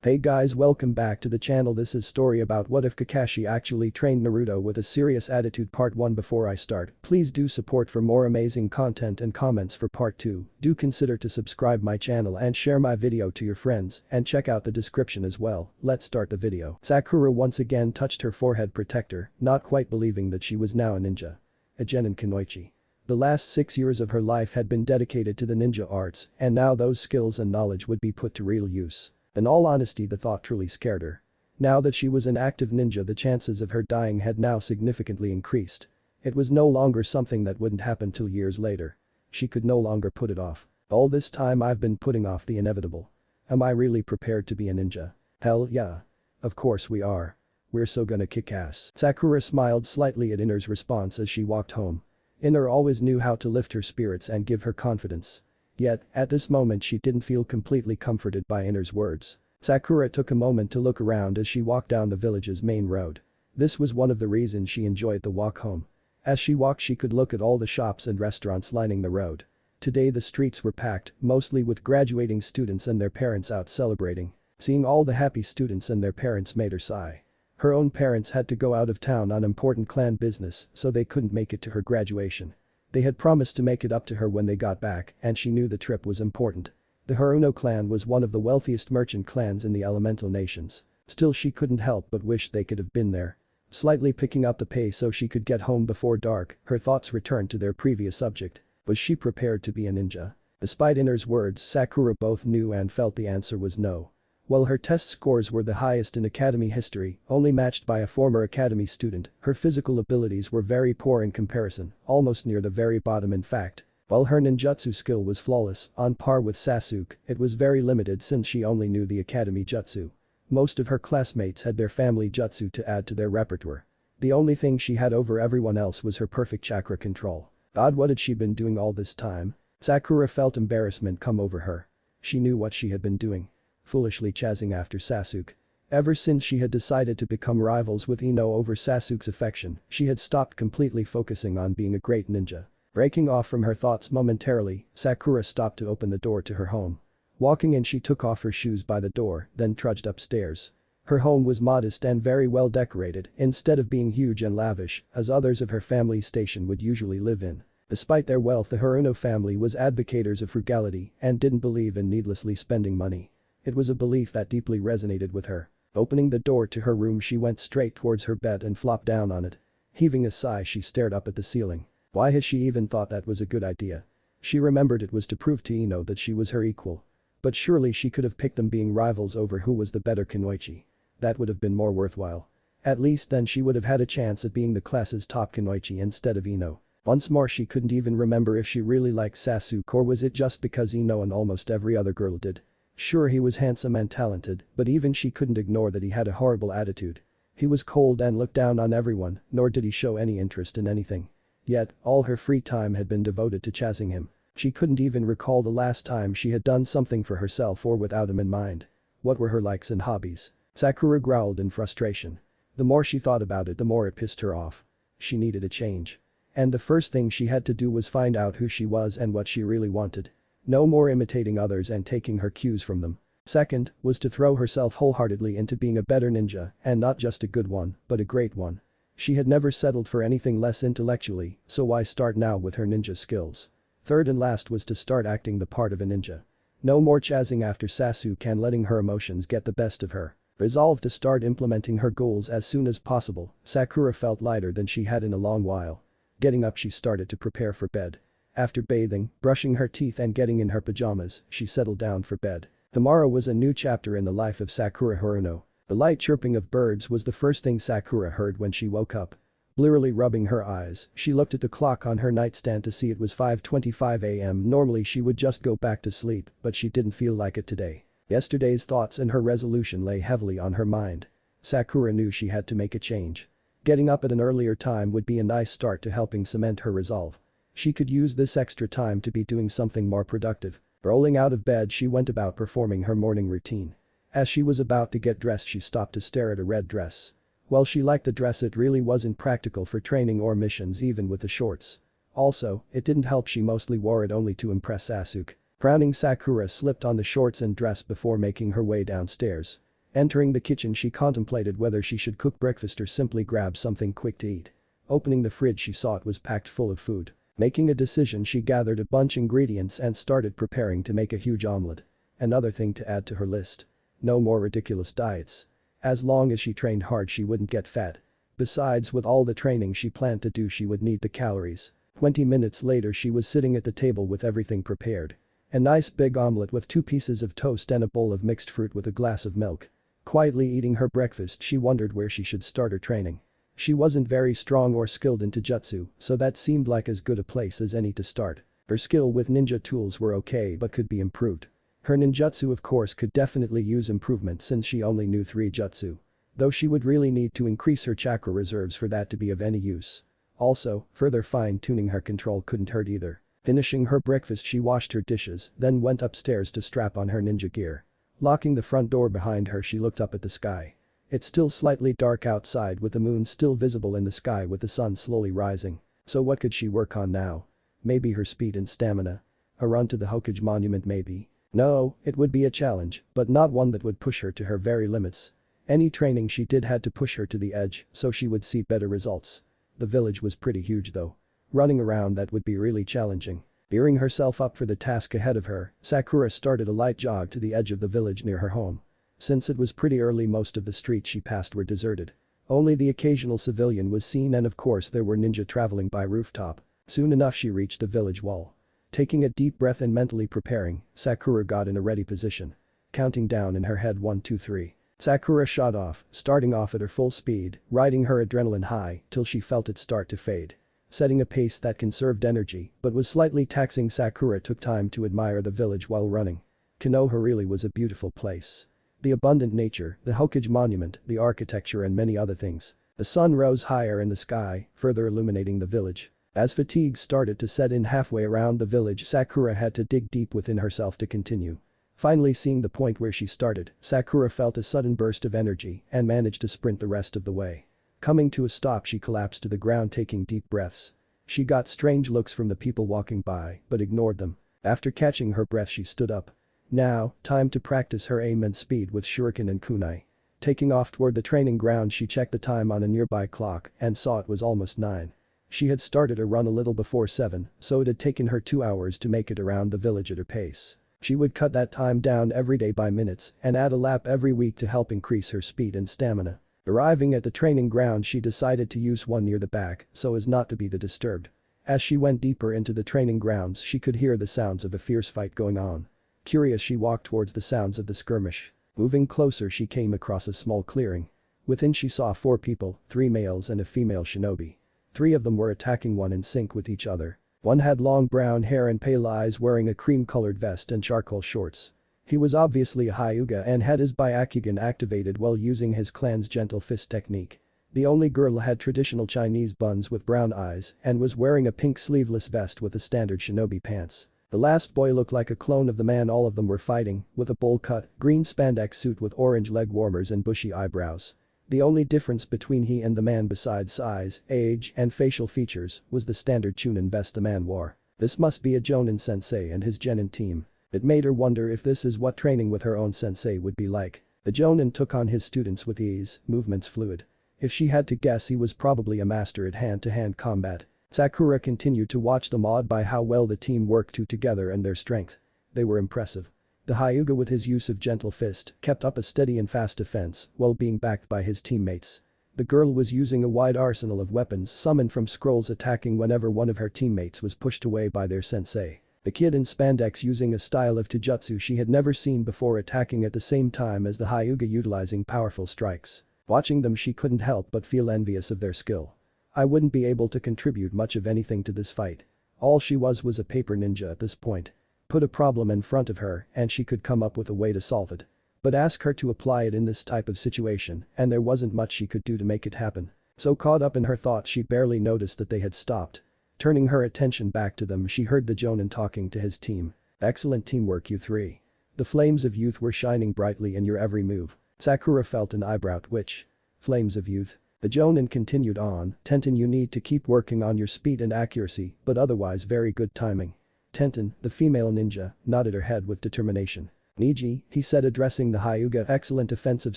Hey guys, welcome back to the channel. This is story about what if Kakashi actually trained Naruto with a serious attitude part 1. Before I start, please do support for more amazing content and comments for part 2. Do consider to subscribe my channel and share my video to your friends and check out the description as well. Let's start the video. Sakura once again touched her forehead protector, not quite believing that she was now a ninja. A genin kunoichi. The last 6 years of her life had been dedicated to the ninja arts and now those skills and knowledge would be put to real use. In all honesty, the thought truly scared her. Now that she was an active ninja, the chances of her dying had now significantly increased. It was no longer something that wouldn't happen till years later. She could no longer put it off. All this time I've been putting off the inevitable. Am I really prepared to be a ninja? Hell yeah. Of course we are. We're so gonna kick ass. Sakura smiled slightly at Inner's response as she walked home. Inner always knew how to lift her spirits and give her confidence. Yet, at this moment she didn't feel completely comforted by Inner's words. Sakura took a moment to look around as she walked down the village's main road. This was one of the reasons she enjoyed the walk home. As she walked she could look at all the shops and restaurants lining the road. Today the streets were packed, mostly with graduating students and their parents out celebrating. Seeing all the happy students and their parents made her sigh. Her own parents had to go out of town on important clan business, so they couldn't make it to her graduation. They had promised to make it up to her when they got back, and she knew the trip was important. The Haruno clan was one of the wealthiest merchant clans in the elemental nations. Still, she couldn't help but wish they could have been there. Slightly picking up the pace so she could get home before dark, her thoughts returned to their previous subject. Was she prepared to be a ninja? Despite Inner's words, Sakura both knew and felt the answer was no. While her test scores were the highest in academy history, only matched by a former academy student, her physical abilities were very poor in comparison, almost near the very bottom in fact. While her ninjutsu skill was flawless, on par with Sasuke, it was very limited since she only knew the academy jutsu. Most of her classmates had their family jutsu to add to their repertoire. The only thing she had over everyone else was her perfect chakra control. God, what had she been doing all this time? Sakura felt embarrassment come over her. She knew what she had been doing. Foolishly chasing after Sasuke. Ever since she had decided to become rivals with Ino over Sasuke's affection, she had stopped completely focusing on being a great ninja. Breaking off from her thoughts momentarily, Sakura stopped to open the door to her home. Walking in, she took off her shoes by the door, then trudged upstairs. Her home was modest and very well decorated, instead of being huge and lavish, as others of her family's station would usually live in. Despite their wealth, the Haruno family was advocates of frugality and didn't believe in needlessly spending money. It was a belief that deeply resonated with her. Opening the door to her room, she went straight towards her bed and flopped down on it. Heaving a sigh, she stared up at the ceiling. Why had she even thought that was a good idea? She remembered it was to prove to Ino that she was her equal. But surely she could have picked them being rivals over who was the better kunoichi. That would have been more worthwhile. At least then she would have had a chance at being the class's top kunoichi instead of Ino. Once more, she couldn't even remember if she really liked Sasuke or was it just because Ino and almost every other girl did. Sure, he was handsome and talented, but even she couldn't ignore that he had a horrible attitude. He was cold and looked down on everyone, nor did he show any interest in anything. Yet, all her free time had been devoted to chasing him. She couldn't even recall the last time she had done something for herself or without him in mind. What were her likes and hobbies? Sakura growled in frustration. The more she thought about it, the more it pissed her off. She needed a change. And the first thing she had to do was find out who she was and what she really wanted. No more imitating others and taking her cues from them. Second, was to throw herself wholeheartedly into being a better ninja, and not just a good one, but a great one. She had never settled for anything less intellectually, so why start now with her ninja skills? Third and last was to start acting the part of a ninja. No more chasing after Sasuke and letting her emotions get the best of her. Resolved to start implementing her goals as soon as possible, Sakura felt lighter than she had in a long while. Getting up, she started to prepare for bed. After bathing, brushing her teeth and getting in her pajamas, she settled down for bed. Tomorrow was a new chapter in the life of Sakura Haruno. The light chirping of birds was the first thing Sakura heard when she woke up. Blearily rubbing her eyes, she looked at the clock on her nightstand to see it was 5:25 a.m. Normally she would just go back to sleep, but she didn't feel like it today. Yesterday's thoughts and her resolution lay heavily on her mind. Sakura knew she had to make a change. Getting up at an earlier time would be a nice start to helping cement her resolve. She could use this extra time to be doing something more productive. Rolling out of bed, she went about performing her morning routine. As she was about to get dressed, she stopped to stare at a red dress. While she liked the dress, it really wasn't practical for training or missions even with the shorts. Also, it didn't help she mostly wore it only to impress Sasuke. Frowning, Sakura slipped on the shorts and dress before making her way downstairs. Entering the kitchen she contemplated whether she should cook breakfast or simply grab something quick to eat. Opening the fridge she saw it was packed full of food. Making a decision she gathered a bunch ingredients and started preparing to make a huge omelette. Another thing to add to her list. No more ridiculous diets. As long as she trained hard she wouldn't get fat. Besides, with all the training she planned to do she would need the calories. 20 minutes later she was sitting at the table with everything prepared. A nice big omelette with 2 pieces of toast and a bowl of mixed fruit with a glass of milk. Quietly eating her breakfast she wondered where she should start her training. She wasn't very strong or skilled in Taijutsu, so that seemed like as good a place as any to start. Her skill with ninja tools were okay but could be improved. Her ninjutsu of course could definitely use improvement since she only knew 3 jutsu. Though she would really need to increase her chakra reserves for that to be of any use. Also, further fine-tuning her control couldn't hurt either. Finishing her breakfast she washed her dishes, then went upstairs to strap on her ninja gear. Locking the front door behind her she looked up at the sky. It's still slightly dark outside with the moon still visible in the sky with the sun slowly rising. So what could she work on now? Maybe her speed and stamina. A run to the Hokage monument maybe. No, it would be a challenge, but not one that would push her to her very limits. Any training she did had to push her to the edge so she would see better results. The village was pretty huge though. Running around that would be really challenging. Gearing herself up for the task ahead of her, Sakura started a light jog to the edge of the village near her home. Since it was pretty early most of the streets she passed were deserted. Only the occasional civilian was seen and of course there were ninja traveling by rooftop. Soon enough she reached the village wall. Taking a deep breath and mentally preparing, Sakura got in a ready position. Counting down in her head 1 2 3. Sakura shot off, starting off at her full speed, riding her adrenaline high till she felt it start to fade. Setting a pace that conserved energy but was slightly taxing, Sakura took time to admire the village while running. Konoha really was a beautiful place. The abundant nature, the Hokage monument, the architecture and many other things. The sun rose higher in the sky, further illuminating the village. As fatigue started to set in halfway around the village, Sakura had to dig deep within herself to continue. Finally seeing the point where she started, Sakura felt a sudden burst of energy and managed to sprint the rest of the way. Coming to a stop she collapsed to the ground taking deep breaths. She got strange looks from the people walking by but ignored them. After catching her breath she stood up. Now, time to practice her aim and speed with shuriken and kunai. Taking off toward the training ground she checked the time on a nearby clock and saw it was almost 9. She had started a run a little before 7, so it had taken her 2 hours to make it around the village at her pace. She would cut that time down every day by minutes and add a lap every week to help increase her speed and stamina. Arriving at the training ground she decided to use one near the back so as not to be the disturbed. As she went deeper into the training grounds she could hear the sounds of a fierce fight going on. Curious she walked towards the sounds of the skirmish. Moving closer she came across a small clearing. Within she saw 4 people, 3 males and a female shinobi. 3 of them were attacking, one in sync with each other. One had long brown hair and pale eyes, wearing a cream-colored vest and charcoal shorts. He was obviously a Hyuga and had his Byakugan activated while using his clan's gentle fist technique. The only girl had traditional Chinese buns with brown eyes and was wearing a pink sleeveless vest with the standard shinobi pants. The last boy looked like a clone of the man all of them were fighting, with a bowl-cut, green spandex suit with orange leg warmers and bushy eyebrows. The only difference between he and the man besides size, age, and facial features was the standard Chunin vest the man wore. This must be a Jonin sensei and his genin team. It made her wonder if this is what training with her own sensei would be like. The Jonin took on his students with ease, movements fluid. If she had to guess he was probably a master at hand-to-hand combat. Sakura continued to watch them, awed by how well the team worked together and their strength. They were impressive. The Hyuga with his use of gentle fist kept up a steady and fast defense while being backed by his teammates. The girl was using a wide arsenal of weapons summoned from scrolls, attacking whenever one of her teammates was pushed away by their sensei. The kid in spandex using a style of taijutsu she had never seen before, attacking at the same time as the Hyuga, utilizing powerful strikes. Watching them she couldn't help but feel envious of their skill. I wouldn't be able to contribute much of anything to this fight. All she was a paper ninja at this point. Put a problem in front of her and she could come up with a way to solve it. But ask her to apply it in this type of situation and there wasn't much she could do to make it happen. So caught up in her thoughts she barely noticed that they had stopped. Turning her attention back to them she heard the Jonin talking to his team. Excellent teamwork, you 3. The flames of youth were shining brightly in your every move. Sakura felt an eyebrow twitch. Flames of youth. The Jonin continued on, Tenten, you need to keep working on your speed and accuracy, but otherwise very good timing. Tenten, the female ninja, nodded her head with determination. Niji, he said addressing the Hyuga, excellent offensive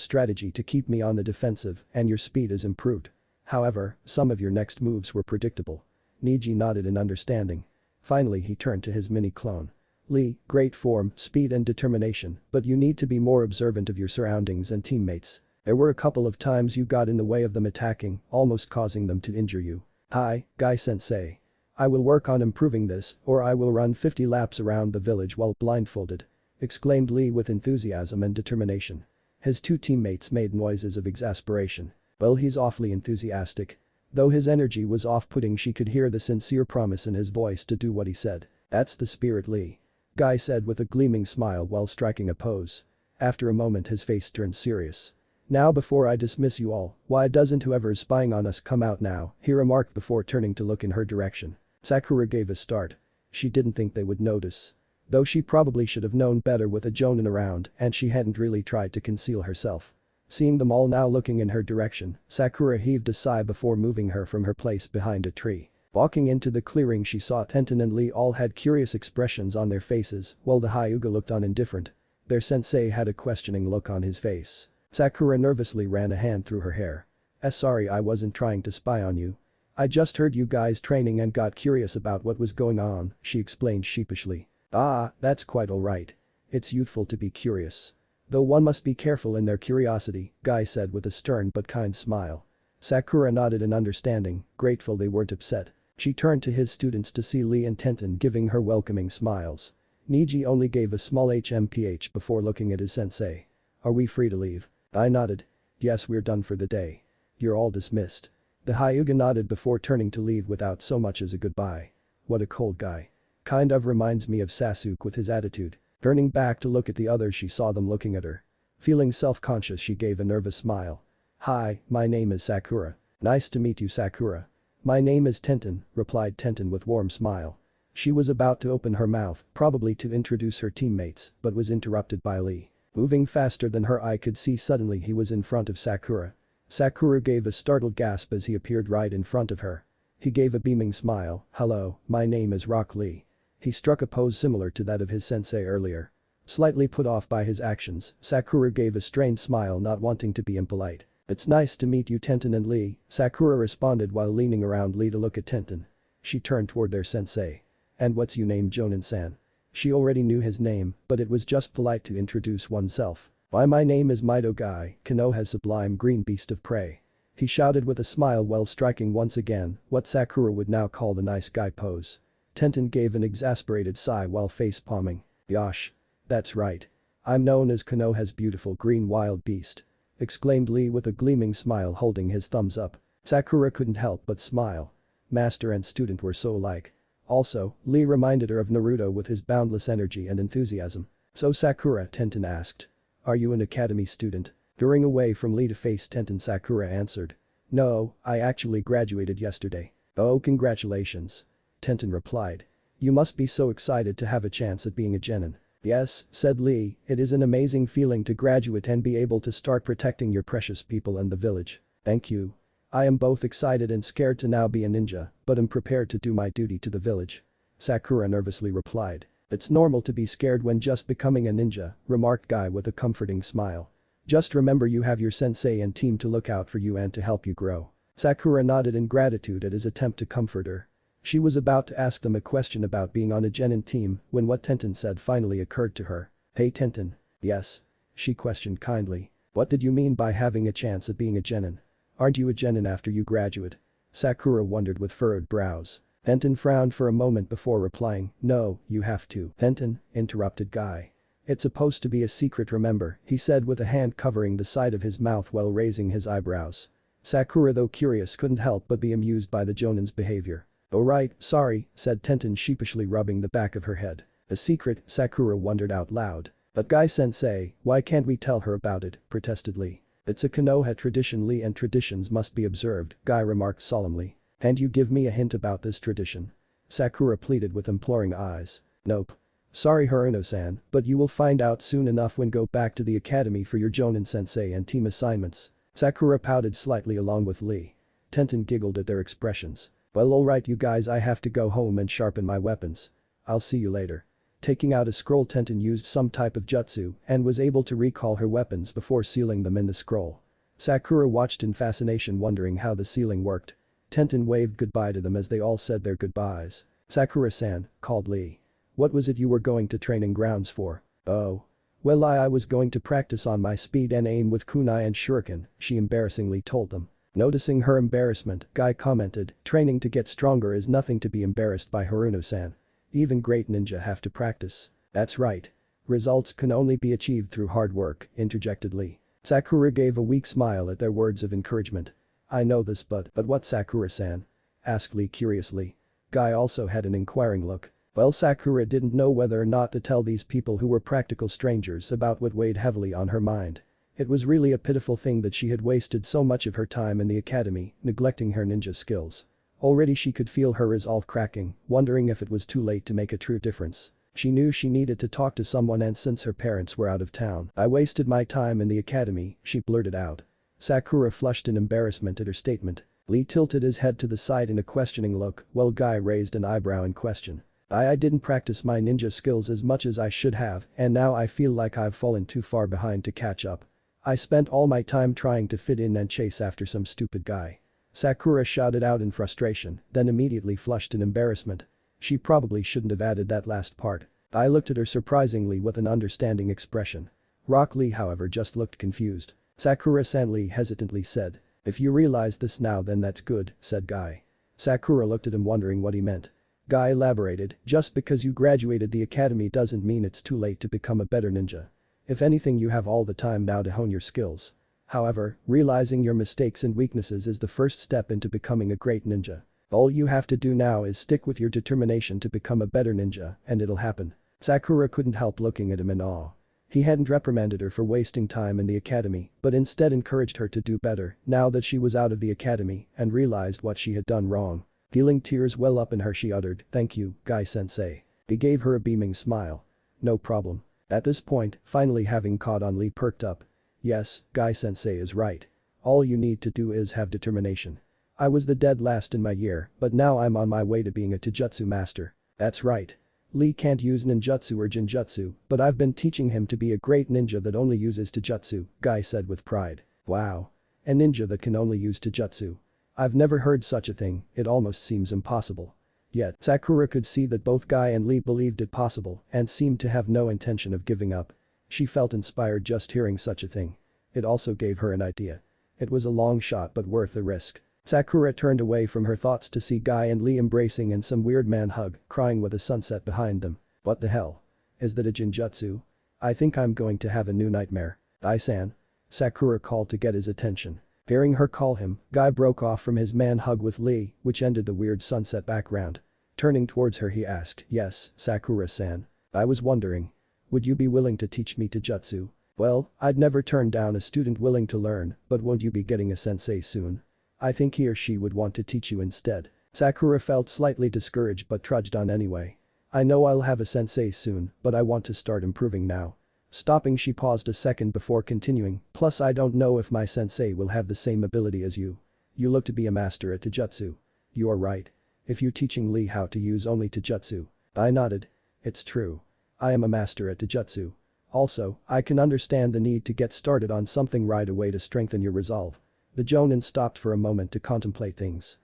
strategy to keep me on the defensive, and your speed is improved. However, some of your next moves were predictable. Niji nodded in understanding. Finally he turned to his mini-clone. Lee, great form, speed and determination, but you need to be more observant of your surroundings and teammates. There were a couple of times you got in the way of them attacking, almost causing them to injure you. Hi, Guy-sensei. I will work on improving this, or I will run 50 laps around the village while blindfolded. Exclaimed Lee with enthusiasm and determination. His two teammates made noises of exasperation. Well, he's awfully enthusiastic. Though his energy was off-putting, she could hear the sincere promise in his voice to do what he said. That's the spirit, Lee. Guy said with a gleaming smile while striking a pose. After a moment his face turned serious. Now before I dismiss you all, why doesn't whoever is spying on us come out now, he remarked before turning to look in her direction. Sakura gave a start. She didn't think they would notice. Though she probably should have known better with a Jonin around and she hadn't really tried to conceal herself. Seeing them all now looking in her direction, Sakura heaved a sigh before moving her from her place behind a tree. Walking into the clearing she saw Tenten and Lee all had curious expressions on their faces while the Hyuga looked on indifferent. Their sensei had a questioning look on his face. Sakura nervously ran a hand through her hair. Sorry, I wasn't trying to spy on you. I just heard you guys training and got curious about what was going on, she explained sheepishly. Ah, that's quite alright. It's youthful to be curious. Though one must be careful in their curiosity, Guy said with a stern but kind smile. Sakura nodded in understanding, grateful they weren't upset. She turned to his students to see Lee and Tenten giving her welcoming smiles. Niji only gave a small HMPH before looking at his sensei. Are we free to leave? I nodded. Yes, we're done for the day. You're all dismissed. The Hyuga nodded before turning to leave without so much as a goodbye. What a cold guy. Kind of reminds me of Sasuke with his attitude. Turning back to look at the others she saw them looking at her. Feeling self-conscious she gave a nervous smile. Hi, my name is Sakura. Nice to meet you, Sakura. My name is Tenten, replied Tenten with warm smile. She was about to open her mouth, probably to introduce her teammates, but was interrupted by Lee. Moving faster than her eye could see, suddenly he was in front of Sakura. Sakura gave a startled gasp as he appeared right in front of her. He gave a beaming smile. Hello, my name is Rock Lee. He struck a pose similar to that of his sensei earlier. Slightly put off by his actions, Sakura gave a strained smile, not wanting to be impolite. It's nice to meet you, Tenten and Lee, Sakura responded while leaning around Lee to look at Tenten. She turned toward their sensei. And what's your name, Jonin-san? She already knew his name, but it was just polite to introduce oneself. Why, my name is Mido Guy, Konoha's sublime green beast of prey. He shouted with a smile while striking once again what Sakura would now call the nice guy pose. Tenten gave an exasperated sigh while face-palming. Yosh. That's right. I'm known as Konoha's beautiful green wild beast. Exclaimed Lee with a gleaming smile holding his thumbs up. Sakura couldn't help but smile. Master and student were so alike. Also, Lee reminded her of Naruto with his boundless energy and enthusiasm. So Sakura, Tenten asked. Are you an academy student? Drawing away from Lee to face Tenten, Sakura answered. No, I actually graduated yesterday. Oh, congratulations. Tenten replied. You must be so excited to have a chance at being a genin. Yes, said Lee, it is an amazing feeling to graduate and be able to start protecting your precious people and the village. Thank you. I am both excited and scared to now be a ninja, but am prepared to do my duty to the village. Sakura nervously replied. It's normal to be scared when just becoming a ninja, remarked Guy with a comforting smile. Just remember you have your sensei and team to look out for you and to help you grow. Sakura nodded in gratitude at his attempt to comfort her. She was about to ask them a question about being on a genin team when what Tenten said finally occurred to her. Hey Tenten. Yes? She questioned kindly. What did you mean by having a chance at being a genin? Aren't you a genin after you graduate? Sakura wondered with furrowed brows. Tenten frowned for a moment before replying, no, you have to. Tenten, interrupted Guy. It's supposed to be a secret, remember, he said with a hand covering the side of his mouth while raising his eyebrows. Sakura, though curious, couldn't help but be amused by the Jonin's behavior. Oh right, sorry, said Tenten sheepishly rubbing the back of her head. A secret, Sakura wondered out loud. But Guy-sensei, why can't we tell her about it, protested Lee. It's a Konoha tradition, Lee, and traditions must be observed, Guy remarked solemnly. And you give me a hint about this tradition? Sakura pleaded with imploring eyes. Nope. Sorry Haruno-san, but you will find out soon enough when go back to the academy for your Jonin-sensei and team assignments. Sakura pouted slightly along with Lee. Tenten giggled at their expressions. Well, alright you guys, I have to go home and sharpen my weapons. I'll see you later. Taking out a scroll, Tenten used some type of jutsu and was able to recall her weapons before sealing them in the scroll. Sakura watched in fascination, wondering how the sealing worked. Tenten waved goodbye to them as they all said their goodbyes. "Sakura-san," called Lee. "What was it you were going to training grounds for?" "Oh. Well, I was going to practice on my speed and aim with kunai and shuriken," she embarrassingly told them. Noticing her embarrassment, Guy commented, "Training to get stronger is nothing to be embarrassed by, Haruno-san. Even great ninja have to practice." "That's right. Results can only be achieved through hard work," interjected Lee. Sakura gave a weak smile at their words of encouragement. "I know this, but what, Sakura-san?" asked Lee curiously. Guy also had an inquiring look. Well, Sakura didn't know whether or not to tell these people who were practical strangers about what weighed heavily on her mind. It was really a pitiful thing that she had wasted so much of her time in the academy, neglecting her ninja skills. Already she could feel her resolve cracking, wondering if it was too late to make a true difference. She knew she needed to talk to someone, and since her parents were out of town, "I wasted my time in the academy," she blurted out. Sakura flushed in embarrassment at her statement. Lee tilted his head to the side in a questioning look, while Guy raised an eyebrow in question. I didn't practice my ninja skills as much as I should have, and now I feel like I've fallen too far behind to catch up. I spent all my time trying to fit in and chase after some stupid guy." Sakura shouted out in frustration, then immediately flushed in embarrassment. She probably shouldn't have added that last part. I looked at her surprisingly with an understanding expression. Rock Lee, however, just looked confused. "Sakura-san," Lee hesitantly said. "If you realize this now, then that's good," said Guy. Sakura looked at him, wondering what he meant. Guy elaborated, "Just because you graduated the academy doesn't mean it's too late to become a better ninja. If anything, you have all the time now to hone your skills. However, realizing your mistakes and weaknesses is the first step into becoming a great ninja. All you have to do now is stick with your determination to become a better ninja, and it'll happen." Sakura couldn't help looking at him in awe. He hadn't reprimanded her for wasting time in the academy, but instead encouraged her to do better now that she was out of the academy and realized what she had done wrong. Feeling tears well up in her, she uttered, "Thank you, Guy-sensei." He gave her a beaming smile. "No problem." At this point, finally having caught on, Lee perked up. "Yes, Guy-sensei is right. All you need to do is have determination. I was the dead last in my year, but now I'm on my way to being a Taijutsu master." "That's right. Lee can't use ninjutsu or jinjutsu, but I've been teaching him to be a great ninja that only uses Taijutsu," Guy said with pride. "Wow. A ninja that can only use Taijutsu. I've never heard such a thing, it almost seems impossible." Yet, Sakura could see that both Guy and Lee believed it possible and seemed to have no intention of giving up. She felt inspired just hearing such a thing. It also gave her an idea. It was a long shot but worth the risk. Sakura turned away from her thoughts to see Guy and Lee embracing in some weird man hug, crying with a sunset behind them. "What the hell? Is that a jinjutsu? I think I'm going to have a new nightmare." "Guy-san?" Sakura called to get his attention. Hearing her call him, Guy broke off from his man hug with Lee, which ended the weird sunset background. Turning towards her, he asked, "Yes, Sakura-san. I was wondering. Would you be willing to teach me Taijutsu? Well, I'd never turn down a student willing to learn, but won't you be getting a sensei soon? I think he or she would want to teach you instead." Sakura felt slightly discouraged but trudged on anyway. "I know I'll have a sensei soon, but I want to start improving now." Stopping, she paused a second before continuing, "Plus I don't know if my sensei will have the same ability as you. You look to be a master at Taijutsu." "You are right. If you teaching Lee how to use only Taijutsu." I nodded. "It's true. I am a master at Taijutsu. Also, I can understand the need to get started on something right away to strengthen your resolve." The Jonin stopped for a moment to contemplate things.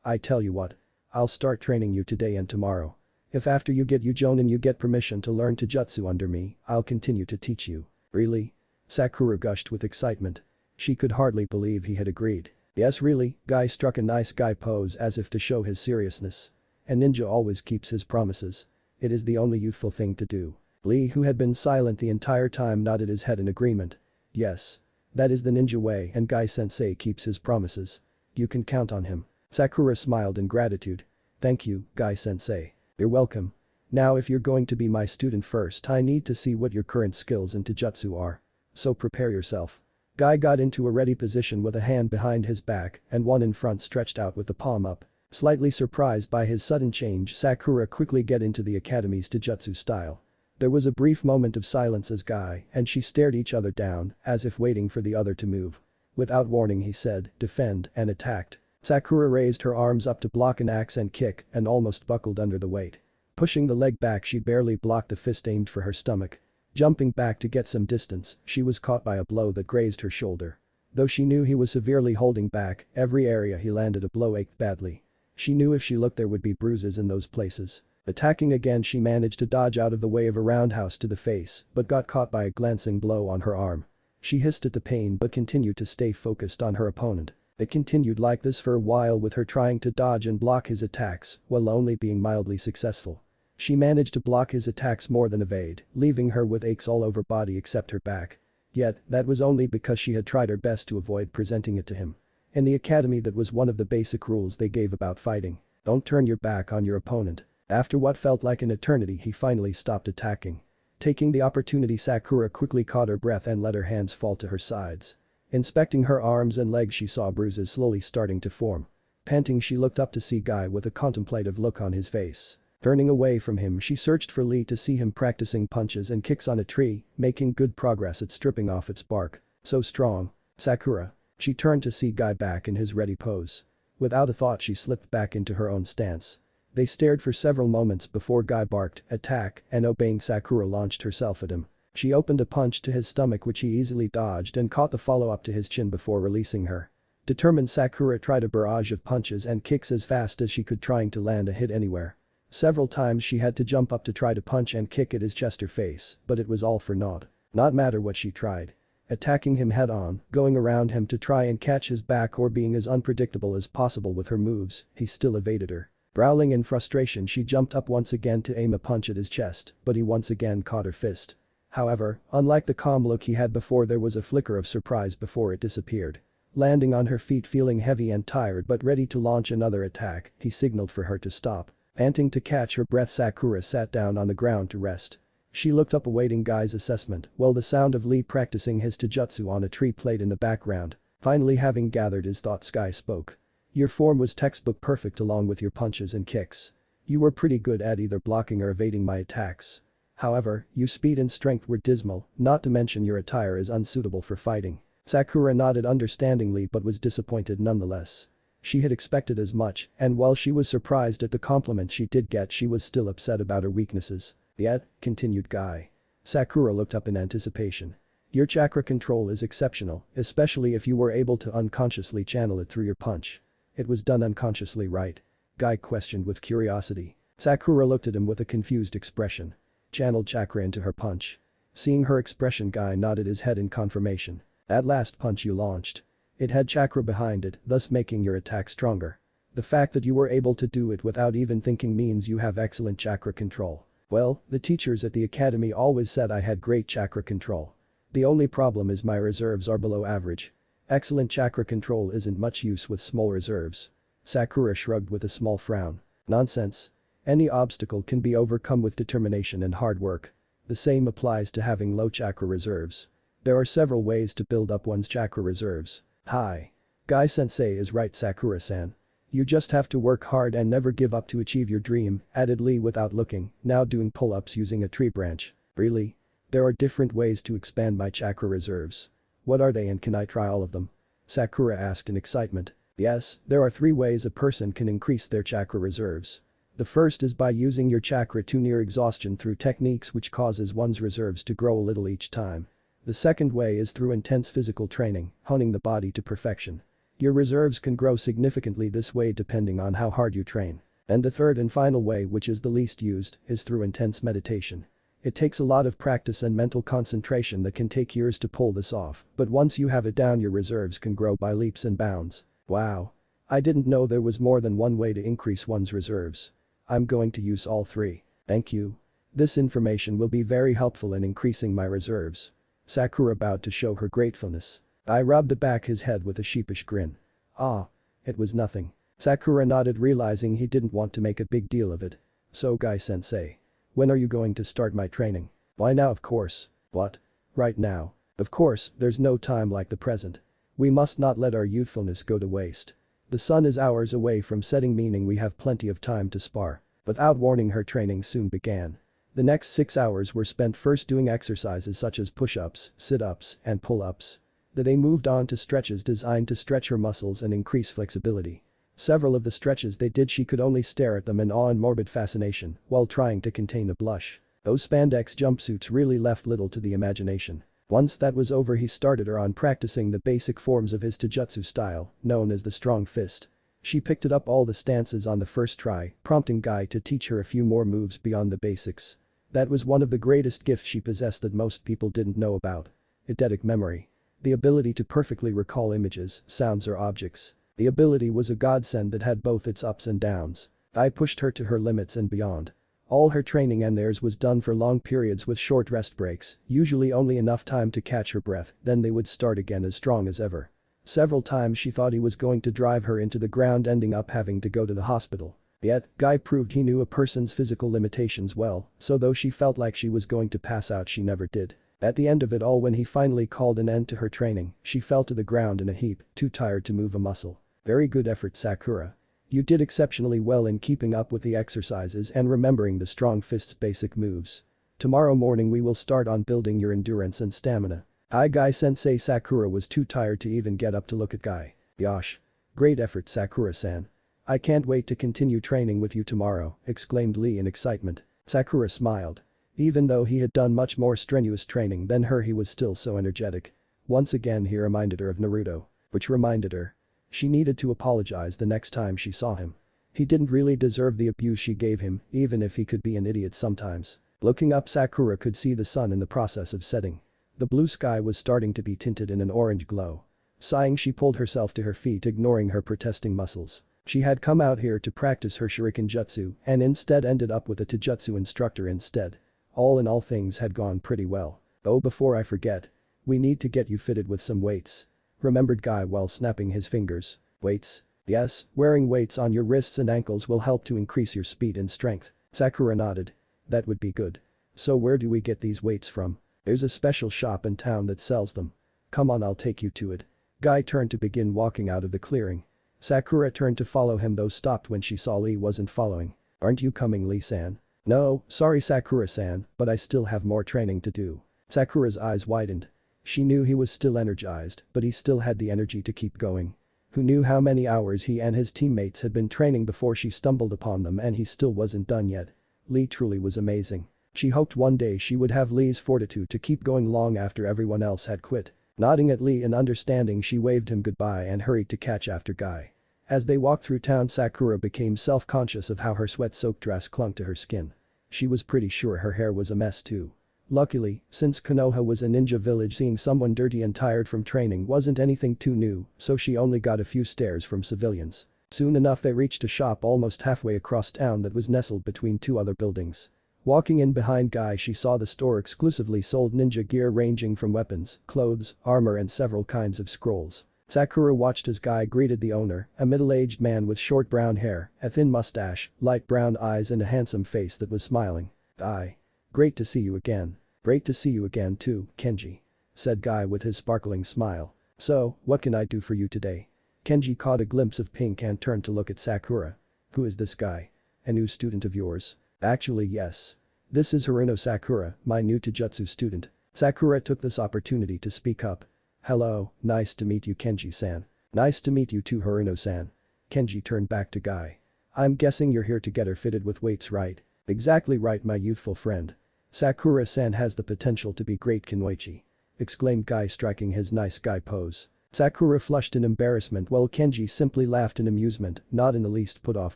I tell you what. I'll start training you today and tomorrow. If after you get Jonin you get permission to learn Taijutsu under me, I'll continue to teach you." "Really?" Sakura gushed with excitement. She could hardly believe he had agreed. "Yes, really." Guy struck a nice guy pose as if to show his seriousness. "A ninja always keeps his promises. It is the only youthful thing to do." Lee, who had been silent the entire time, nodded his head in agreement. "Yes. That is the ninja way, and Guy-sensei keeps his promises. You can count on him." Sakura smiled in gratitude. "Thank you, Guy-sensei." "You're welcome. Now if you're going to be my student first, I need to see what your current skills in Taijutsu are. So prepare yourself." Guy got into a ready position with a hand behind his back and one in front stretched out with the palm up. Slightly surprised by his sudden change, Sakura quickly get into the academy's Taijutsu style. There was a brief moment of silence as Guy and she stared each other down as if waiting for the other to move. Without warning, he said, "Defend," and attacked. Sakura raised her arms up to block an axe and kick and almost buckled under the weight. Pushing the leg back, she barely blocked the fist aimed for her stomach. Jumping back to get some distance, she was caught by a blow that grazed her shoulder. Though she knew he was severely holding back, every area he landed a blow ached badly. She knew if she looked there would be bruises in those places. Attacking again, she managed to dodge out of the way of a roundhouse to the face, but got caught by a glancing blow on her arm. She hissed at the pain but continued to stay focused on her opponent. It continued like this for a while, with her trying to dodge and block his attacks while only being mildly successful. She managed to block his attacks more than evade, leaving her with aches all over body except her back. Yet, that was only because she had tried her best to avoid presenting it to him. In the academy, that was one of the basic rules they gave about fighting. Don't turn your back on your opponent. After what felt like an eternity, he finally stopped attacking. Taking the opportunity, Sakura quickly caught her breath and let her hands fall to her sides. Inspecting her arms and legs, she saw bruises slowly starting to form. Panting, she looked up to see Guy with a contemplative look on his face. Turning away from him, she searched for Lee to see him practicing punches and kicks on a tree, making good progress at stripping off its bark. So strong. Sakura. She turned to see Guy back in his ready pose. Without a thought, she slipped back into her own stance. They stared for several moments before Guy barked, "Attack," and obeying, Sakura launched herself at him. She opened a punch to his stomach which he easily dodged and caught the follow-up to his chin before releasing her. Determined, Sakura tried a barrage of punches and kicks as fast as she could, trying to land a hit anywhere. Several times she had to jump up to try to punch and kick at his chest or face, but it was all for naught. Not matter what she tried. Attacking him head-on, going around him to try and catch his back, or being as unpredictable as possible with her moves, he still evaded her. Growling in frustration, she jumped up once again to aim a punch at his chest, but he once again caught her fist. However, unlike the calm look he had before, there was a flicker of surprise before it disappeared. Landing on her feet, feeling heavy and tired but ready to launch another attack, he signaled for her to stop. Panting to catch her breath, Sakura sat down on the ground to rest. She looked up awaiting Guy's assessment, while the sound of Lee practicing his taijutsu on a tree played in the background. Finally, having gathered his thoughts, Guy spoke. Your form was textbook perfect along with your punches and kicks. You were pretty good at either blocking or evading my attacks. However, your speed and strength were dismal, not to mention your attire is unsuitable for fighting. Sakura nodded understandingly but was disappointed nonetheless. She had expected as much, and while she was surprised at the compliments she did get, she was still upset about her weaknesses. Yet, continued Guy. Sakura looked up in anticipation. Your chakra control is exceptional, especially if you were able to unconsciously channel it through your punch. It was done unconsciously, right? Guy questioned with curiosity. Sakura looked at him with a confused expression. Channeled chakra into her punch. Seeing her expression, Guy nodded his head in confirmation. That last punch you launched. It had chakra behind it, thus making your attack stronger. The fact that you were able to do it without even thinking means you have excellent chakra control. Well, the teachers at the academy always said I had great chakra control. The only problem is my reserves are below average. Excellent chakra control isn't much use with small reserves. Sakura shrugged with a small frown. Nonsense. Any obstacle can be overcome with determination and hard work. The same applies to having low chakra reserves. There are several ways to build up one's chakra reserves. Hi. Guy-sensei is right, Sakura-san. You just have to work hard and never give up to achieve your dream, added Lee without looking, now doing pull-ups using a tree branch. Really? There are different ways to expand my chakra reserves. What are they and can I try all of them? Sakura asked in excitement. Yes, there are 3 ways a person can increase their chakra reserves. The first is by using your chakra to near exhaustion through techniques which causes one's reserves to grow a little each time. The second way is through intense physical training, honing the body to perfection. Your reserves can grow significantly this way depending on how hard you train. And the third and final way, which is the least used, is through intense meditation. It takes a lot of practice and mental concentration that can take years to pull this off, but once you have it down, your reserves can grow by leaps and bounds. Wow. I didn't know there was more than one way to increase one's reserves. I'm going to use all 3. Thank you. This information will be very helpful in increasing my reserves. Sakura bowed to show her gratefulness. I rubbed back his head with a sheepish grin. Ah. It was nothing. Sakura nodded, realizing he didn't want to make a big deal of it. So Guy-sensei. When are you going to start my training? Why now, of course. What? Right now. Of course, there's no time like the present. We must not let our youthfulness go to waste. The sun is hours away from setting, meaning we have plenty of time to spar. Without warning, her training soon began. The next 6 hours were spent first doing exercises such as push-ups, sit-ups, and pull-ups. Then they moved on to stretches designed to stretch her muscles and increase flexibility. Several of the stretches they did she could only stare at them in awe and morbid fascination while trying to contain a blush. Those spandex jumpsuits really left little to the imagination. Once that was over he started her on practicing the basic forms of his taijutsu style, known as the strong fist. She picked it up all the stances on the first try, prompting Guy to teach her a few more moves beyond the basics. That was one of the greatest gifts she possessed that most people didn't know about. Eidetic memory. The ability to perfectly recall images, sounds or objects. The ability was a godsend that had both its ups and downs. I pushed her to her limits and beyond. All her training and theirs was done for long periods with short rest breaks, usually only enough time to catch her breath, then they would start again as strong as ever. Several times she thought he was going to drive her into the ground, ending up having to go to the hospital. Yet, Guy proved he knew a person's physical limitations well, so though she felt like she was going to pass out she never did. At the end of it all, when he finally called an end to her training, she fell to the ground in a heap, too tired to move a muscle. Very good effort, Sakura. You did exceptionally well in keeping up with the exercises and remembering the strong fist's basic moves. Tomorrow morning we will start on building your endurance and stamina. Guy-sensei. Sakura was too tired to even get up to look at Guy. Yosh. Great effort, Sakura-san. I can't wait to continue training with you tomorrow, exclaimed Lee in excitement. Sakura smiled. Even though he had done much more strenuous training than her, he was still so energetic. Once again he reminded her of Naruto. Which reminded her. She needed to apologize the next time she saw him. He didn't really deserve the abuse she gave him, even if he could be an idiot sometimes. Looking up, Sakura could see the sun in the process of setting. The blue sky was starting to be tinted in an orange glow. Sighing, she pulled herself to her feet, ignoring her protesting muscles. She had come out here to practice her shuriken jutsu and instead ended up with a taijutsu instructor instead. All in all, things had gone pretty well. Oh, before I forget. We need to get you fitted with some weights. Remembered Guy while snapping his fingers. Weights? Yes, wearing weights on your wrists and ankles will help to increase your speed and strength. Sakura nodded. That would be good. So where do we get these weights from? There's a special shop in town that sells them. Come on, I'll take you to it. Guy turned to begin walking out of the clearing. Sakura turned to follow him, though stopped when she saw Lee wasn't following. Aren't you coming, Lee-san? No, sorry Sakura-san, but I still have more training to do. Sakura's eyes widened. She knew he was still energized, but he still had the energy to keep going. Who knew how many hours he and his teammates had been training before she stumbled upon them, and he still wasn't done yet. Lee truly was amazing. She hoped one day she would have Lee's fortitude to keep going long after everyone else had quit. Nodding at Lee in understanding, she waved him goodbye and hurried to catch after Guy. As they walked through town, Sakura became self-conscious of how her sweat-soaked dress clung to her skin. She was pretty sure her hair was a mess too. Luckily, since Konoha was a ninja village, seeing someone dirty and tired from training wasn't anything too new, so she only got a few stares from civilians. Soon enough they reached a shop almost halfway across town that was nestled between two other buildings. Walking in behind Guy, she saw the store exclusively sold ninja gear ranging from weapons, clothes, armor and several kinds of scrolls. Sakura watched as Guy greeted the owner, a middle-aged man with short brown hair, a thin mustache, light brown eyes and a handsome face that was smiling. Guy. Great to see you again. Great to see you again too, Kenji. Said Guy with his sparkling smile. So, what can I do for you today? Kenji caught a glimpse of Pink and turned to look at Sakura. Who is this guy? A new student of yours? Actually, yes. This is Haruno Sakura, my new taijutsu student. Sakura took this opportunity to speak up. Hello, nice to meet you, Kenji-san. Nice to meet you too, Haruno-san. Kenji turned back to Guy. I'm guessing you're here to get her fitted with weights, right? Exactly right, my youthful friend. Sakura-san has the potential to be great, Kenoichi. Exclaimed Guy, striking his nice guy pose. Sakura flushed in embarrassment while Kenji simply laughed in amusement, not in the least put off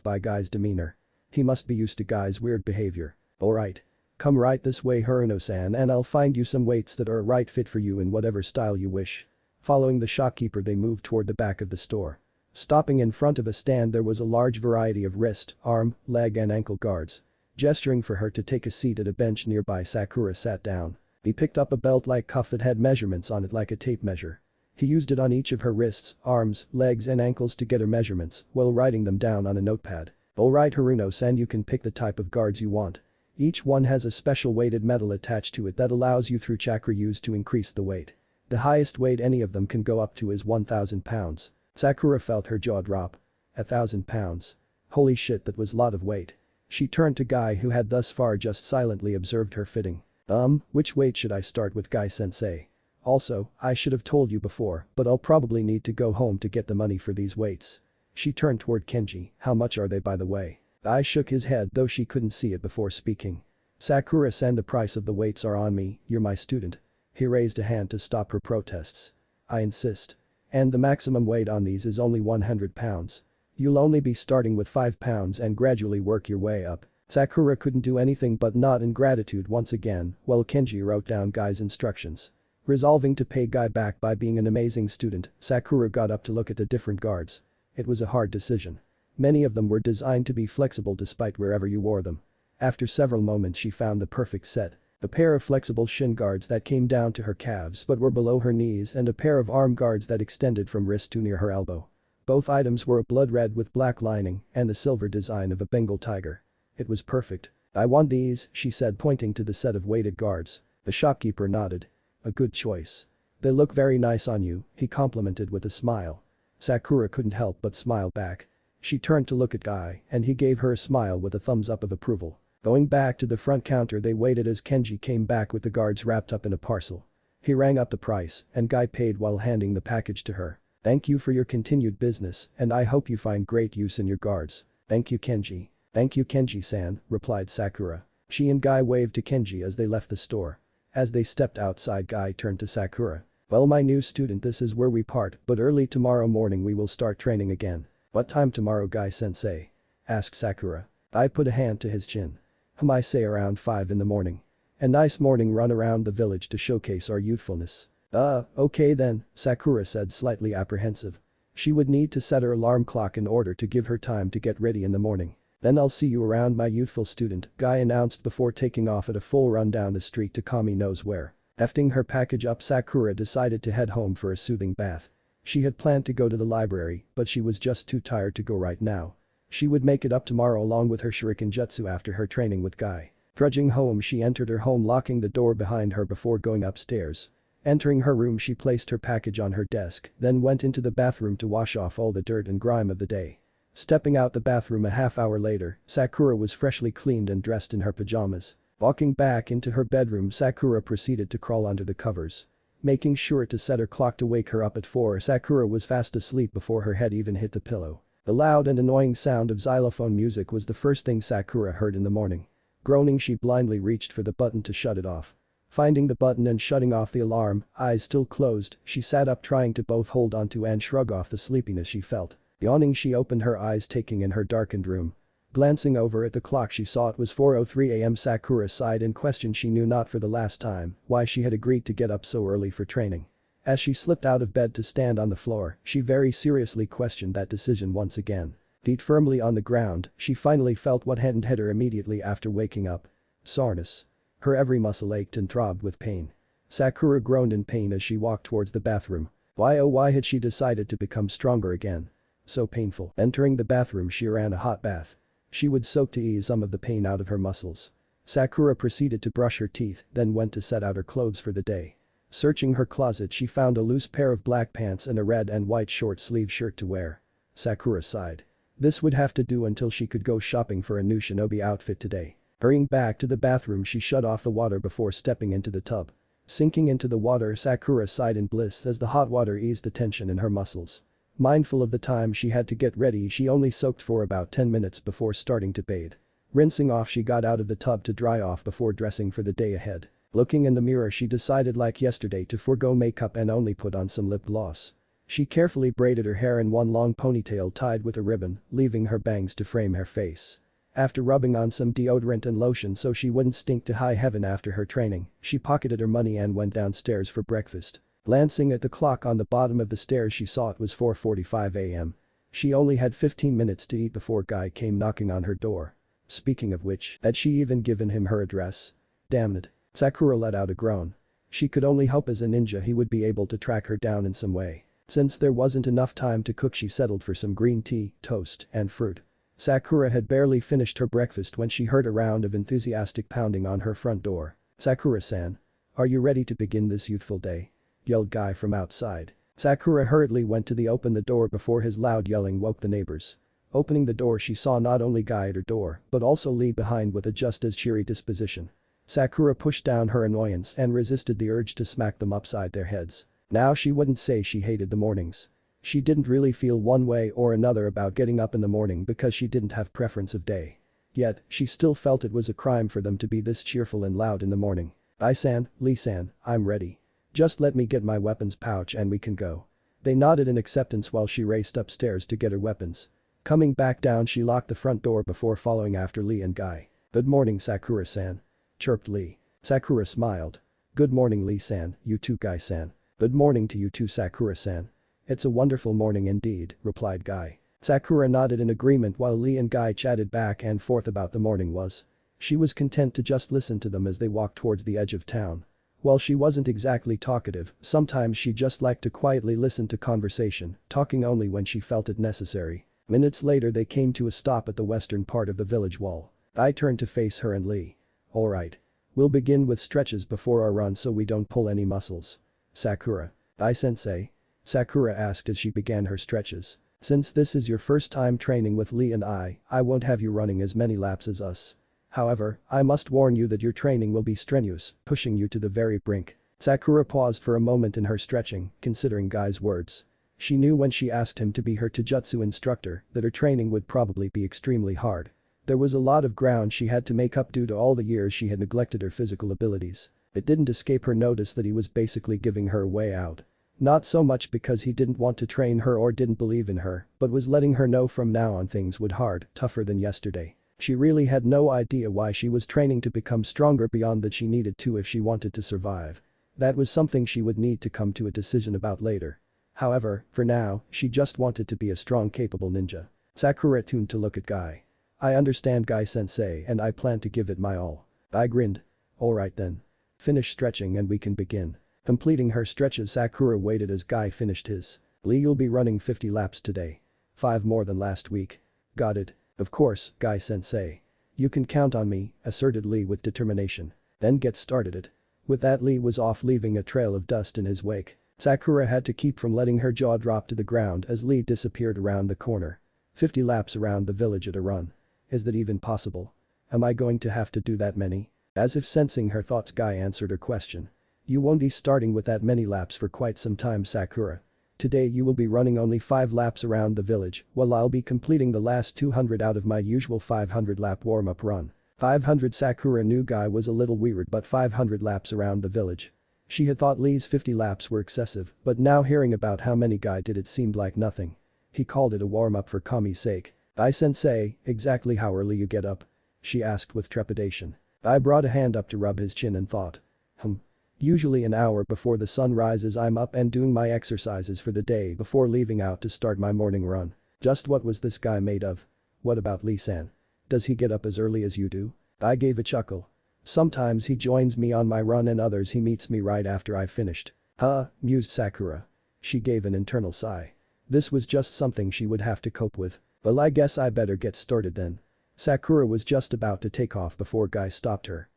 by Guy's demeanor. He must be used to Guy's weird behavior. Alright. Come right this way, Haruno-san, and I'll find you some weights that are a right fit for you in whatever style you wish. Following the shopkeeper, they moved toward the back of the store. Stopping in front of a stand, there was a large variety of wrist, arm, leg and ankle guards. Gesturing for her to take a seat at a bench nearby, Sakura sat down. He picked up a belt-like cuff that had measurements on it like a tape measure. He used it on each of her wrists, arms, legs and ankles to get her measurements while writing them down on a notepad. Alright, Haruno-san, you can pick the type of guards you want. Each one has a special weighted metal attached to it that allows you through chakra used to increase the weight. The highest weight any of them can go up to is 1,000 pounds. Sakura felt her jaw drop. 1,000 pounds. Holy shit, that was a lot of weight. She turned to Guy, who had thus far just silently observed her fitting. Which weight should I start with, Guy-sensei? Also, I should have told you before, but I'll probably need to go home to get the money for these weights. She turned toward Kenji. How much are they by the way? Guy shook his head though she couldn't see it before speaking. Sakura-san, the price of the weights are on me, you're my student. He raised a hand to stop her protests. I insist. And the maximum weight on these is only 100 pounds. You'll only be starting with 5 pounds and gradually work your way up. Sakura couldn't do anything but nod in gratitude once again while Kenji wrote down Guy's instructions. Resolving to pay Guy back by being an amazing student, Sakura got up to look at the different guards. It was a hard decision. Many of them were designed to be flexible despite wherever you wore them. After several moments she found the perfect set. A pair of flexible shin guards that came down to her calves but were below her knees and a pair of arm guards that extended from wrist to near her elbow. Both items were a blood red with black lining and the silver design of a Bengal tiger. It was perfect. I want these, she said pointing to the set of weighted guards. The shopkeeper nodded. A good choice. They look very nice on you, he complimented with a smile. Sakura couldn't help but smile back. She turned to look at Guy and he gave her a smile with a thumbs up of approval. Going back to the front counter they waited as Kenji came back with the guards wrapped up in a parcel. He rang up the price and Guy paid while handing the package to her. Thank you for your continued business and I hope you find great use in your guards. Thank you Kenji. Thank you Kenji-san, replied Sakura. She and Guy waved to Kenji as they left the store. As they stepped outside Guy turned to Sakura. Well my new student, this is where we part but early tomorrow morning we will start training again. What time tomorrow Guy-sensei? Asked Sakura. Guy put a hand to his chin. I say around 5 in the morning. A nice morning run around the village to showcase our youthfulness. Okay then, Sakura said slightly apprehensive. She would need to set her alarm clock in order to give her time to get ready in the morning. Then I'll see you around my youthful student, Guy announced before taking off at a full run down the street to Kami knows where. Hefting her package up Sakura decided to head home for a soothing bath. She had planned to go to the library, but she was just too tired to go right now. She would make it up tomorrow along with her shuriken jutsu after her training with Guy. Trudging home she entered her home locking the door behind her before going upstairs. Entering her room she placed her package on her desk, then went into the bathroom to wash off all the dirt and grime of the day. Stepping out the bathroom a half hour later, Sakura was freshly cleaned and dressed in her pajamas. Walking back into her bedroom Sakura proceeded to crawl under the covers. Making sure to set her clock to wake her up at 4, Sakura was fast asleep before her head even hit the pillow. The loud and annoying sound of xylophone music was the first thing Sakura heard in the morning. Groaning she blindly reached for the button to shut it off. Finding the button and shutting off the alarm, eyes still closed, she sat up trying to both hold onto and shrug off the sleepiness she felt. Yawning she opened her eyes taking in her darkened room. Glancing over at the clock she saw it was 4:03 am. Sakura sighed and questioned she knew not for the last time why she had agreed to get up so early for training. As she slipped out of bed to stand on the floor, she very seriously questioned that decision once again. Feet firmly on the ground, she finally felt what hadn't hit her immediately after waking up. Soreness. Her every muscle ached and throbbed with pain. Sakura groaned in pain as she walked towards the bathroom. Why oh why had she decided to become stronger again? So painful. Entering the bathroom she ran a hot bath. She would soak to ease some of the pain out of her muscles. Sakura proceeded to brush her teeth, then went to set out her clothes for the day. Searching her closet she found a loose pair of black pants and a red and white short-sleeve shirt to wear. Sakura sighed. This would have to do until she could go shopping for a new shinobi outfit today. Hurrying back to the bathroom she shut off the water before stepping into the tub. Sinking into the water Sakura sighed in bliss as the hot water eased the tension in her muscles. Mindful of the time she had to get ready she only soaked for about 10 minutes before starting to bathe. Rinsing off she got out of the tub to dry off before dressing for the day ahead. Looking in the mirror she decided like yesterday to forego makeup and only put on some lip gloss. She carefully braided her hair in one long ponytail tied with a ribbon, leaving her bangs to frame her face. After rubbing on some deodorant and lotion so she wouldn't stink to high heaven after her training, she pocketed her money and went downstairs for breakfast. Glancing at the clock on the bottom of the stairs she saw it was 4:45 am. She only had 15 minutes to eat before Guy came knocking on her door. Speaking of which, had she even given him her address? Damn it. Sakura let out a groan. She could only hope as a ninja he would be able to track her down in some way. Since there wasn't enough time to cook she settled for some green tea, toast, and fruit. Sakura had barely finished her breakfast when she heard a round of enthusiastic pounding on her front door. Sakura-san. Are you ready to begin this youthful day? Yelled Guy from outside. Sakura hurriedly went to open the door before his loud yelling woke the neighbors. Opening the door she saw not only Guy at her door, but also Lee behind with a just as cheery disposition. Sakura pushed down her annoyance and resisted the urge to smack them upside their heads. Now she wouldn't say she hated the mornings. She didn't really feel one way or another about getting up in the morning because she didn't have preference of day. Yet, she still felt it was a crime for them to be this cheerful and loud in the morning. "I-san, Lee-san, I'm ready. Just let me get my weapons pouch and we can go." They nodded in acceptance while she raced upstairs to get her weapons. Coming back down, she locked the front door before following after Lee and Guy. "Good morning, Sakura-san," chirped Lee. Sakura smiled. "Good morning, Lee-san, you too, Guy-san." "Good morning to you too, Sakura-san." "It's a wonderful morning indeed," replied Guy. Sakura nodded in agreement while Lee and Guy chatted back and forth about the morning was. She was content to just listen to them as they walked towards the edge of town. While she wasn't exactly talkative, sometimes she just liked to quietly listen to conversation, talking only when she felt it necessary. Minutes later they came to a stop at the western part of the village wall. I turned to face her and Lee. "Alright. We'll begin with stretches before our run so we don't pull any muscles." "Sakura. I-sensei?" Sakura asked as she began her stretches. "Since this is your first time training with Lee and I won't have you running as many laps as us. However, I must warn you that your training will be strenuous, pushing you to the very brink." Sakura paused for a moment in her stretching, considering Guy's words. She knew when she asked him to be her Taijutsu instructor that her training would probably be extremely hard. There was a lot of ground she had to make up due to all the years she had neglected her physical abilities. It didn't escape her notice that he was basically giving her a way out. Not so much because he didn't want to train her or didn't believe in her, but was letting her know from now on things would hard, tougher than yesterday. She really had no idea why she was training to become stronger beyond that she needed to if she wanted to survive. That was something she would need to come to a decision about later. However, for now, she just wanted to be a strong, capable ninja. Sakura tuned to look at Guy. "I understand, Guy-sensei, and I plan to give it my all." I grinned. "Alright then. Finish stretching and we can begin." Completing her stretches, Sakura waited as Guy finished his. "Lee, you'll be running 50 laps today. 5 more than last week." "Got it. Of course, Guy-sensei. You can count on me," asserted Lee with determination. "Then get started it." With that, Lee was off, leaving a trail of dust in his wake. Sakura had to keep from letting her jaw drop to the ground as Lee disappeared around the corner. 50 laps around the village at a run. Is that even possible? Am I going to have to do that many? As if sensing her thoughts, Guy answered her question. "You won't be starting with that many laps for quite some time, Sakura. Today you will be running only 5 laps around the village, while I'll be completing the last 200 out of my usual 500 lap warm-up run." 500. Sakura knew Guy was a little weird, but 500 laps around the village. She had thought Lee's 50 laps were excessive, but now hearing about how many Guy did, it seemed like nothing. He called it a warm-up for Kami's sake. "I-sensei, exactly how early you get up?" she asked with trepidation. I brought a hand up to rub his chin and thought. Usually an hour before the sun rises I'm up and doing my exercises for the day before leaving out to start my morning run." Just what was this guy made of? "What about Lee-san? Does he get up as early as you do?" I gave a chuckle. "Sometimes he joins me on my run and others he meets me right after I've finished." "Huh," mused Sakura. She gave an internal sigh. This was just something she would have to cope with. "Well, I guess I better get started then." Sakura was just about to take off before Guy stopped her.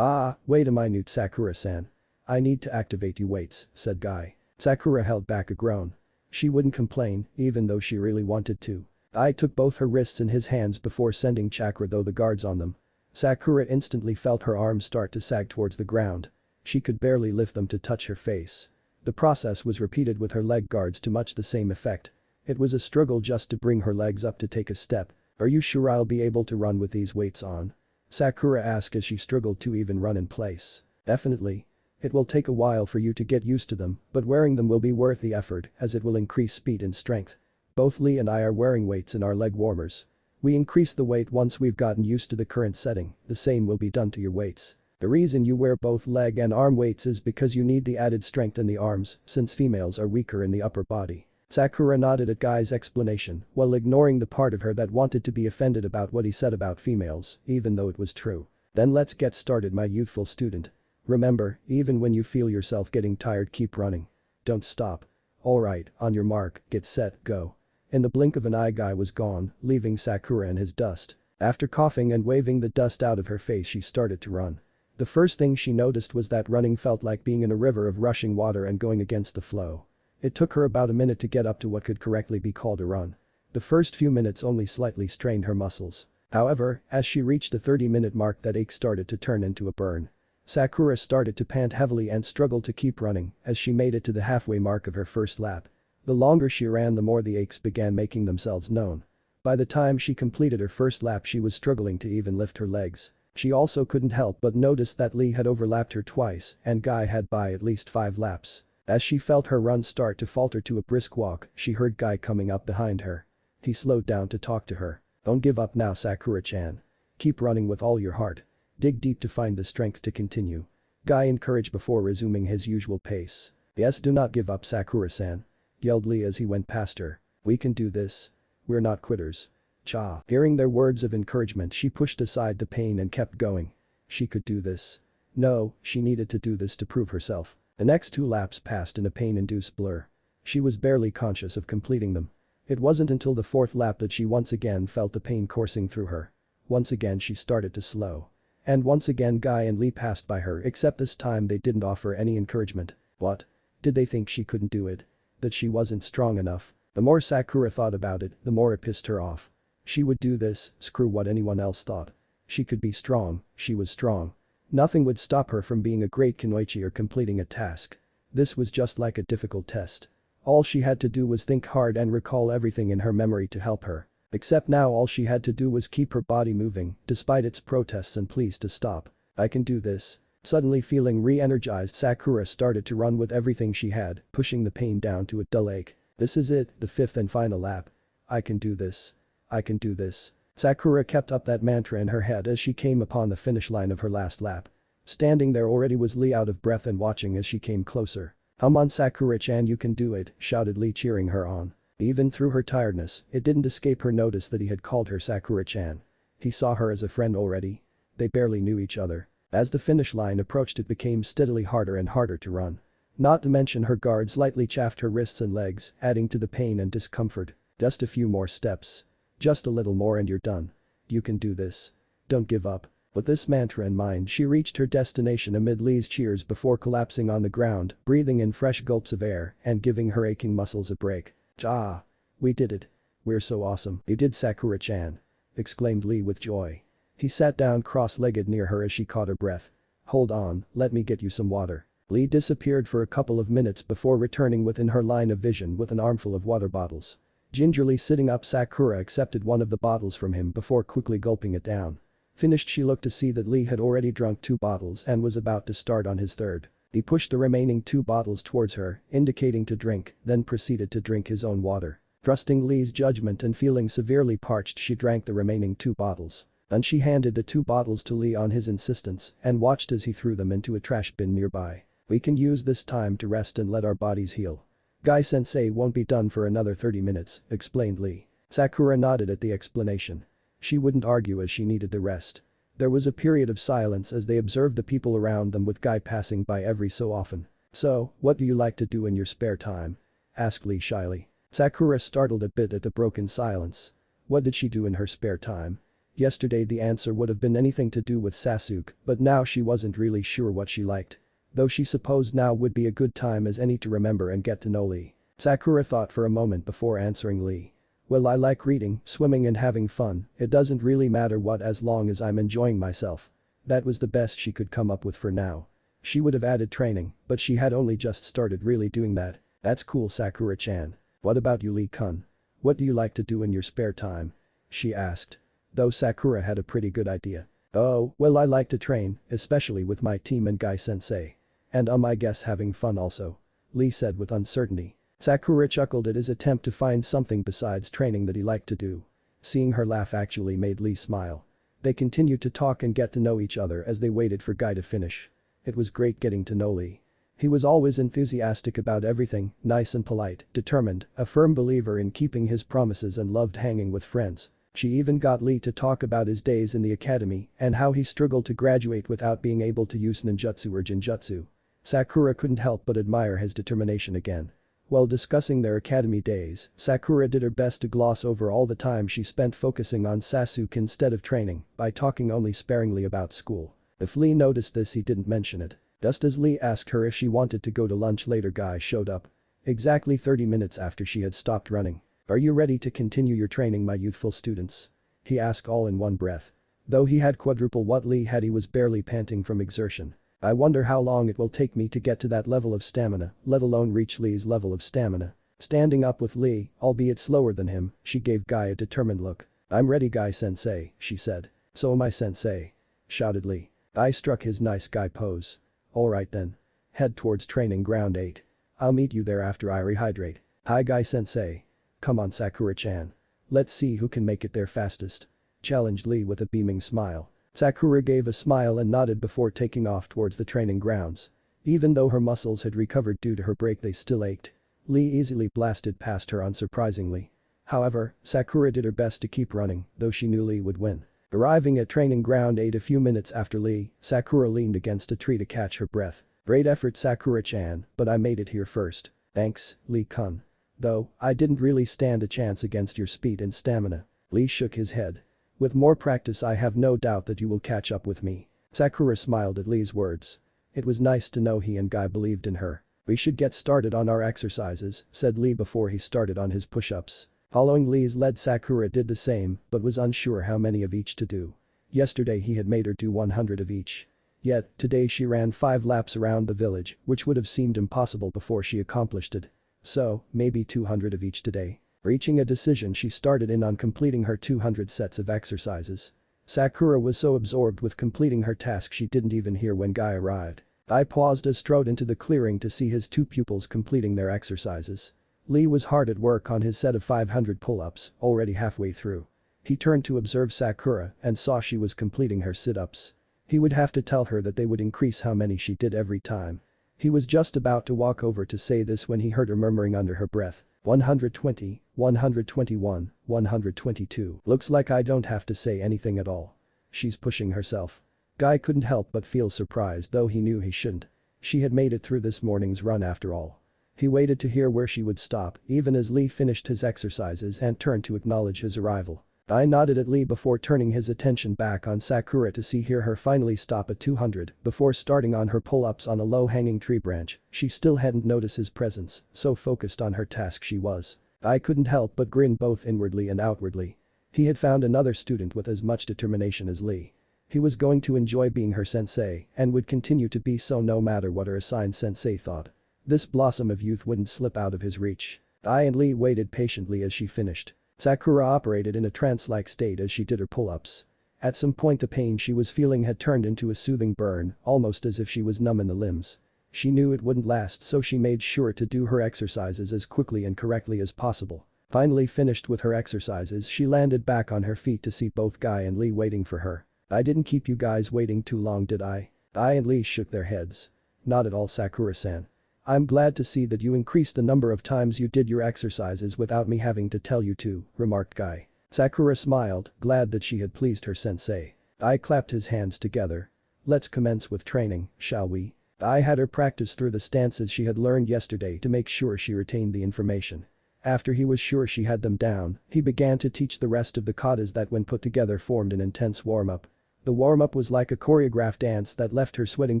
Wait a minute, Sakura-san. I need to activate you weights," said Guy. Sakura held back a groan. She wouldn't complain, even though she really wanted to. I took both her wrists in his hands before sending chakra through the guards on them. Sakura instantly felt her arms start to sag towards the ground. She could barely lift them to touch her face. The process was repeated with her leg guards to much the same effect. It was a struggle just to bring her legs up to take a step. "Are you sure I'll be able to run with these weights on?" Sakura asked as she struggled to even run in place. "Definitely. It will take a while for you to get used to them, but wearing them will be worth the effort as it will increase speed and strength. Both Lee and I are wearing weights in our leg warmers. We increase the weight once we've gotten used to the current setting, the same will be done to your weights. The reason you wear both leg and arm weights is because you need the added strength in the arms, since females are weaker in the upper body." Sakura nodded at Guy's explanation while ignoring the part of her that wanted to be offended about what he said about females, even though it was true. "Then let's get started, my youthful student. Remember, even when you feel yourself getting tired, keep running. Don't stop. Alright, on your mark, get set, go." In the blink of an eye, Guy was gone, leaving Sakura in his dust. After coughing and waving the dust out of her face, she started to run. The first thing she noticed was that running felt like being in a river of rushing water and going against the flow. It took her about a minute to get up to what could correctly be called a run. The first few minutes only slightly strained her muscles. However, as she reached the 30-minute mark, that ache started to turn into a burn. Sakura started to pant heavily and struggled to keep running as she made it to the halfway mark of her first lap. The longer she ran the more the aches began making themselves known. By the time she completed her first lap she was struggling to even lift her legs. She also couldn't help but notice that Lee had overlapped her twice and Guy had by at least 5 laps. As she felt her run start to falter to a brisk walk, she heard Guy coming up behind her. He slowed down to talk to her. "Don't give up now, Sakura-chan. Keep running with all your heart. Dig deep to find the strength to continue." Guy encouraged before resuming his usual pace. "Yes, do not give up, Sakura-san," yelled Lee as he went past her. "We can do this. We're not quitters." Cha. Hearing their words of encouragement she pushed aside the pain and kept going. She could do this. No, she needed to do this to prove herself. The next 2 laps passed in a pain-induced blur. She was barely conscious of completing them. It wasn't until the 4th lap that she once again felt the pain coursing through her. Once again she started to slow. And once again Guy and Lee passed by her, except this time they didn't offer any encouragement. What? Did they think she couldn't do it? That she wasn't strong enough? The more Sakura thought about it, the more it pissed her off. She would do this, screw what anyone else thought. She could be strong, she was strong. Nothing would stop her from being a great kunoichi or completing a task. This was just like a difficult test. All she had to do was think hard and recall everything in her memory to help her. Except now all she had to do was keep her body moving, despite its protests and pleas to stop. "I can do this." Suddenly feeling re-energized, Sakura started to run with everything she had, pushing the pain down to a dull ache. "This is it, the 5th and final lap. I can do this. I can do this." Sakura kept up that mantra in her head as she came upon the finish line of her last lap. Standing there already was Lee, out of breath and watching as she came closer. "Come on, Sakura-chan, you can do it," shouted Lee, cheering her on. Even through her tiredness, it didn't escape her notice that he had called her Sakura-chan. He saw her as a friend already. They barely knew each other. As the finish line approached it became steadily harder and harder to run. Not to mention her guards lightly chafed her wrists and legs, adding to the pain and discomfort. Just a few more steps. Just a little more and you're done. You can do this. Don't give up. With this mantra in mind she reached her destination amid Lee's cheers before collapsing on the ground, breathing in fresh gulps of air and giving her aching muscles a break. "Ah! We did it. We're so awesome." "You did, Sakura-chan," exclaimed Lee with joy. He sat down cross-legged near her as she caught her breath. "Hold on, let me get you some water." Lee disappeared for a couple of minutes before returning within her line of vision with an armful of water bottles. Gingerly sitting up, Sakura accepted one of the bottles from him before quickly gulping it down. Finished, she looked to see that Lee had already drunk 2 bottles and was about to start on his 3rd. He pushed the remaining 2 bottles towards her, indicating to drink, then proceeded to drink his own water. Trusting Lee's judgment and feeling severely parched, she drank the remaining 2 bottles. Then she handed the 2 bottles to Lee on his insistence and watched as he threw them into a trash bin nearby. "We can use this time to rest and let our bodies heal. Guy-sensei won't be done for another 30 minutes, explained Lee. Sakura nodded at the explanation. She wouldn't argue as she needed the rest. There was a period of silence as they observed the people around them, with Guy passing by every so often. "So, what do you like to do in your spare time?" asked Lee shyly. Sakura startled a bit at the broken silence. What did she do in her spare time? Yesterday the answer would have been anything to do with Sasuke, but now she wasn't really sure what she liked. Though she supposed now would be a good time as any to remember and get to know Lee. Sakura thought for a moment before answering Lee. "Well, I like reading, swimming and having fun. It doesn't really matter what as long as I'm enjoying myself." That was the best she could come up with for now. She would have added training, but she had only just started really doing that. "That's cool, Sakura-chan. What about you, Lee-kun? What do you like to do in your spare time?" she asked. Though Sakura had a pretty good idea. "Oh, well, I like to train, especially with my team and Guy-sensei. And I guess having fun also," Lee said with uncertainty. Sakura chuckled at his attempt to find something besides training that he liked to do. Seeing her laugh actually made Lee smile. They continued to talk and get to know each other as they waited for Guy to finish. It was great getting to know Lee. He was always enthusiastic about everything, nice and polite, determined, a firm believer in keeping his promises, and loved hanging with friends. She even got Lee to talk about his days in the academy and how he struggled to graduate without being able to use ninjutsu or genjutsu. Sakura couldn't help but admire his determination again. While discussing their academy days, Sakura did her best to gloss over all the time she spent focusing on Sasuke instead of training, by talking only sparingly about school. If Lee noticed this, he didn't mention it. Just as Lee asked her if she wanted to go to lunch later, Guy showed up. Exactly 30 minutes after she had stopped running. "Are you ready to continue your training, my youthful students?" he asked all in one breath. Though he had quadruple what Lee had, he was barely panting from exertion. "I wonder how long it will take me to get to that level of stamina, let alone reach Lee's level of stamina." Standing up with Lee, albeit slower than him, she gave Guy a determined look. "I'm ready Guy-sensei," she said. "So am I sensei," shouted Lee. I struck his nice guy pose. "Alright then. Head towards training ground 8. I'll meet you there after I rehydrate." "Hi Guy-sensei. Come on Sakura-chan. Let's see who can make it there fastest," challenged Lee with a beaming smile. Sakura gave a smile and nodded before taking off towards the training grounds. Even though her muscles had recovered due to her break, they still ached. Lee easily blasted past her unsurprisingly. However, Sakura did her best to keep running, though she knew Lee would win. Arriving at training ground 8 a few minutes after Lee, Sakura leaned against a tree to catch her breath. "Great effort Sakura-chan, but I made it here first." "Thanks, Lee-kun. Though, I didn't really stand a chance against your speed and stamina." Lee shook his head. "With more practice I have no doubt that you will catch up with me." Sakura smiled at Lee's words. It was nice to know he and Guy believed in her. "We should get started on our exercises," said Lee before he started on his push-ups. Following Lee's lead, Sakura did the same but was unsure how many of each to do. Yesterday he had made her do 100 of each. Yet, today she ran 5 laps around the village, which would have seemed impossible before she accomplished it. So, maybe 200 of each today. Reaching a decision, she started in on completing her 200 sets of exercises. Sakura was so absorbed with completing her task she didn't even hear when Guy arrived. I paused as strode into the clearing to see his 2 pupils completing their exercises. Lee was hard at work on his set of 500 pull-ups, already halfway through. He turned to observe Sakura and saw she was completing her sit-ups. He would have to tell her that they would increase how many she did every time. He was just about to walk over to say this when he heard her murmuring under her breath, 120, 121, 122. "Looks like I don't have to say anything at all. She's pushing herself." Guy couldn't help but feel surprised, though he knew he shouldn't. She had made it through this morning's run after all. He waited to hear where she would stop, even as Lee finished his exercises and turned to acknowledge his arrival. Guy nodded at Lee before turning his attention back on Sakura to hear her finally stop at 200 before starting on her pull-ups on a low-hanging tree branch. She still hadn't noticed his presence, so focused on her task she was. Guy couldn't help but grin both inwardly and outwardly. He had found another student with as much determination as Lee. He was going to enjoy being her sensei and would continue to be so no matter what her assigned sensei thought. This blossom of youth wouldn't slip out of his reach. Guy and Lee waited patiently as she finished. Sakura operated in a trance-like state as she did her pull-ups. At some point the pain she was feeling had turned into a soothing burn, almost as if she was numb in the limbs. She knew it wouldn't last, so she made sure to do her exercises as quickly and correctly as possible. Finally finished with her exercises, she landed back on her feet to see both Guy and Lee waiting for her. "I didn't keep you guys waiting too long, did I?" Guy and Lee shook their heads. "Not at all Sakura-san. I'm glad to see that you increased the number of times you did your exercises without me having to tell you to," remarked Guy. Sakura smiled, glad that she had pleased her sensei. Guy clapped his hands together. "Let's commence with training, shall we?" Guy had her practice through the stances she had learned yesterday to make sure she retained the information. After he was sure she had them down, he began to teach the rest of the katas that when put together formed an intense warm-up. The warm-up was like a choreographed dance that left her sweating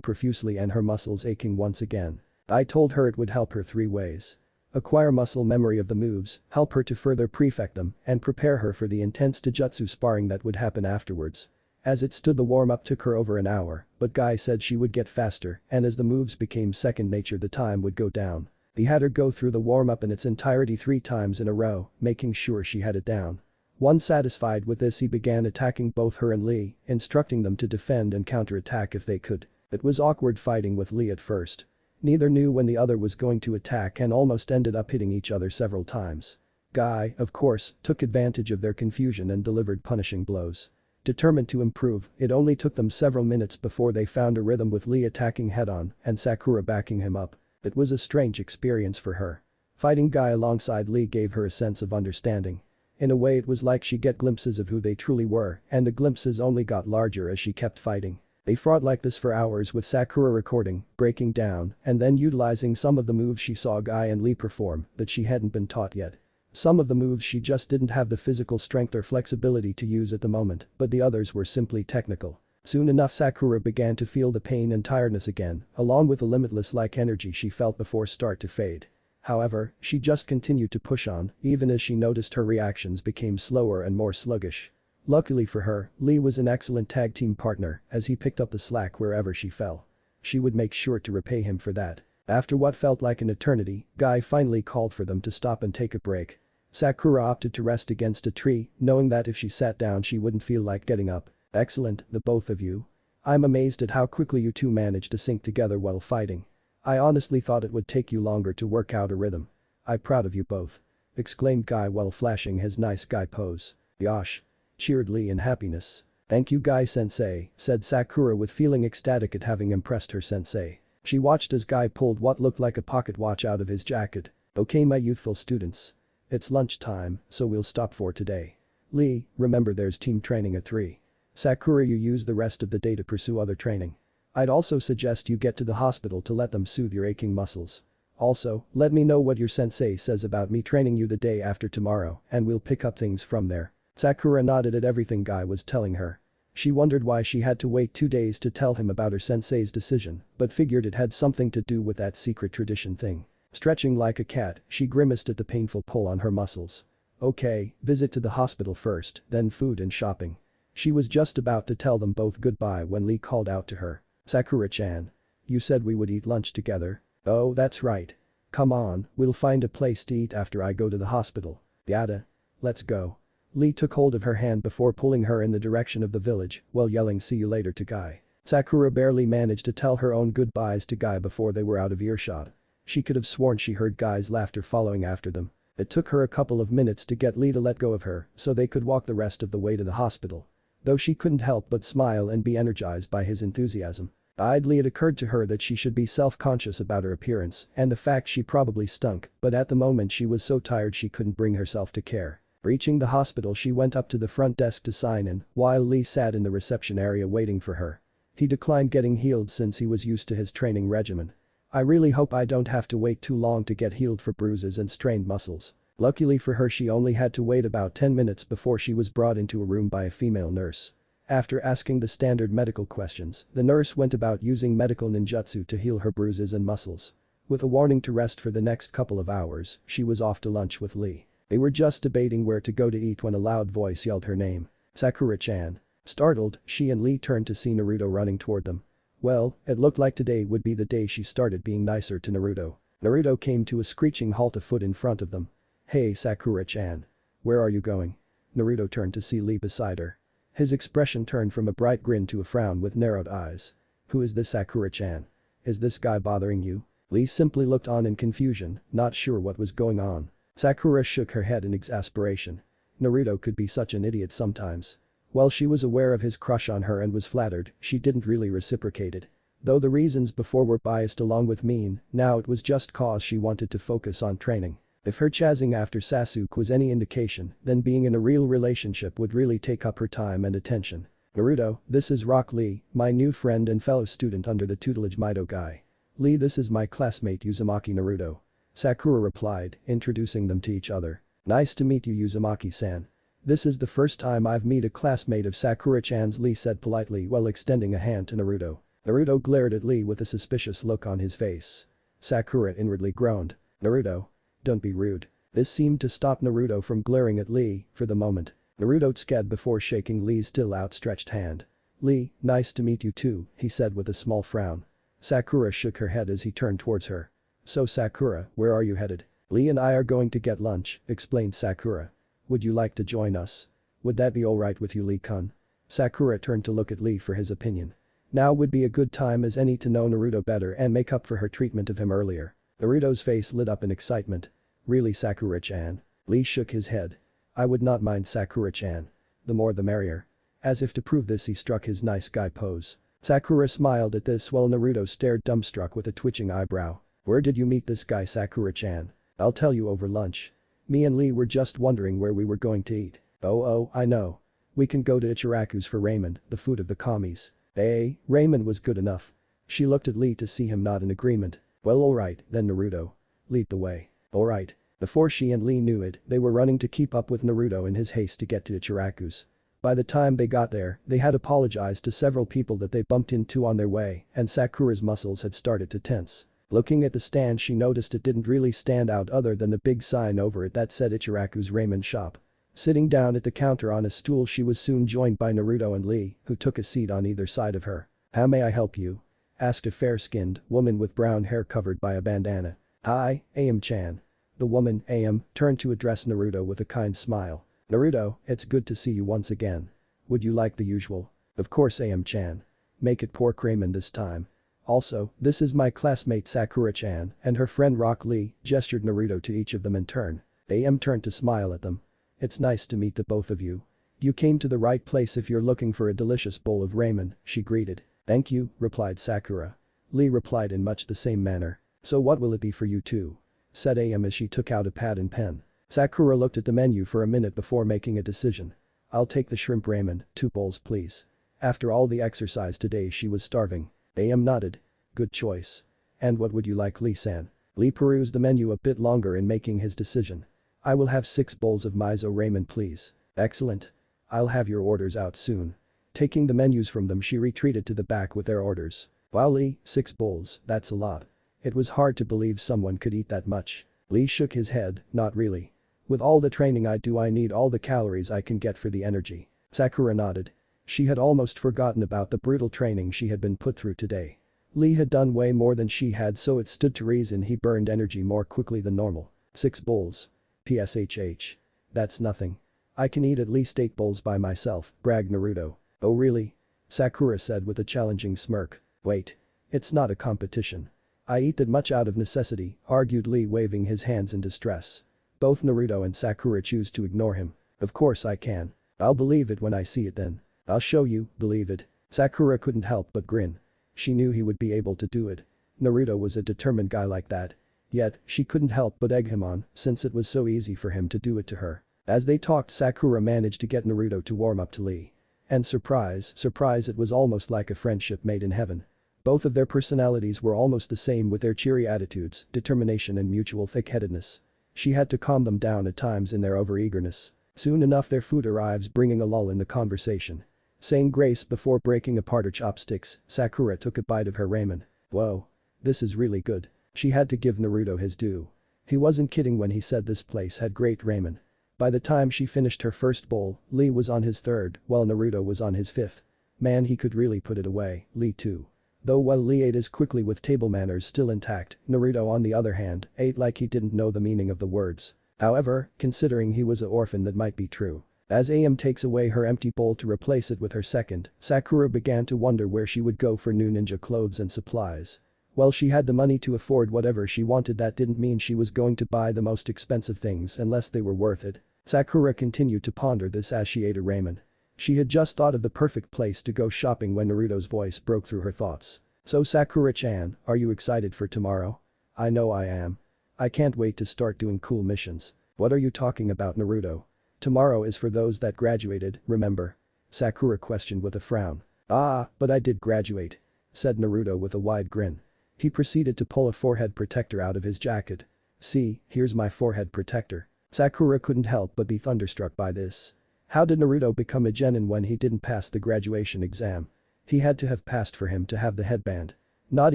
profusely and her muscles aching once again. I told her it would help her 3 ways. Acquire muscle memory of the moves, help her to further perfect them, and prepare her for the intense taijutsu sparring that would happen afterwards. As it stood, the warm-up took her over an hour, but Guy said she would get faster, and as the moves became second nature the time would go down. He had her go through the warm-up in its entirety 3 times in a row, making sure she had it down. Once satisfied with this, he began attacking both her and Lee, instructing them to defend and counter-attack if they could. It was awkward fighting with Lee at first. Neither knew when the other was going to attack and almost ended up hitting each other several times. Guy, of course, took advantage of their confusion and delivered punishing blows. Determined to improve, it only took them several minutes before they found a rhythm with Lee attacking head-on and Sakura backing him up. It was a strange experience for her. Fighting Guy alongside Lee gave her a sense of understanding. In a way, it was like she get glimpses of who they truly were, and the glimpses only got larger as she kept fighting. They fought like this for hours with Sakura recording, breaking down, and then utilizing some of the moves she saw Guy and Lee perform that she hadn't been taught yet. Some of the moves she just didn't have the physical strength or flexibility to use at the moment, but the others were simply technical. Soon enough Sakura began to feel the pain and tiredness again, along with the limitless-like energy she felt before start to fade. However, she just continued to push on, even as she noticed her reactions became slower and more sluggish. Luckily for her, Lee was an excellent tag team partner as he picked up the slack wherever she fell. She would make sure to repay him for that. After what felt like an eternity, Guy finally called for them to stop and take a break. Sakura opted to rest against a tree, knowing that if she sat down she wouldn't feel like getting up. Excellent, the both of you. I'm amazed at how quickly you two managed to sync together while fighting. I honestly thought it would take you longer to work out a rhythm. I'm proud of you both. Exclaimed Guy while flashing his nice guy pose. Yosh. Cheered Lee in happiness. Thank you Guy-sensei, said Sakura with feeling ecstatic at having impressed her sensei. She watched as Guy pulled what looked like a pocket watch out of his jacket. Okay my youthful students. It's lunchtime, so we'll stop for today. Lee, remember there's team training at 3. Sakura, you use the rest of the day to pursue other training. I'd also suggest you get to the hospital to let them soothe your aching muscles. Also, let me know what your sensei says about me training you the day after tomorrow and we'll pick up things from there. Sakura nodded at everything Guy was telling her. She wondered why she had to wait 2 days to tell him about her sensei's decision, but figured it had something to do with that secret tradition thing. Stretching like a cat, she grimaced at the painful pull on her muscles. Okay, visit to the hospital first, then food and shopping. She was just about to tell them both goodbye when Lee called out to her. Sakura-chan. You said we would eat lunch together. Oh, that's right. Come on, we'll find a place to eat after I go to the hospital. Yada. Let's go. Lee took hold of her hand before pulling her in the direction of the village while yelling see you later to Guy. Sakura barely managed to tell her own goodbyes to Guy before they were out of earshot. She could have sworn she heard Guy's laughter following after them. It took her a couple of minutes to get Lee to let go of her so they could walk the rest of the way to the hospital. Though she couldn't help but smile and be energized by his enthusiasm. Idly it occurred to her that she should be self-conscious about her appearance and the fact she probably stunk, but at the moment she was so tired she couldn't bring herself to care. Reaching the hospital she went up to the front desk to sign in while Lee sat in the reception area waiting for her. He declined getting healed since he was used to his training regimen. I really hope I don't have to wait too long to get healed for bruises and strained muscles. Luckily for her she only had to wait about 10 minutes before she was brought into a room by a female nurse. After asking the standard medical questions, the nurse went about using medical ninjutsu to heal her bruises and muscles. With a warning to rest for the next couple of hours, she was off to lunch with Lee. They were just debating where to go to eat when a loud voice yelled her name. Sakura-chan. Startled, she and Lee turned to see Naruto running toward them. Well, it looked like today would be the day she started being nicer to Naruto. Naruto came to a screeching halt a foot in front of them. Hey Sakura-chan. Where are you going? Naruto turned to see Lee beside her. His expression turned from a bright grin to a frown with narrowed eyes. Who is this Sakura-chan? Is this guy bothering you? Lee simply looked on in confusion, not sure what was going on. Sakura shook her head in exasperation. Naruto could be such an idiot sometimes. While she was aware of his crush on her and was flattered, she didn't really reciprocate it. Though the reasons before were biased along with mean, now it was just cause she wanted to focus on training. If her chasing after Sasuke was any indication, then being in a real relationship would really take up her time and attention. Naruto, this is Rock Lee, my new friend and fellow student under the tutelage Mido Guy. Lee, this is my classmate Uzumaki Naruto. Sakura replied, introducing them to each other. Nice to meet you Uzumaki-san. This is the first time I've met a classmate of Sakura-chan's, Lee said politely while extending a hand to Naruto. Naruto glared at Lee with a suspicious look on his face. Sakura inwardly groaned. Naruto. Don't be rude. This seemed to stop Naruto from glaring at Lee for the moment. Naruto sked before shaking Lee's still outstretched hand. Lee, nice to meet you too, he said with a small frown. Sakura shook her head as he turned towards her. So Sakura, where are you headed? Lee and I are going to get lunch, explained Sakura. Would you like to join us? Would that be alright with you Lee-kun? Sakura turned to look at Lee for his opinion. Now would be a good time as any to know Naruto better and make up for her treatment of him earlier. Naruto's face lit up in excitement. Really Sakura-chan? Lee shook his head. I would not mind Sakura-chan. The more the merrier. As if to prove this he struck his nice guy pose. Sakura smiled at this while Naruto stared dumbstruck with a twitching eyebrow. Where did you meet this guy Sakura-chan? I'll tell you over lunch. Me and Lee were just wondering where we were going to eat. Oh, I know. We can go to Ichiraku's for ramen, the food of the commies. Ramen was good enough. She looked at Lee to see him nod in agreement. Well alright, then Naruto. Lead the way. Alright. Before she and Lee knew it, they were running to keep up with Naruto in his haste to get to Ichiraku's. By the time they got there, they had apologized to several people that they bumped into on their way, and Sakura's muscles had started to tense. Looking at the stand she noticed it didn't really stand out other than the big sign over it that said Ichiraku's ramen shop. Sitting down at the counter on a stool she was soon joined by Naruto and Lee, who took a seat on either side of her. How may I help you? asked a fair-skinned woman with brown hair covered by a bandana. Hi, Am-chan. The woman, Am, turned to address Naruto with a kind smile. Naruto, it's good to see you once again. Would you like the usual? Of course Am-chan. Make it pork ramen this time. Also, this is my classmate Sakura-chan and her friend Rock Lee, gestured Naruto to each of them in turn. Am turned to smile at them. It's nice to meet the both of you. You came to the right place if you're looking for a delicious bowl of ramen, she greeted. Thank you, replied Sakura. Lee replied in much the same manner. So what will it be for you two? Said Am as she took out a pad and pen. Sakura looked at the menu for a minute before making a decision. I'll take the shrimp ramen, 2 bowls please. After all the exercise today she was starving. Am nodded. Good choice. And what would you like Lee-san? Lee perused the menu a bit longer in making his decision. I will have 6 bowls of miso ramen please. Excellent. I'll have your orders out soon. Taking the menus from them she retreated to the back with their orders. Wow Lee, 6 bowls, that's a lot. It was hard to believe someone could eat that much. Lee shook his head, not really. With all the training I do I need all the calories I can get for the energy. Sakura nodded. She had almost forgotten about the brutal training she had been put through today. Lee had done way more than she had so it stood to reason he burned energy more quickly than normal. 6 bowls. PSHH. That's nothing. I can eat at least 8 bowls by myself, bragged Naruto. Oh really? Sakura said with a challenging smirk. Wait. It's not a competition. I eat that much out of necessity, argued Lee waving his hands in distress. Both Naruto and Sakura choose to ignore him. Of course I can. I'll believe it when I see it then. I'll show you, believe it. Sakura couldn't help but grin. She knew he would be able to do it. Naruto was a determined guy like that. Yet, she couldn't help but egg him on, since it was so easy for him to do it to her. As they talked Sakura managed to get Naruto to warm up to Lee. And surprise, it was almost like a friendship made in heaven. Both of their personalities were almost the same with their cheery attitudes, determination and mutual thick-headedness. She had to calm them down at times in their overeagerness. Soon enough their food arrives bringing a lull in the conversation. Saying grace before breaking apart her chopsticks, Sakura took a bite of her ramen. Whoa. This is really good. She had to give Naruto his due. He wasn't kidding when he said this place had great ramen. By the time she finished her first bowl, Lee was on his third, while Naruto was on his fifth. Man he could really put it away, Lee too. Though while Lee ate as quickly with table manners still intact, Naruto on the other hand, ate like he didn't know the meaning of the words. However, considering he was an orphan that might be true. As Am takes away her empty bowl to replace it with her second, Sakura began to wonder where she would go for new ninja clothes and supplies. While she had the money to afford whatever she wanted that didn't mean she was going to buy the most expensive things unless they were worth it. Sakura continued to ponder this as she ate her ramen. She had just thought of the perfect place to go shopping when Naruto's voice broke through her thoughts. So Sakura-chan, are you excited for tomorrow? I know I am. I can't wait to start doing cool missions. What are you talking about Naruto? Tomorrow is for those that graduated, remember? Sakura questioned with a frown. Ah, but I did graduate. Said Naruto with a wide grin. He proceeded to pull a forehead protector out of his jacket. See, here's my forehead protector. Sakura couldn't help but be thunderstruck by this. How did Naruto become a genin when he didn't pass the graduation exam? He had to have passed for him to have the headband. Not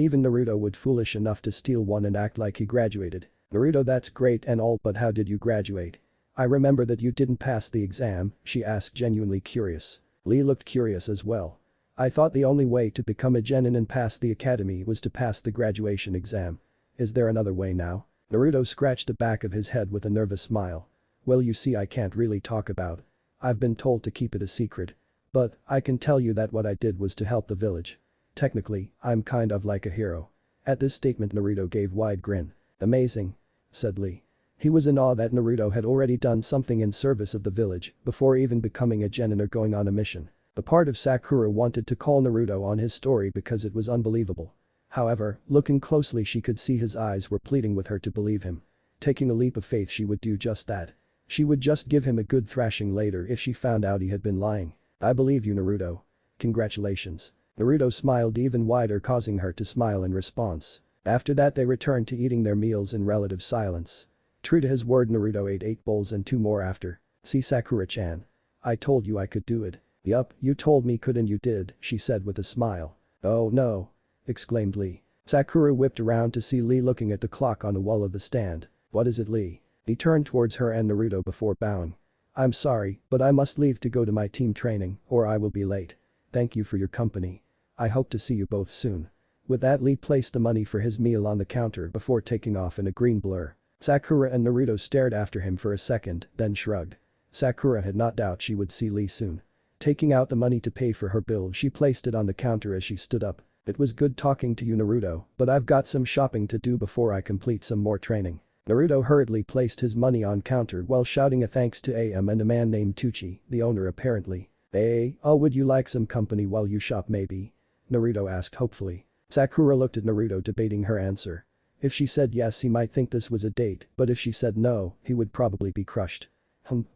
even Naruto would foolish enough to steal one and act like he graduated. Naruto, that's great and all, but how did you graduate? I remember that you didn't pass the exam, she asked, genuinely curious. Lee looked curious as well. I thought the only way to become a genin and pass the academy was to pass the graduation exam. Is there another way now? Naruto scratched the back of his head with a nervous smile. Well, you see, I can't really talk about. I've been told to keep it a secret. But I can tell you that what I did was to help the village. Technically, I'm kind of like a hero. At this statement Naruto gave wide grin. Amazing. Said Lee. He was in awe that Naruto had already done something in service of the village before even becoming a genin or going on a mission. A part of Sakura wanted to call Naruto on his story because it was unbelievable. However, looking closely she could see his eyes were pleading with her to believe him. Taking a leap of faith she would do just that. She would just give him a good thrashing later if she found out he had been lying. I believe you Naruto. Congratulations. Naruto smiled even wider, causing her to smile in response. After that they returned to eating their meals in relative silence. True to his word, Naruto ate 8 bowls and 2 more after. See Sakura-chan. I told you I could do it. Yup, you told me could and you did, she said with a smile. Oh no. Exclaimed Lee. Sakura whipped around to see Lee looking at the clock on the wall of the stand. What is it, Lee? He turned towards her and Naruto before bowing. I'm sorry, but I must leave to go to my team training or I will be late. Thank you for your company. I hope to see you both soon. With that, Lee placed the money for his meal on the counter before taking off in a green blur. Sakura and Naruto stared after him for a second, then shrugged. Sakura had not doubt she would see Lee soon. Taking out the money to pay for her bill, she placed it on the counter as she stood up. "It was good talking to you, Naruto, but I've got some shopping to do before I complete some more training." Naruto hurriedly placed his money on counter while shouting a thanks to AM and a man named Tucci, the owner apparently. "Hey, would you like some company while you shop maybe?" Naruto asked hopefully. Sakura looked at Naruto debating her answer. If she said yes, he might think this was a date, but if she said no, he would probably be crushed.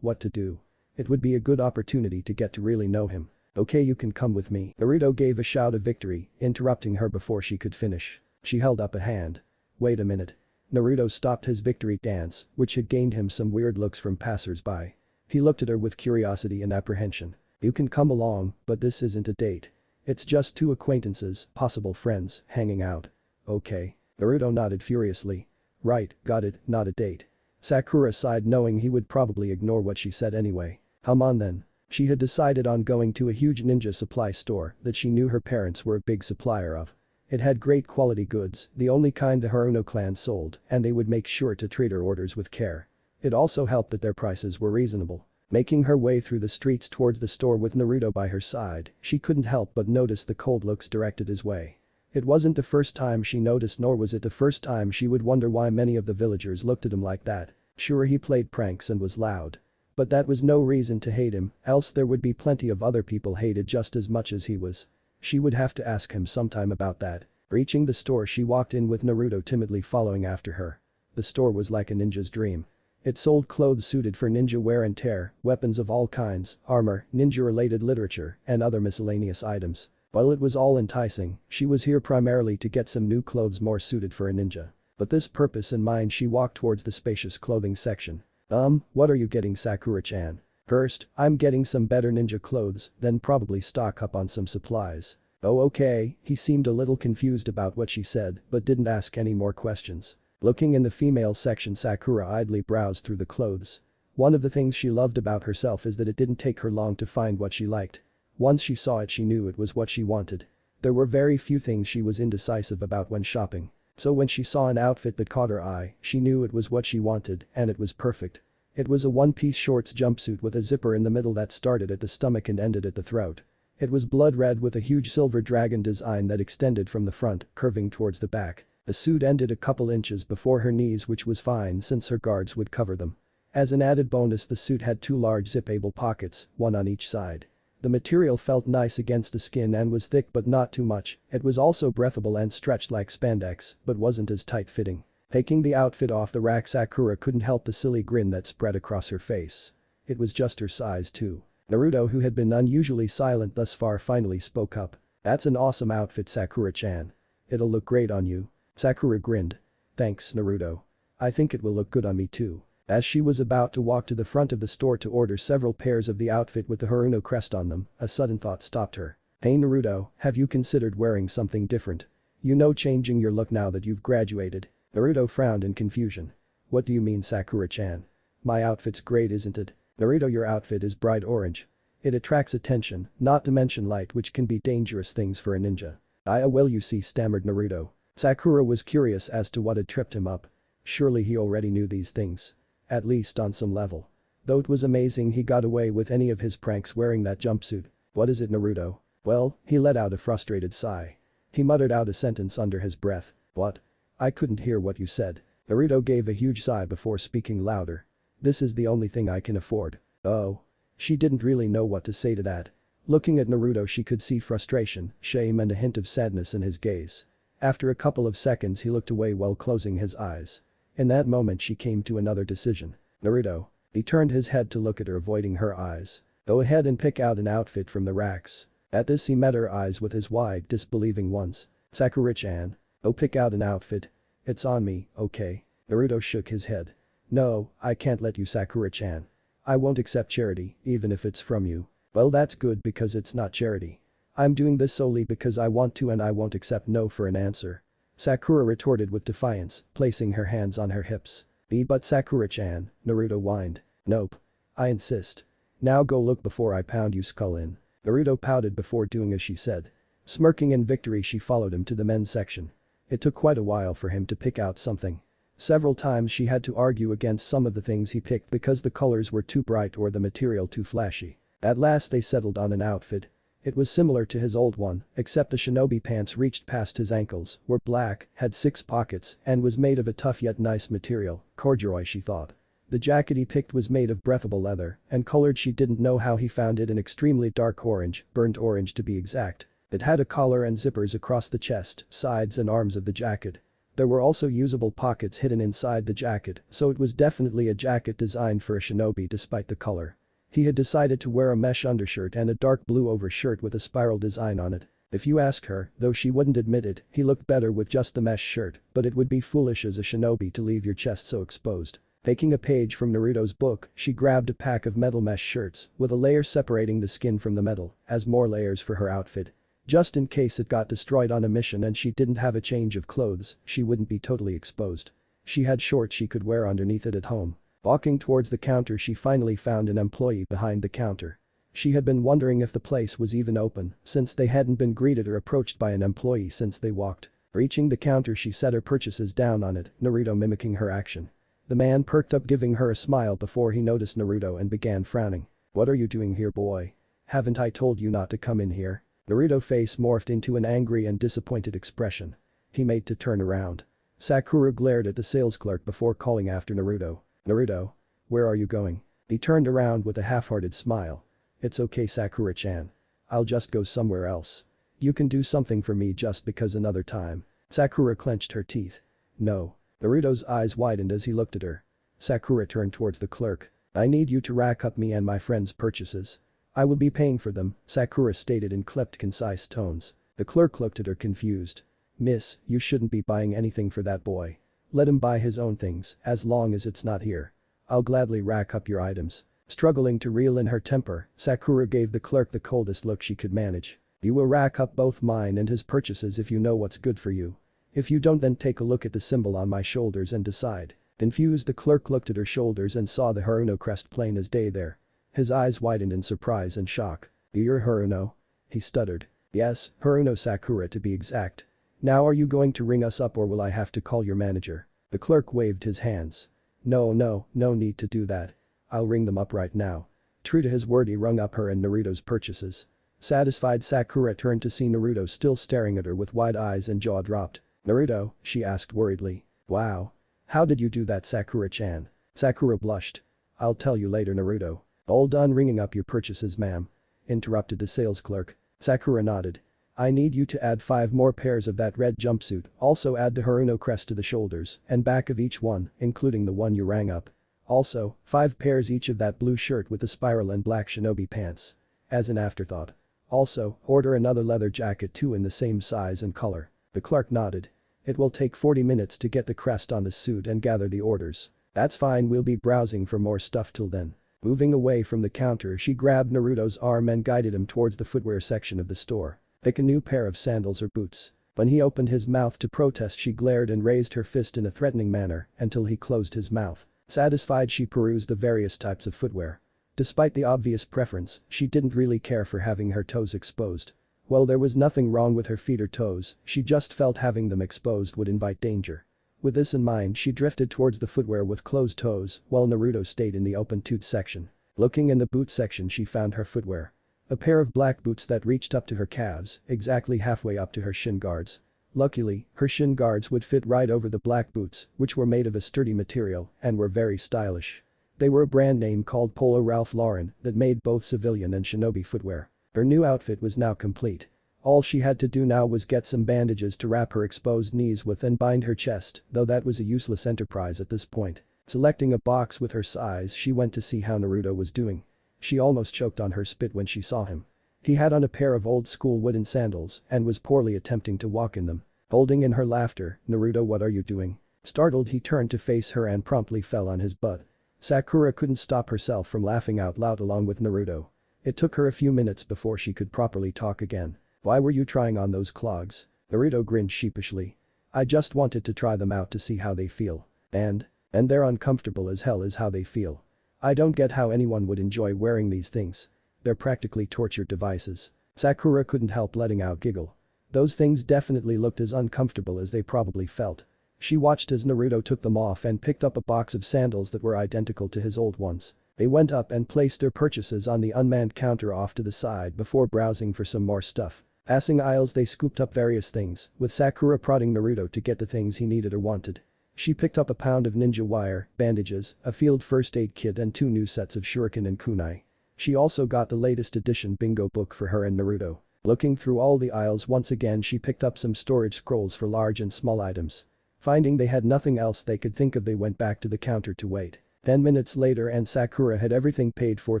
What to do? It would be a good opportunity to get to really know him. "Okay, you can come with me." Naruto gave a shout of victory, interrupting her before she could finish. She held up a hand. "Wait a minute." Naruto stopped his victory dance, which had gained him some weird looks from passers-by. He looked at her with curiosity and apprehension. "You can come along, but this isn't a date. It's just two acquaintances, possible friends, hanging out." "Okay." Naruto nodded furiously. "Right, got it, not a date." Sakura sighed knowing he would probably ignore what she said anyway. "Come on then." She had decided on going to a huge ninja supply store that she knew her parents were a big supplier of. It had great quality goods, the only kind the Haruno clan sold, and they would make sure to treat her orders with care. It also helped that their prices were reasonable. Making her way through the streets towards the store with Naruto by her side, she couldn't help but notice the cold looks directed his way. It wasn't the first time she noticed, nor was it the first time she would wonder why many of the villagers looked at him like that. Sure, he played pranks and was loud. But that was no reason to hate him, else there would be plenty of other people hated just as much as he was. She would have to ask him sometime about that. Reaching the store, she walked in with Naruto timidly following after her. The store was like a ninja's dream. It sold clothes suited for ninja wear and tear, weapons of all kinds, armor, ninja-related literature, and other miscellaneous items. While it was all enticing, she was here primarily to get some new clothes more suited for a ninja. With this purpose in mind, she walked towards the spacious clothing section. What are you getting, Sakura-chan?" "First, I'm getting some better ninja clothes, then probably stock up on some supplies." "Oh, okay." He seemed a little confused about what she said, but didn't ask any more questions. Looking in the female section, Sakura idly browsed through the clothes. One of the things she loved about herself is that it didn't take her long to find what she liked. Once she saw it, she knew it was what she wanted. There were very few things she was indecisive about when shopping. So when she saw an outfit that caught her eye, she knew it was what she wanted, and it was perfect. It was a one-piece shorts jumpsuit with a zipper in the middle that started at the stomach and ended at the throat. It was blood red with a huge silver dragon design that extended from the front, curving towards the back. The suit ended a couple inches before her knees, which was fine since her guards would cover them. As an added bonus, the suit had two large zip-able pockets, one on each side. The material felt nice against the skin and was thick but not too much. It was also breathable and stretched like spandex, but wasn't as tight-fitting. Taking the outfit off the rack, Sakura couldn't help the silly grin that spread across her face. It was just her size too. Naruto, who had been unusually silent thus far, finally spoke up. "That's an awesome outfit, Sakura-chan. It'll look great on you." Sakura grinned. "Thanks, Naruto. I think it will look good on me too." As she was about to walk to the front of the store to order several pairs of the outfit with the Haruno crest on them, a sudden thought stopped her. "Hey Naruto, have you considered wearing something different? You know, changing your look now that you've graduated." Naruto frowned in confusion. "What do you mean, Sakura-chan? My outfit's great, isn't it?" "Naruto, your outfit is bright orange. It attracts attention, not to mention light, which can be dangerous things for a ninja." Well, you see," stammered Naruto. Sakura was curious as to what had tripped him up. Surely he already knew these things. At least on some level. Though it was amazing he got away with any of his pranks wearing that jumpsuit. "What is it, Naruto?" "Well," he let out a frustrated sigh. He muttered out a sentence under his breath. "What? I couldn't hear what you said." Naruto gave a huge sigh before speaking louder. "This is the only thing I can afford." "Oh." She didn't really know what to say to that. Looking at Naruto, she could see frustration, shame and a hint of sadness in his gaze. After a couple of seconds, he looked away while closing his eyes. In that moment, she came to another decision. "Naruto." He turned his head to look at her, avoiding her eyes. "Go ahead and pick out an outfit from the racks." At this, he met her eyes with his wide, disbelieving ones. "Sakura-chan. Oh, pick out an outfit. It's on me, okay?" Naruto shook his head. "No, I can't let you, Sakura-chan. I won't accept charity, even if it's from you." "Well, that's good because it's not charity. I'm doing this solely because I want to, and I won't accept no for an answer." Sakura retorted with defiance, placing her hands on her hips. But Sakura-chan," Naruto whined. "Nope. I insist. Now go look before I pound you skull in." Naruto pouted before doing as she said. Smirking in victory she followed him to the men's section. It took quite a while for him to pick out something. Several times she had to argue against some of the things he picked because the colors were too bright or the material too flashy. At last they settled on an outfit. It was similar to his old one, except the shinobi pants reached past his ankles, were black, had 6 pockets, and was made of a tough yet nice material, corduroy she thought. The jacket he picked was made of breathable leather and colored she didn't know how he found it an extremely dark orange, burnt orange to be exact. It had a collar and zippers across the chest, sides and arms of the jacket. There were also usable pockets hidden inside the jacket, so it was definitely a jacket designed for a shinobi despite the color. He had decided to wear a mesh undershirt and a dark blue overshirt with a spiral design on it. If you ask her, though she wouldn't admit it, he looked better with just the mesh shirt, but it would be foolish as a shinobi to leave your chest so exposed. Taking a page from Naruto's book, she grabbed a pack of metal mesh shirts with a layer separating the skin from the metal, as more layers for her outfit. Just in case it got destroyed on a mission and she didn't have a change of clothes, she wouldn't be totally exposed. She had shorts she could wear underneath it at home. Walking towards the counter she finally found an employee behind the counter. She had been wondering if the place was even open since they hadn't been greeted or approached by an employee since they walked. Reaching the counter she set her purchases down on it, Naruto mimicking her action. The man perked up giving her a smile before he noticed Naruto and began frowning. "What are you doing here, boy? Haven't I told you not to come in here?" Naruto's face morphed into an angry and disappointed expression. He made to turn around. Sakura glared at the sales clerk before calling after Naruto. "Naruto? Where are you going?" He turned around with a half-hearted smile. "It's okay, Sakura-chan. I'll just go somewhere else. You can do something for me just because another time." Sakura clenched her teeth. "No." Naruto's eyes widened as he looked at her. Sakura turned towards the clerk. "I need you to rack up me and my friend's purchases. I will be paying for them," Sakura stated in clipped, concise tones. The clerk looked at her confused. "Miss, you shouldn't be buying anything for that boy. Let him buy his own things, as long as it's not here. I'll gladly rack up your items." Struggling to reel in her temper, Sakura gave the clerk the coldest look she could manage. "You will rack up both mine and his purchases if you know what's good for you. If you don't, then take a look at the symbol on my shoulders and decide." Confused, the clerk looked at her shoulders and saw the Haruno crest plain as day there. His eyes widened in surprise and shock. "You're Haruno?" he stuttered. "Yes, Haruno Sakura to be exact. Now are you going to ring us up or will I have to call your manager?" The clerk waved his hands. No need to do that. I'll ring them up right now." True to his word, he rung up her and Naruto's purchases. Satisfied, Sakura turned to see Naruto still staring at her with wide eyes and jaw dropped. "Naruto?" she asked worriedly. "Wow. How did you do that, Sakura-chan?" Sakura blushed. "I'll tell you later, Naruto." "All done ringing up your purchases, ma'am?" interrupted the sales clerk. Sakura nodded. "I need you to add 5 more pairs of that red jumpsuit, also add the Haruno crest to the shoulders and back of each one, including the one you rang up. Also, 5 pairs each of that blue shirt with the spiral and black shinobi pants." As an afterthought. "Also, order another leather jacket too in the same size and color." The clerk nodded. "It will take 40 minutes to get the crest on the suit and gather the orders." "That's fine, we'll be browsing for more stuff till then." Moving away from the counter, she grabbed Naruto's arm and guided him towards the footwear section of the store. "Pick a new pair of sandals or boots." When he opened his mouth to protest, she glared and raised her fist in a threatening manner until he closed his mouth. Satisfied, she perused the various types of footwear. Despite the obvious preference, she didn't really care for having her toes exposed. Well, there was nothing wrong with her feet or toes, she just felt having them exposed would invite danger. With this in mind, she drifted towards the footwear with closed toes while Naruto stayed in the open toed section. Looking in the boot section, she found her footwear. A pair of black boots that reached up to her calves, exactly halfway up to her shin guards. Luckily, her shin guards would fit right over the black boots, which were made of a sturdy material and were very stylish. They were a brand name called Polo Ralph Lauren that made both civilian and shinobi footwear. Her new outfit was now complete. All she had to do now was get some bandages to wrap her exposed knees with and bind her chest, though that was a useless enterprise at this point. Selecting a box with her size, she went to see how Naruto was doing. She almost choked on her spit when she saw him. He had on a pair of old-school wooden sandals and was poorly attempting to walk in them. Holding in her laughter, "Naruto, what are you doing?" Startled, he turned to face her and promptly fell on his butt. Sakura couldn't stop herself from laughing out loud along with Naruto. It took her a few minutes before she could properly talk again. "Why were you trying on those clogs?" Naruto grinned sheepishly. "I just wanted to try them out to see how they feel. And they're uncomfortable as hell is how they feel. I don't get how anyone would enjoy wearing these things. They're practically torture devices." Sakura couldn't help letting out a giggle. Those things definitely looked as uncomfortable as they probably felt. She watched as Naruto took them off and picked up a box of sandals that were identical to his old ones. They went up and placed their purchases on the unmanned counter off to the side before browsing for some more stuff. Passing aisles they scooped up various things, with Sakura prodding Naruto to get the things he needed or wanted. She picked up a pound of ninja wire, bandages, a field first aid kit and 2 new sets of shuriken and kunai. She also got the latest edition bingo book for her and Naruto. Looking through all the aisles once again she picked up some storage scrolls for large and small items. Finding they had nothing else they could think of they went back to the counter to wait. 10 minutes later and Sakura had everything paid for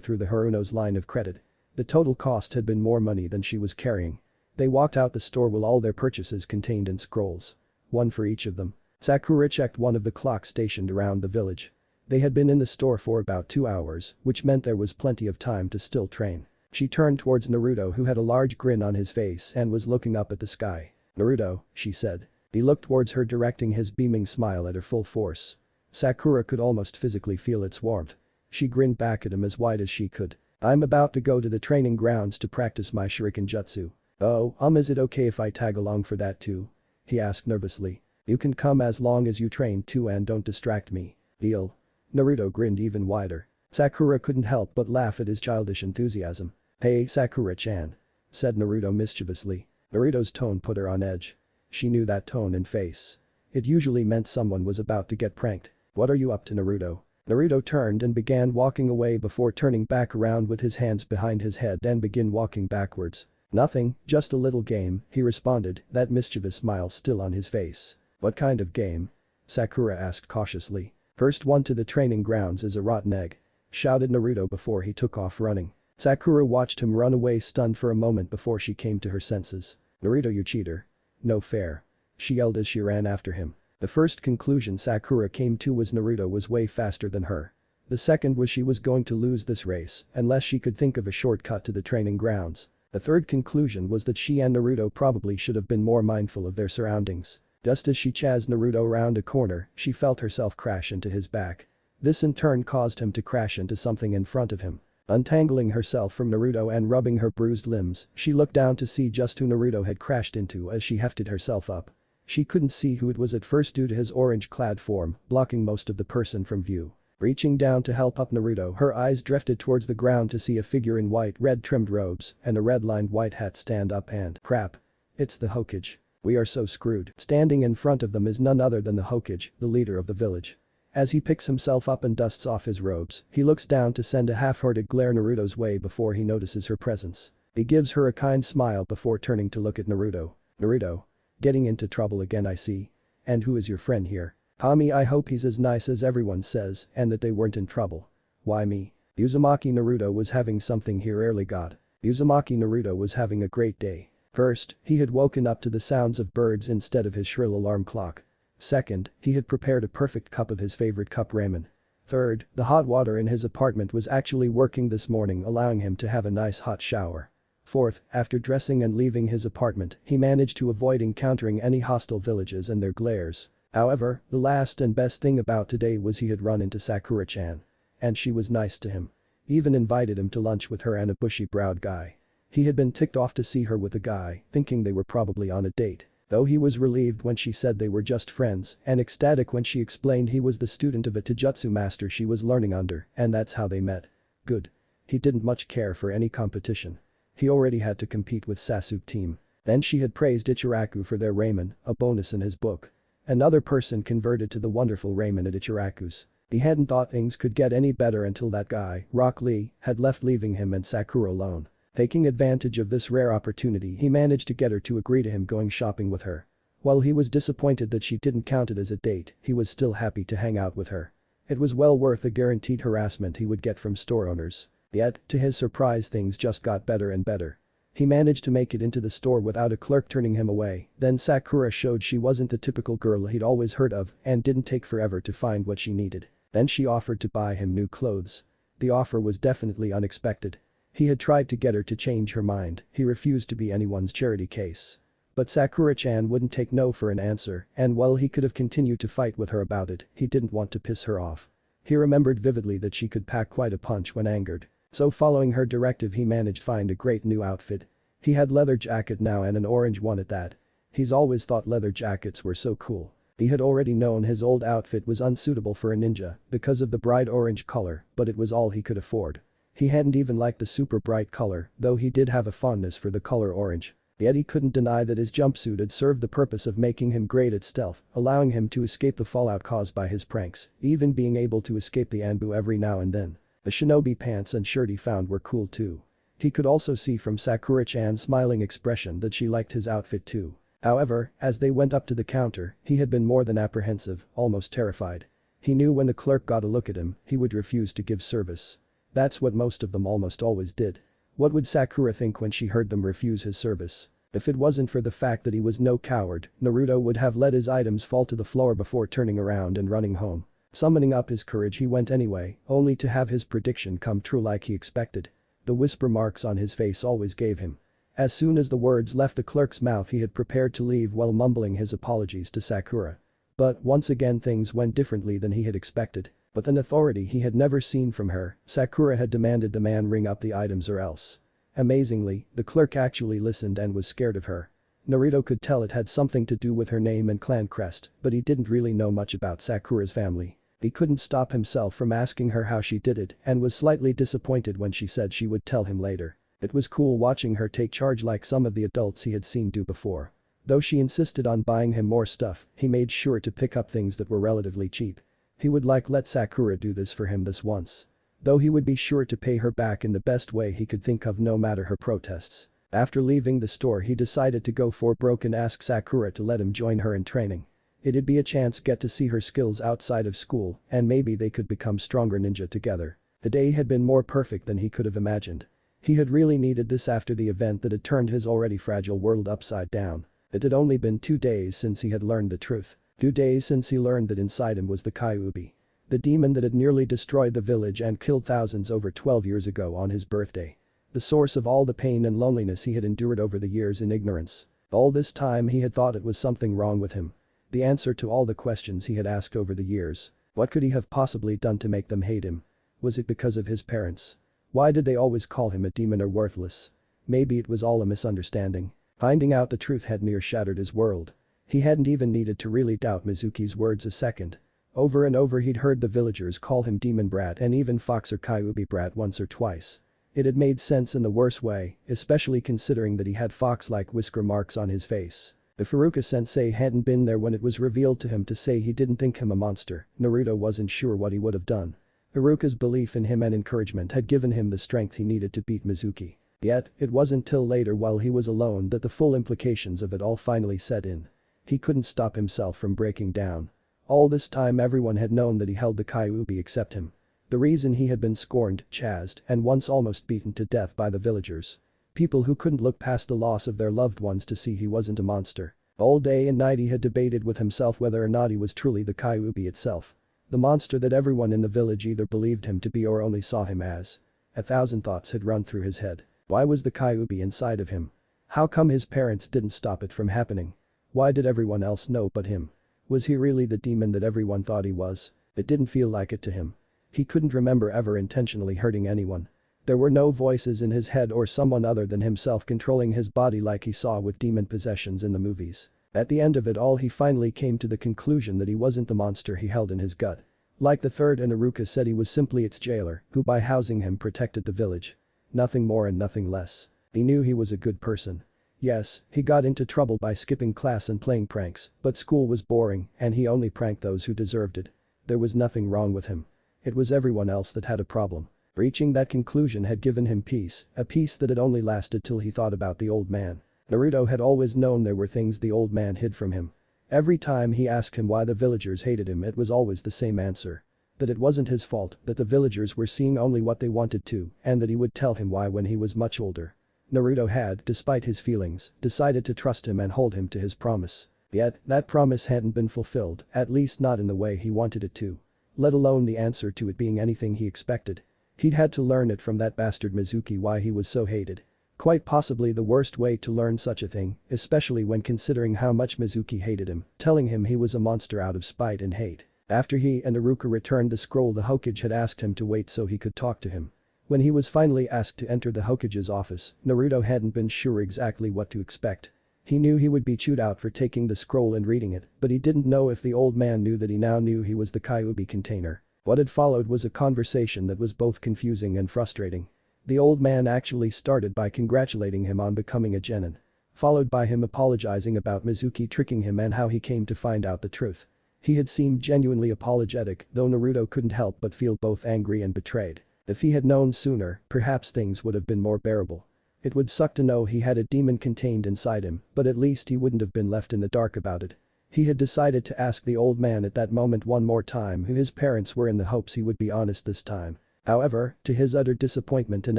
through the Haruno's line of credit. The total cost had been more money than she was carrying. They walked out the store with all their purchases contained in scrolls. One for each of them. Sakura checked one of the clocks stationed around the village. They had been in the store for about 2 hours, which meant there was plenty of time to still train. She turned towards Naruto who had a large grin on his face and was looking up at the sky. "Naruto," she said. He looked towards her directing his beaming smile at her full force. Sakura could almost physically feel its warmth. She grinned back at him as wide as she could. "I'm about to go to the training grounds to practice my shuriken jutsu. Oh, is it okay if I tag along for that too?" he asked nervously. "You can come as long as you train too and don't distract me. Deal?" Naruto grinned even wider. Sakura couldn't help but laugh at his childish enthusiasm. "Hey Sakura-chan," said Naruto mischievously. Naruto's tone put her on edge. She knew that tone and face. It usually meant someone was about to get pranked. "What are you up to, Naruto?" Naruto turned and began walking away before turning back around with his hands behind his head and begin walking backwards. "Nothing, just a little game," he responded, that mischievous smile still on his face. "What kind of game?" Sakura asked cautiously. "First one to the training grounds is a rotten egg," shouted Naruto before he took off running. Sakura watched him run away stunned for a moment before she came to her senses. "Naruto, you cheater. No fair," she yelled as she ran after him. The first conclusion Sakura came to was Naruto was way faster than her. The second was she was going to lose this race unless she could think of a shortcut to the training grounds. The third conclusion was that she and Naruto probably should have been more mindful of their surroundings. Just as she chased Naruto around a corner, she felt herself crash into his back. This in turn caused him to crash into something in front of him. Untangling herself from Naruto and rubbing her bruised limbs, she looked down to see just who Naruto had crashed into as she hefted herself up. She couldn't see who it was at first due to his orange-clad form, blocking most of the person from view. Reaching down to help up Naruto, her eyes drifted towards the ground to see a figure in white red-trimmed robes and a red-lined white hat stand up and crap. It's the Hokage. We are so screwed. Standing in front of them is none other than the Hokage, the leader of the village. As he picks himself up and dusts off his robes, he looks down to send a half-hearted glare Naruto's way before he notices her presence. He gives her a kind smile before turning to look at Naruto. "Naruto? Getting into trouble again I see. And who is your friend here? Kami, I hope he's as nice as everyone says and that they weren't in trouble." "Why me?" Uzumaki Naruto was having something here early god. Uzumaki Naruto was having a great day. First, he had woken up to the sounds of birds instead of his shrill alarm clock. Second, he had prepared a perfect cup of his favorite cup ramen. Third, the hot water in his apartment was actually working this morning allowing him to have a nice hot shower. Fourth, after dressing and leaving his apartment, he managed to avoid encountering any hostile villages and their glares. However, the last and best thing about today was he had run into Sakura-chan. And she was nice to him. Even invited him to lunch with her and a bushy-browed guy. He had been ticked off to see her with a guy, thinking they were probably on a date. Though he was relieved when she said they were just friends and ecstatic when she explained he was the student of a taijutsu master she was learning under and that's how they met. Good. He didn't much care for any competition. He already had to compete with Sasuke team. Then she had praised Ichiraku for their ramen, a bonus in his book. Another person converted to the wonderful ramen at Ichiraku's. He hadn't thought things could get any better until that guy, Rock Lee, had left leaving him and Sakura alone. Taking advantage of this rare opportunity he managed to get her to agree to him going shopping with her. While he was disappointed that she didn't count it as a date, he was still happy to hang out with her. It was well worth the guaranteed harassment he would get from store owners. Yet, to his surprise things just got better and better. He managed to make it into the store without a clerk turning him away, then Sakura showed she wasn't the typical girl he'd always heard of and didn't take forever to find what she needed. Then she offered to buy him new clothes. The offer was definitely unexpected. He had tried to get her to change her mind, he refused to be anyone's charity case. But Sakura-chan wouldn't take no for an answer and while he could have continued to fight with her about it, he didn't want to piss her off. He remembered vividly that she could pack quite a punch when angered. So following her directive he managed to find a great new outfit. He had leather jacket now and an orange one at that. He's always thought leather jackets were so cool. He had already known his old outfit was unsuitable for a ninja because of the bright orange color, but it was all he could afford. He hadn't even liked the super bright color, though he did have a fondness for the color orange. Yet he couldn't deny that his jumpsuit had served the purpose of making him great at stealth, allowing him to escape the fallout caused by his pranks, even being able to escape the Anbu every now and then. The shinobi pants and shirt he found were cool too. He could also see from Sakura-chan's smiling expression that she liked his outfit too. However, as they went up to the counter, he had been more than apprehensive, almost terrified. He knew when the clerk got a look at him, he would refuse to give service. That's what most of them almost always did. What would Sakura think when she heard them refuse his service? If it wasn't for the fact that he was no coward, Naruto would have let his items fall to the floor before turning around and running home. Summoning up his courage he went anyway, only to have his prediction come true like he expected. The whisper marks on his face always gave him. As soon as the words left the clerk's mouth he had prepared to leave while mumbling his apologies to Sakura. But once again things went differently than he had expected. With an authority he had never seen from her, Sakura had demanded the man ring up the items or else. Amazingly, the clerk actually listened and was scared of her. Naruto could tell it had something to do with her name and clan crest, but he didn't really know much about Sakura's family. He couldn't stop himself from asking her how she did it and was slightly disappointed when she said she would tell him later. It was cool watching her take charge like some of the adults he had seen do before. Though she insisted on buying him more stuff, he made sure to pick up things that were relatively cheap. He would let Sakura do this for him this once. Though he would be sure to pay her back in the best way he could think of no matter her protests. After leaving the store he decided to go for broke and ask Sakura to let him join her in training. It'd be a chance get to see her skills outside of school and maybe they could become stronger ninja together. The day had been more perfect than he could have imagined. He had really needed this after the event that had turned his already fragile world upside down. It had only been 2 days since he had learned the truth. 2 days since he learned that inside him was the Kyuubi. The demon that had nearly destroyed the village and killed thousands over 12 years ago on his birthday. The source of all the pain and loneliness he had endured over the years in ignorance. All this time he had thought it was something wrong with him. The answer to all the questions he had asked over the years. What could he have possibly done to make them hate him? Was it because of his parents? Why did they always call him a demon or worthless? Maybe it was all a misunderstanding. Finding out the truth had near shattered his world. He hadn't even needed to really doubt Mizuki's words a second. Over and over he'd heard the villagers call him demon brat and even fox or Kyuubi brat once or twice. It had made sense in the worst way, especially considering that he had fox-like whisker marks on his face. If Iruka-sensei hadn't been there when it was revealed to him to say he didn't think him a monster, Naruto wasn't sure what he would have done. Iruka's belief in him and encouragement had given him the strength he needed to beat Mizuki. Yet, it wasn't till later while he was alone that the full implications of it all finally set in. He couldn't stop himself from breaking down. All this time everyone had known that he held the Kyuubi except him. The reason he had been scorned, chased, and once almost beaten to death by the villagers. People who couldn't look past the loss of their loved ones to see he wasn't a monster. All day and night he had debated with himself whether or not he was truly the Kyuubi itself. The monster that everyone in the village either believed him to be or only saw him as. 1,000 thoughts had run through his head. Why was the Kyuubi inside of him? How come his parents didn't stop it from happening? Why did everyone else know but him? Was he really the demon that everyone thought he was? It didn't feel like it to him. He couldn't remember ever intentionally hurting anyone. There were no voices in his head or someone other than himself controlling his body like he saw with demon possessions in the movies. At the end of it all he finally came to the conclusion that he wasn't the monster he held in his gut. Like the third and Iruka said he was simply its jailer, who by housing him protected the village. Nothing more and nothing less. He knew he was a good person. Yes, he got into trouble by skipping class and playing pranks, but school was boring and he only pranked those who deserved it. There was nothing wrong with him. It was everyone else that had a problem. Reaching that conclusion had given him peace, a peace that had only lasted till he thought about the old man. Naruto had always known there were things the old man hid from him. Every time he asked him why the villagers hated him it was always the same answer. That it wasn't his fault, that the villagers were seeing only what they wanted to, and that he would tell him why when he was much older. Naruto had, despite his feelings, decided to trust him and hold him to his promise. Yet, that promise hadn't been fulfilled, at least not in the way he wanted it to. Let alone the answer to it being anything he expected. He'd had to learn it from that bastard Mizuki why he was so hated. Quite possibly the worst way to learn such a thing, especially when considering how much Mizuki hated him, telling him he was a monster out of spite and hate. After he and Iruka returned the scroll the Hokage had asked him to wait so he could talk to him. When he was finally asked to enter the Hokage's office, Naruto hadn't been sure exactly what to expect. He knew he would be chewed out for taking the scroll and reading it, but he didn't know if the old man knew that he now knew he was the Kyuubi container. What had followed was a conversation that was both confusing and frustrating. The old man actually started by congratulating him on becoming a genin. Followed by him apologizing about Mizuki tricking him and how he came to find out the truth. He had seemed genuinely apologetic, though Naruto couldn't help but feel both angry and betrayed. If he had known sooner, perhaps things would have been more bearable. It would suck to know he had a demon contained inside him, but at least he wouldn't have been left in the dark about it. He had decided to ask the old man at that moment one more time who his parents were in the hopes he would be honest this time. However, to his utter disappointment and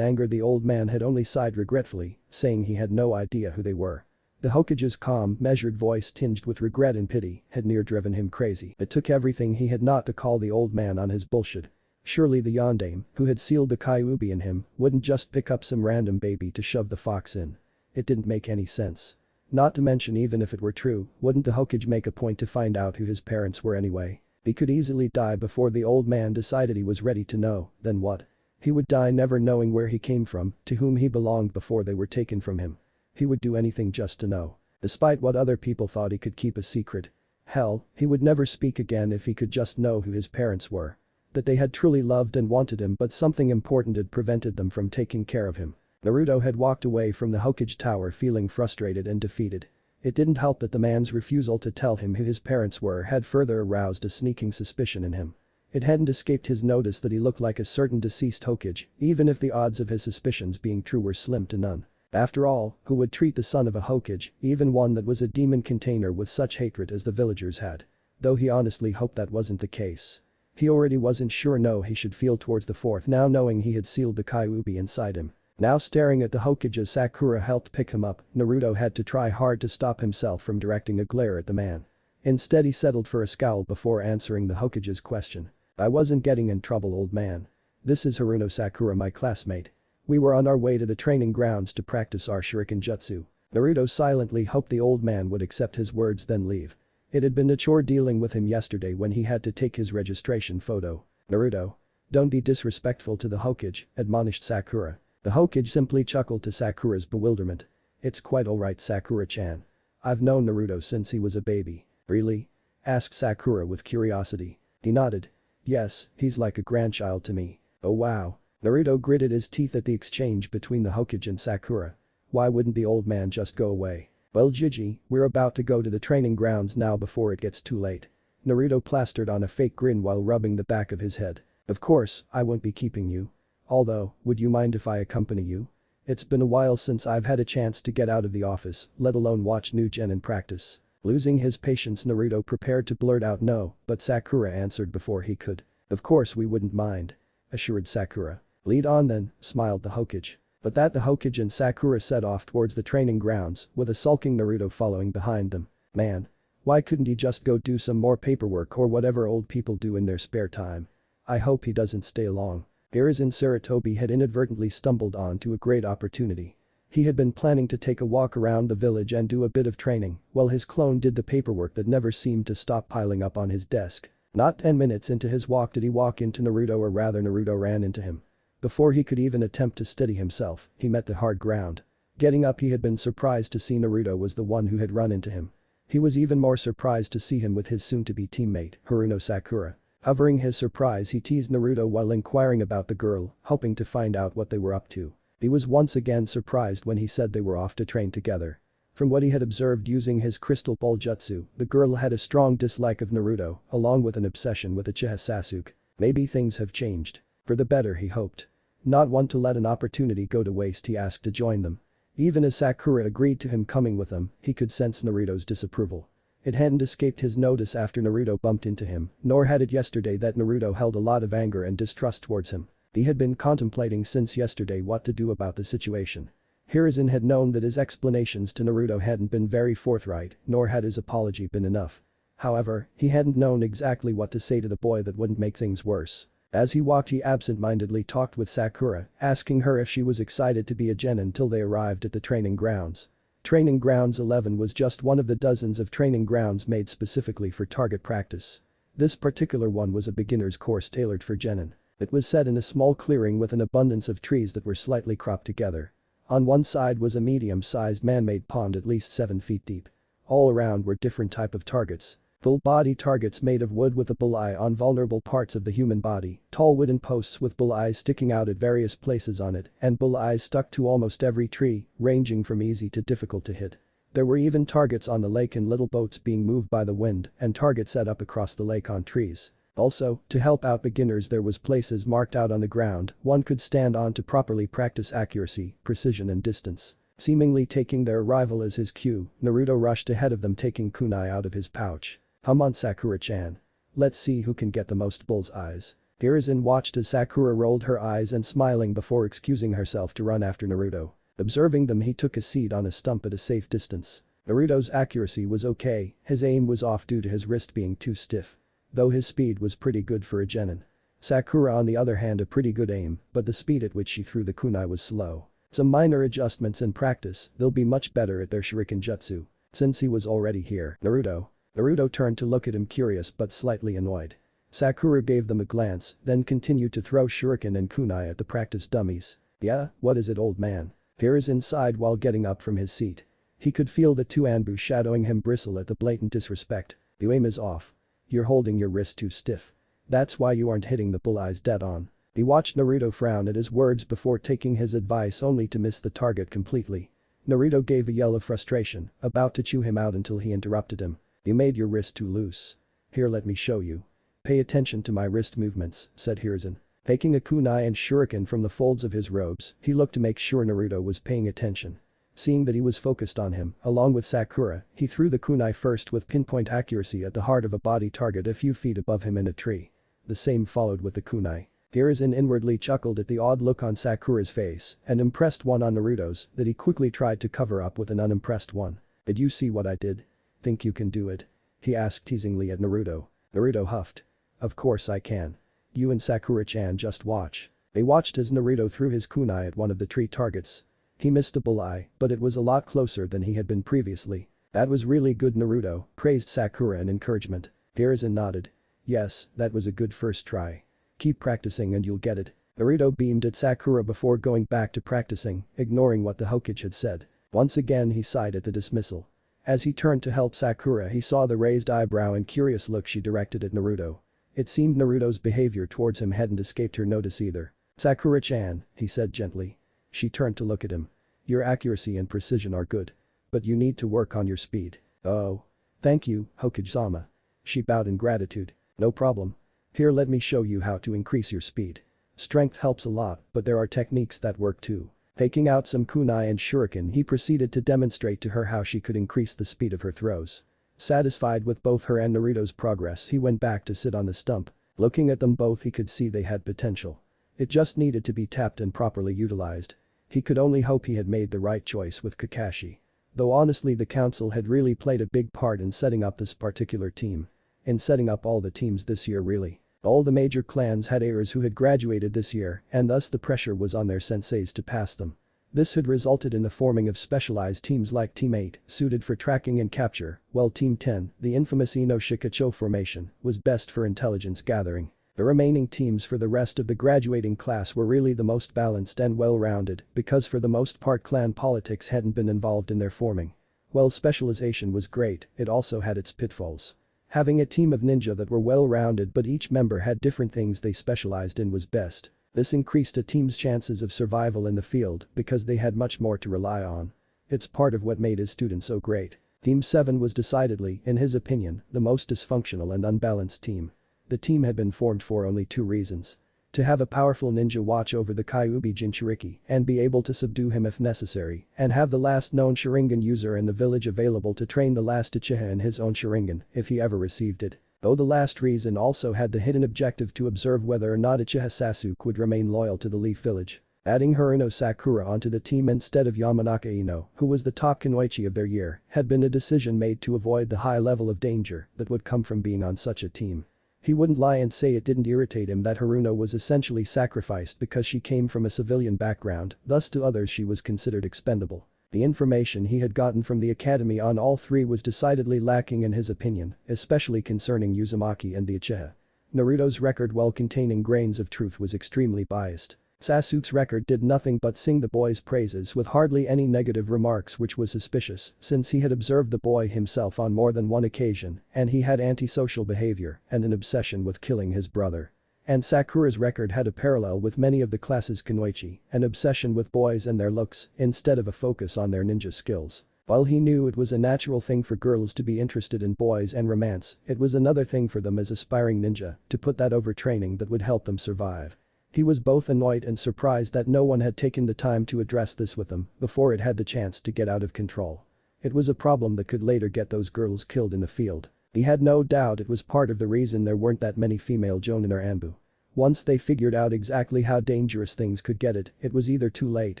anger, the old man had only sighed regretfully, saying he had no idea who they were. The Hokage's calm, measured voice tinged with regret and pity had near driven him crazy. It took everything he had not to call the old man on his bullshit. Surely the Yondaime, who had sealed the Kyuubi in him, wouldn't just pick up some random baby to shove the fox in. It didn't make any sense. Not to mention, even if it were true, wouldn't the Hokage make a point to find out who his parents were anyway? He could easily die before the old man decided he was ready to know, then what? He would die never knowing where he came from, to whom he belonged before they were taken from him. He would do anything just to know. Despite what other people thought he could keep a secret. Hell, he would never speak again if he could just know who his parents were. That they had truly loved and wanted him, but something important had prevented them from taking care of him. Naruto had walked away from the Hokage tower feeling frustrated and defeated. It didn't help that the man's refusal to tell him who his parents were had further aroused a sneaking suspicion in him. It hadn't escaped his notice that he looked like a certain deceased Hokage, even if the odds of his suspicions being true were slim to none. After all, who would treat the son of a Hokage, even one that was a demon container, with such hatred as the villagers had? Though he honestly hoped that wasn't the case. He already wasn't sure he should feel towards the fourth now, knowing he had sealed the Kyuubi inside him. Now staring at the Hokage as Sakura helped pick him up, Naruto had to try hard to stop himself from directing a glare at the man. Instead, he settled for a scowl before answering the Hokage's question. "I wasn't getting in trouble, old man. This is Haruno Sakura, my classmate. We were on our way to the training grounds to practice our shuriken jutsu." Naruto silently hoped the old man would accept his words then leave. It had been a chore dealing with him yesterday when he had to take his registration photo. "Naruto. Don't be disrespectful to the Hokage," admonished Sakura. The Hokage simply chuckled to Sakura's bewilderment. "It's quite alright, Sakura-chan. I've known Naruto since he was a baby." "Really?" asked Sakura with curiosity. He nodded. "Yes, he's like a grandchild to me." "Oh wow." Naruto gritted his teeth at the exchange between the Hokage and Sakura. Why wouldn't the old man just go away? "Well, Gigi, we're about to go to the training grounds now before it gets too late." Naruto plastered on a fake grin while rubbing the back of his head. "Of course, I won't be keeping you. Although, would you mind if I accompany you? It's been a while since I've had a chance to get out of the office, let alone watch new genin practice." Losing his patience, Naruto prepared to blurt out no, but Sakura answered before he could. "Of course we wouldn't mind," assured Sakura. "Lead on then," smiled the Hokage. But that the Hokage and Sakura set off towards the training grounds, with a sulking Naruto following behind them. Man. Why couldn't he just go do some more paperwork or whatever old people do in their spare time? I hope he doesn't stay long. Hiruzen Sarutobi had inadvertently stumbled onto a great opportunity. He had been planning to take a walk around the village and do a bit of training, while his clone did the paperwork that never seemed to stop piling up on his desk. Not 10 minutes into his walk did he walk into Naruto, or rather Naruto ran into him. Before he could even attempt to steady himself, he met the hard ground. Getting up, he had been surprised to see Naruto was the one who had run into him. He was even more surprised to see him with his soon-to-be teammate, Haruno Sakura. Hovering his surprise, he teased Naruto while inquiring about the girl, hoping to find out what they were up to. He was once again surprised when he said they were off to train together. From what he had observed using his crystal ball jutsu, the girl had a strong dislike of Naruto, along with an obsession with Uchiha Sasuke. Maybe things have changed. For the better, he hoped. Not one to let an opportunity go to waste, he asked to join them. Even as Sakura agreed to him coming with them, he could sense Naruto's disapproval. It hadn't escaped his notice after Naruto bumped into him, nor had it yesterday that Naruto held a lot of anger and distrust towards him. He had been contemplating since yesterday what to do about the situation. Hiruzen had known that his explanations to Naruto hadn't been very forthright, nor had his apology been enough. However, he hadn't known exactly what to say to the boy that wouldn't make things worse. As he walked, he absent-mindedly talked with Sakura, asking her if she was excited to be a genin until they arrived at the training grounds. Training Grounds 11 was just one of the dozens of training grounds made specifically for target practice. This particular one was a beginner's course tailored for genin. It was set in a small clearing with an abundance of trees that were slightly cropped together. On one side was a medium-sized man-made pond at least 7 feet deep. All around were different type of targets. Full-body targets made of wood with a bullseye on vulnerable parts of the human body, tall wooden posts with bullseyes sticking out at various places on it, and bullseyes stuck to almost every tree, ranging from easy to difficult to hit. There were even targets on the lake and little boats being moved by the wind, and targets set up across the lake on trees. Also, to help out beginners there was places marked out on the ground one could stand on to properly practice accuracy, precision and distance. Seemingly taking their arrival as his cue, Naruto rushed ahead of them taking kunai out of his pouch. "Come on Sakura-chan. Let's see who can get the most bull's eyes." Hiruzen watched as Sakura rolled her eyes and smiling before excusing herself to run after Naruto. Observing them he took a seat on a stump at a safe distance. Naruto's accuracy was okay, his aim was off due to his wrist being too stiff. Though his speed was pretty good for a genin. Sakura on the other hand a pretty good aim, but the speed at which she threw the kunai was slow. Some minor adjustments in practice, they'll be much better at their shuriken jutsu. Since he was already here, Naruto turned to look at him curious but slightly annoyed. Sakura gave them a glance, then continued to throw shuriken and kunai at the practice dummies. "Yeah, what is it old man?" Hiruzen sighed while getting up from his seat. He could feel the two Anbu shadowing him bristle at the blatant disrespect. "Your aim is off. You're holding your wrist too stiff. That's why you aren't hitting the bullseyes dead on." He watched Naruto frown at his words before taking his advice only to miss the target completely. Naruto gave a yell of frustration, about to chew him out until he interrupted him. "You made your wrist too loose. Here let me show you." "Pay attention to my wrist movements," said Hiruzen. Taking a kunai and shuriken from the folds of his robes, he looked to make sure Naruto was paying attention. Seeing that he was focused on him, along with Sakura, he threw the kunai first with pinpoint accuracy at the heart of a body target a few feet above him in a tree. The same followed with the kunai. Hiruzen inwardly chuckled at the odd look on Sakura's face and impressed one on Naruto's that he quickly tried to cover up with an unimpressed one. "Did you see what I did? Think you can do it?" he asked teasingly at Naruto. Naruto huffed. "Of course I can. You and Sakura-chan just watch." They watched as Naruto threw his kunai at one of the tree targets. He missed a bullseye, but it was a lot closer than he had been previously. "That was really good Naruto," praised Sakura in encouragement. Hiruzen nodded. "Yes, that was a good first try. Keep practicing and you'll get it." Naruto beamed at Sakura before going back to practicing, ignoring what the Hokage had said. Once again he sighed at the dismissal. As he turned to help Sakura he saw the raised eyebrow and curious look she directed at Naruto. It seemed Naruto's behavior towards him hadn't escaped her notice either. "Sakura-chan," he said gently. She turned to look at him. "Your accuracy and precision are good. But you need to work on your speed." "Oh. Thank you, Hokage-sama." She bowed in gratitude. "No problem. Here let me show you how to increase your speed. Strength helps a lot, but there are techniques that work too." Taking out some kunai and shuriken he proceeded to demonstrate to her how she could increase the speed of her throws. Satisfied with both her and Naruto's progress he went back to sit on the stump. Looking at them both he could see they had potential. It just needed to be tapped and properly utilized. He could only hope he had made the right choice with Kakashi. Though honestly the council had really played a big part in setting up this particular team. In setting up all the teams this year really. All the major clans had heirs who had graduated this year and thus the pressure was on their senseis to pass them. This had resulted in the forming of specialized teams like Team 8, suited for tracking and capture, while Team 10, the infamous Ino Shikacho formation, was best for intelligence gathering. The remaining teams for the rest of the graduating class were really the most balanced and well-rounded because for the most part clan politics hadn't been involved in their forming. While specialization was great, it also had its pitfalls. Having a team of ninja that were well-rounded but each member had different things they specialized in was best. This increased a team's chances of survival in the field because they had much more to rely on. It's part of what made his student so great. Team 7 was decidedly, in his opinion, the most dysfunctional and unbalanced team. The team had been formed for only two reasons. To have a powerful ninja watch over the Kyuubi Jinchuriki and be able to subdue him if necessary, and have the last known Sharingan user in the village available to train the last Uchiha in his own Sharingan if he ever received it. Though the last reason also had the hidden objective to observe whether or not Uchiha Sasuke would remain loyal to the Leaf Village. Adding Haruno Sakura onto the team instead of Yamanaka Ino, who was the top Kunoichi of their year, had been a decision made to avoid the high level of danger that would come from being on such a team. He wouldn't lie and say it didn't irritate him that Haruno was essentially sacrificed because she came from a civilian background, thus to others she was considered expendable. The information he had gotten from the academy on all three was decidedly lacking in his opinion, especially concerning Uzumaki and the Uchiha. Naruto's record, while containing grains of truth, was extremely biased. Sasuke's record did nothing but sing the boy's praises with hardly any negative remarks, which was suspicious since he had observed the boy himself on more than one occasion and he had antisocial behavior and an obsession with killing his brother. And Sakura's record had a parallel with many of the class's kunoichi, an obsession with boys and their looks instead of a focus on their ninja skills. While he knew it was a natural thing for girls to be interested in boys and romance, it was another thing for them as aspiring ninja to put that over training that would help them survive. He was both annoyed and surprised that no one had taken the time to address this with him before it had the chance to get out of control. It was a problem that could later get those girls killed in the field. He had no doubt it was part of the reason there weren't that many female jonin or anbu. Once they figured out exactly how dangerous things could get, it was either too late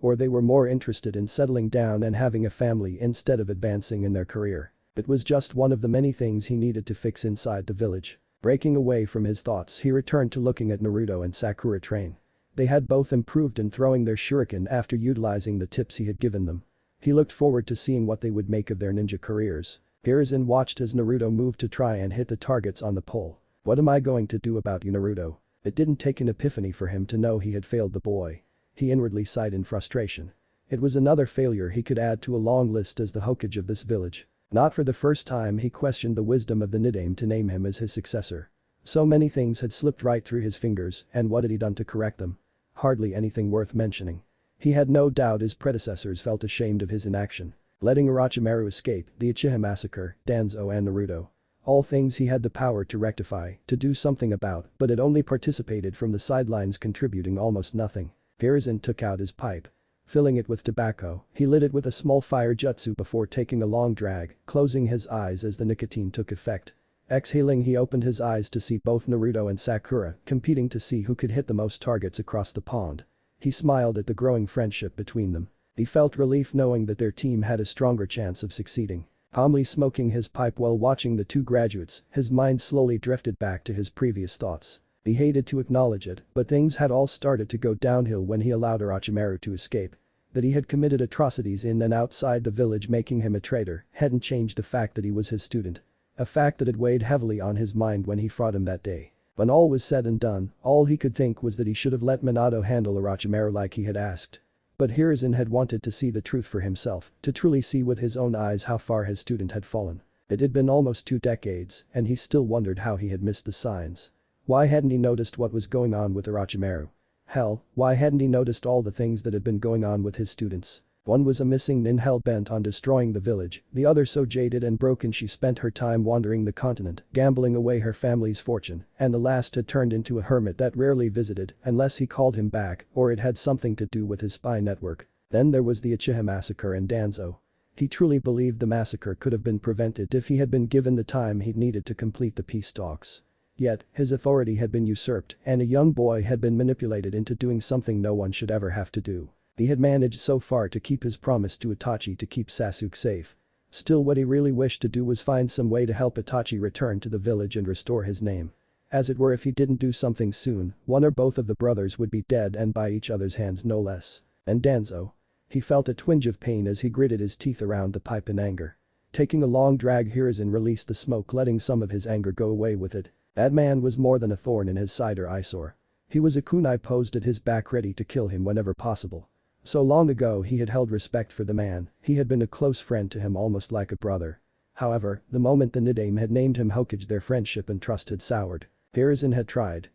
or they were more interested in settling down and having a family instead of advancing in their career. It was just one of the many things he needed to fix inside the village. Breaking away from his thoughts, he returned to looking at Naruto and Sakura train. They had both improved in throwing their shuriken after utilizing the tips he had given them. He looked forward to seeing what they would make of their ninja careers. Hiruzen watched as Naruto moved to try and hit the targets on the pole. "What am I going to do about you, Naruto?" It didn't take an epiphany for him to know he had failed the boy. He inwardly sighed in frustration. It was another failure he could add to a long list as the Hokage of this village. Not for the first time he questioned the wisdom of the Nidaime to name him as his successor. So many things had slipped right through his fingers, and what had he done to correct them? Hardly anything worth mentioning. He had no doubt his predecessors felt ashamed of his inaction. Letting Orochimaru escape, the Uchiha massacre, Danzo and Naruto. All things he had the power to rectify, to do something about, but had only participated from the sidelines, contributing almost nothing. Hiruzen took out his pipe. Filling it with tobacco, he lit it with a small fire jutsu before taking a long drag, closing his eyes as the nicotine took effect. Exhaling, he opened his eyes to see both Naruto and Sakura competing to see who could hit the most targets across the pond. He smiled at the growing friendship between them. He felt relief knowing that their team had a stronger chance of succeeding. Calmly smoking his pipe while watching the two graduates, his mind slowly drifted back to his previous thoughts. He hated to acknowledge it, but things had all started to go downhill when he allowed Orochimaru to escape. That he had committed atrocities in and outside the village making him a traitor hadn't changed the fact that he was his student. A fact that had weighed heavily on his mind when he fought him that day. When all was said and done, all he could think was that he should have let Minato handle Orochimaru like he had asked. But Hiruzen had wanted to see the truth for himself, to truly see with his own eyes how far his student had fallen. It had been almost 2 decades, and he still wondered how he had missed the signs. Why hadn't he noticed what was going on with Orochimaru? Hell, why hadn't he noticed all the things that had been going on with his students? One was a missing nin hell-bent on destroying the village, the other so jaded and broken she spent her time wandering the continent, gambling away her family's fortune, and the last had turned into a hermit that rarely visited unless he called him back or it had something to do with his spy network. Then there was the Uchiha massacre in Danzo. He truly believed the massacre could have been prevented if he had been given the time he'd needed to complete the peace talks. Yet, his authority had been usurped and a young boy had been manipulated into doing something no one should ever have to do. He had managed so far to keep his promise to Itachi to keep Sasuke safe. Still, what he really wished to do was find some way to help Itachi return to the village and restore his name. As it were, if he didn't do something soon, one or both of the brothers would be dead and by each other's hands no less. And Danzo. He felt a twinge of pain as he gritted his teeth around the pipe in anger. Taking a long drag, Hiruzen released the smoke, letting some of his anger go away with it. That man was more than a thorn in his side or eyesore. He was a kunai posed at his back ready to kill him whenever possible. So long ago he had held respect for the man, he had been a close friend to him, almost like a brother. However, the moment the Nidaime had named him Hokage, their friendship and trust had soured. Hiruzen had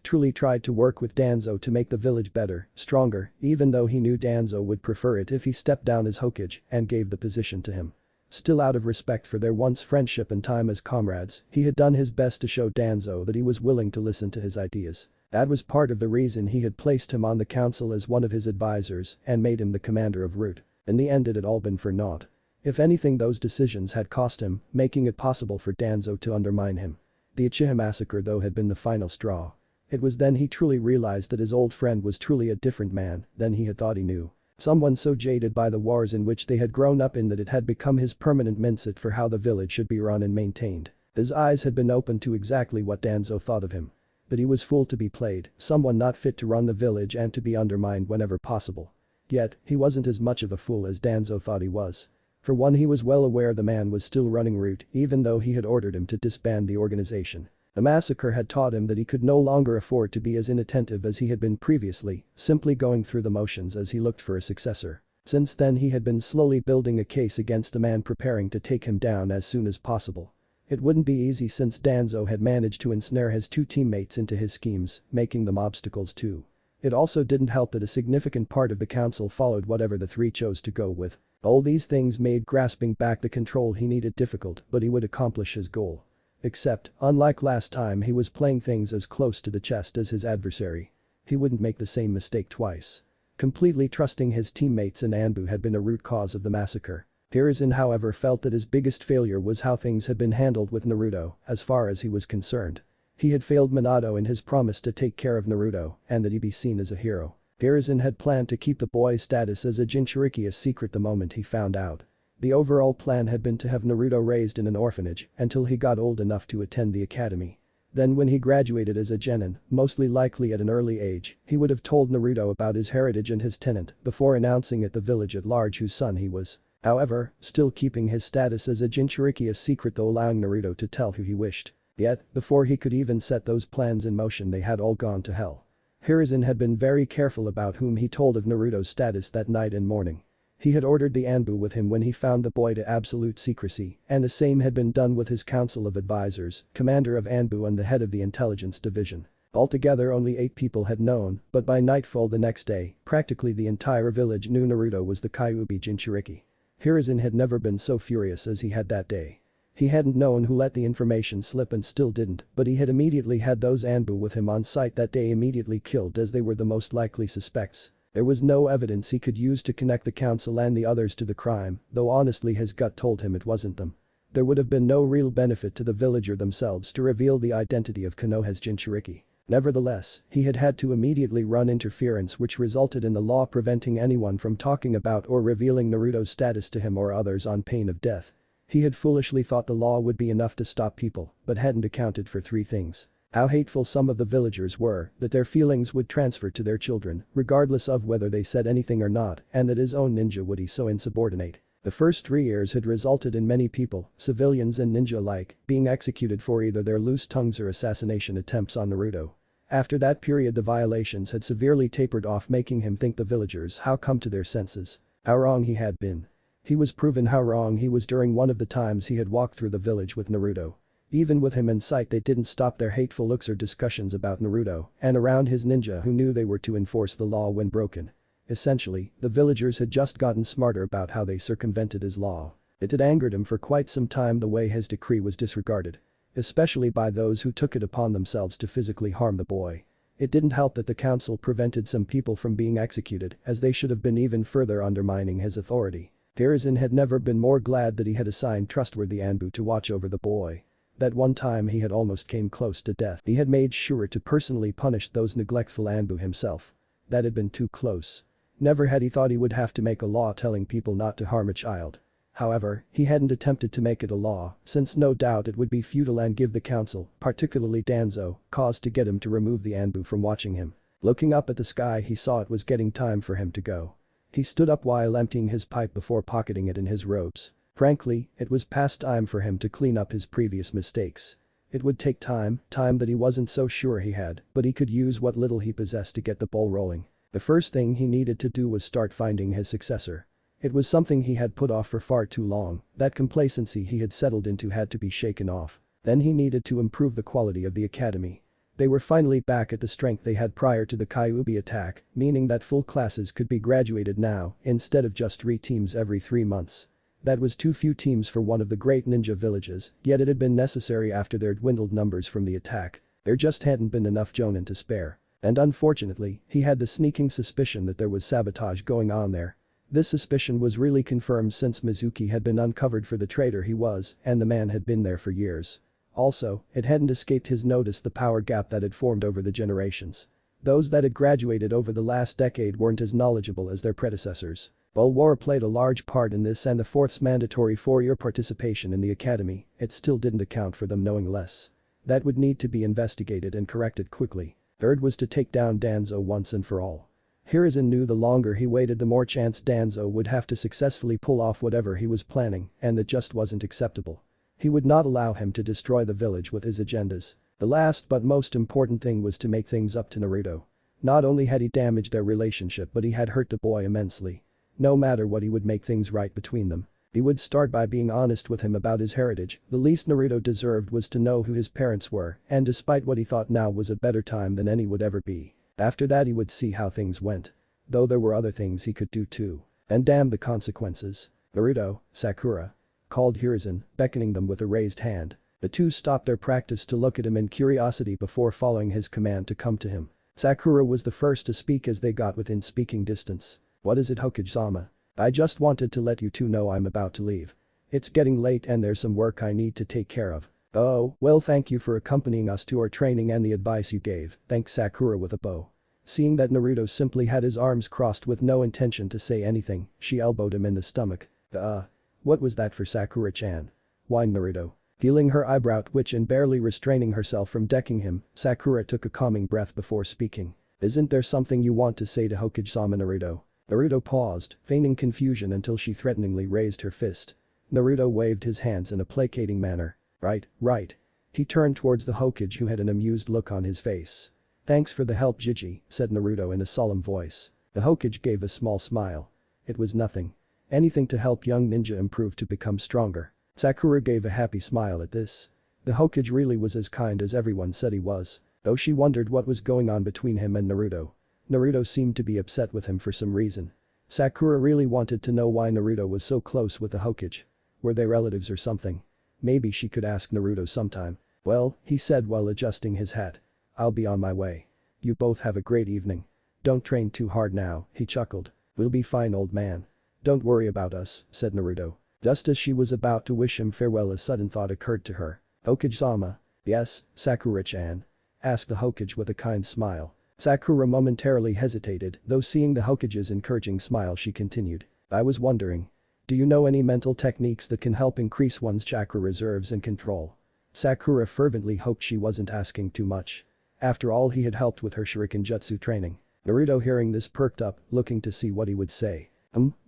truly tried to work with Danzo to make the village better, stronger, even though he knew Danzo would prefer it if he stepped down as Hokage and gave the position to him. Still, out of respect for their once friendship and time as comrades, he had done his best to show Danzo that he was willing to listen to his ideas. That was part of the reason he had placed him on the council as one of his advisors and made him the commander of Root. In the end, it had all been for naught. If anything, those decisions had cost him, making it possible for Danzo to undermine him. The Uchiha massacre, though, had been the final straw. It was then he truly realized that his old friend was truly a different man than he had thought he knew. Someone so jaded by the wars in which they had grown up in that it had become his permanent mindset for how the village should be run and maintained. His eyes had been opened to exactly what Danzo thought of him. That he was fool to be played, someone not fit to run the village and to be undermined whenever possible. Yet, he wasn't as much of a fool as Danzo thought he was. For one, he was well aware the man was still running Root even though he had ordered him to disband the organization. The massacre had taught him that he could no longer afford to be as inattentive as he had been previously, simply going through the motions as he looked for a successor. Since then he had been slowly building a case against the man preparing to take him down as soon as possible. It wouldn't be easy since Danzo had managed to ensnare his two teammates into his schemes, making them obstacles too. It also didn't help that a significant part of the council followed whatever the three chose to go with. All these things made grasping back the control he needed difficult, but he would accomplish his goal. Except, unlike last time, he was playing things as close to the chest as his adversary. He wouldn't make the same mistake twice. Completely trusting his teammates and Anbu had been a root cause of the massacre. Hiruzen however felt that his biggest failure was how things had been handled with Naruto, as far as he was concerned. He had failed Minato in his promise to take care of Naruto and that he be seen as a hero. Hiruzen had planned to keep the boy's status as a Jinchuriki a secret the moment he found out. The overall plan had been to have Naruto raised in an orphanage until he got old enough to attend the academy. Then when he graduated as a genin, mostly likely at an early age, he would have told Naruto about his heritage and his tenant before announcing at the village at large whose son he was. However, still keeping his status as a Jinchuriki a secret though allowing Naruto to tell who he wished. Yet, before he could even set those plans in motion they had all gone to hell. Hiruzen had been very careful about whom he told of Naruto's status that night and morning. He had ordered the Anbu with him when he found the boy to absolute secrecy, and the same had been done with his council of advisors, commander of Anbu and the head of the intelligence division. Altogether only 8 people had known, but by nightfall the next day, practically the entire village knew Naruto was the Kyuubi Jinchuriki. Hiruzen had never been so furious as he had that day. He hadn't known who let the information slip and still didn't, but he had immediately had those Anbu with him on site that day immediately killed as they were the most likely suspects. There was no evidence he could use to connect the council and the others to the crime, though honestly his gut told him it wasn't them. There would have been no real benefit to the villager themselves to reveal the identity of Konoha's Jinchuriki. Nevertheless, he had had to immediately run interference which resulted in the law preventing anyone from talking about or revealing Naruto's status to him or others on pain of death. He had foolishly thought the law would be enough to stop people, but hadn't accounted for 3 things. How hateful some of the villagers were, that their feelings would transfer to their children, regardless of whether they said anything or not, and that his own ninja would be so insubordinate. The first 3 years had resulted in many people, civilians and ninja alike, being executed for either their loose tongues or assassination attempts on Naruto. After that period the violations had severely tapered off, making him think the villagers how come to their senses. How wrong he had been. He was proven how wrong he was during one of the times he had walked through the village with Naruto. Even with him in sight they didn't stop their hateful looks or discussions about Naruto and around his ninja who knew they were to enforce the law when broken. Essentially, the villagers had just gotten smarter about how they circumvented his law. It had angered him for quite some time the way his decree was disregarded. Especially by those who took it upon themselves to physically harm the boy. It didn't help that the council prevented some people from being executed as they should have been even further undermining his authority. Hiruzen had never been more glad that he had assigned trustworthy Anbu to watch over the boy. That one time he had almost came close to death. He had made sure to personally punish those neglectful Anbu himself. That had been too close. Never had he thought he would have to make a law telling people not to harm a child. However, he hadn't attempted to make it a law, since no doubt it would be futile and give the council, particularly Danzo, cause to get him to remove the Anbu from watching him. Looking up at the sky he saw it was getting time for him to go. He stood up while emptying his pipe before pocketing it in his robes. Frankly, it was past time for him to clean up his previous mistakes. It would take time that he wasn't so sure he had, but he could use what little he possessed to get the ball rolling. The first thing he needed to do was start finding his successor. It was something he had put off for far too long, that complacency he had settled into had to be shaken off. Then he needed to improve the quality of the academy. They were finally back at the strength they had prior to the Kyuubi attack, meaning that full classes could be graduated now instead of just 3 teams every 3 months. That was too few teams for one of the great ninja villages, yet it had been necessary after their dwindled numbers from the attack. There just hadn't been enough jonin to spare. And unfortunately, he had the sneaking suspicion that there was sabotage going on there. This suspicion was really confirmed since Mizuki had been uncovered for the traitor he was, and the man had been there for years. Also, it hadn't escaped his notice the power gap that had formed over the generations. Those that had graduated over the last decade weren't as knowledgeable as their predecessors. While war played a large part in this and the fourth's mandatory 4-year participation in the academy, it still didn't account for them knowing less. That would need to be investigated and corrected quickly. Third was to take down Danzo once and for all. Hiruzen knew the longer he waited the more chance Danzo would have to successfully pull off whatever he was planning, and that just wasn't acceptable. He would not allow him to destroy the village with his agendas. The last but most important thing was to make things up to Naruto. Not only had he damaged their relationship but he had hurt the boy immensely. No matter what, he would make things right between them. He would start by being honest with him about his heritage. The least Naruto deserved was to know who his parents were, and despite what he thought now was a better time than any would ever be. After that he would see how things went. Though there were other things he could do too. And damn the consequences. "Naruto, Sakura," called Hiruzen, beckoning them with a raised hand. The two stopped their practice to look at him in curiosity before following his command to come to him. Sakura was the first to speak as they got within speaking distance. "What is it, Hokage-sama? I just wanted to let you two know I'm about to leave. It's getting late and there's some work I need to take care of." "Oh, well, thank you for accompanying us to our training and the advice you gave," thanked Sakura with a bow. Seeing that Naruto simply had his arms crossed with no intention to say anything, she elbowed him in the stomach. What was that for, Sakura-chan?" whined Naruto. Feeling her eyebrow twitch and barely restraining herself from decking him, Sakura took a calming breath before speaking. "Isn't there something you want to say to Hokage-sama, Naruto?" Naruto paused, feigning confusion until she threateningly raised her fist. Naruto waved his hands in a placating manner. Right. He turned towards the Hokage, who had an amused look on his face. "Thanks for the help, Jiji," said Naruto in a solemn voice. The Hokage gave a small smile. "It was nothing. Anything to help young ninja improve to become stronger." Sakura gave a happy smile at this. The Hokage really was as kind as everyone said he was, though she wondered what was going on between him and Naruto. Naruto seemed to be upset with him for some reason. Sakura really wanted to know why Naruto was so close with the Hokage. Were they relatives or something? Maybe she could ask Naruto sometime. "Well," he said while adjusting his hat. "I'll be on my way. You both have a great evening. Don't train too hard now," he chuckled. "We'll be fine, old man. Don't worry about us," said Naruto. Just as she was about to wish him farewell, a sudden thought occurred to her. "Hokage-sama?" "Yes, Sakura-chan?" asked the Hokage with a kind smile. Sakura momentarily hesitated, though seeing the Hokage's encouraging smile she continued. "I was wondering. Do you know any mental techniques that can help increase one's chakra reserves and control?" Sakura fervently hoped she wasn't asking too much. After all, he had helped with her shuriken jutsu training. Naruto, hearing this, perked up, looking to see what he would say.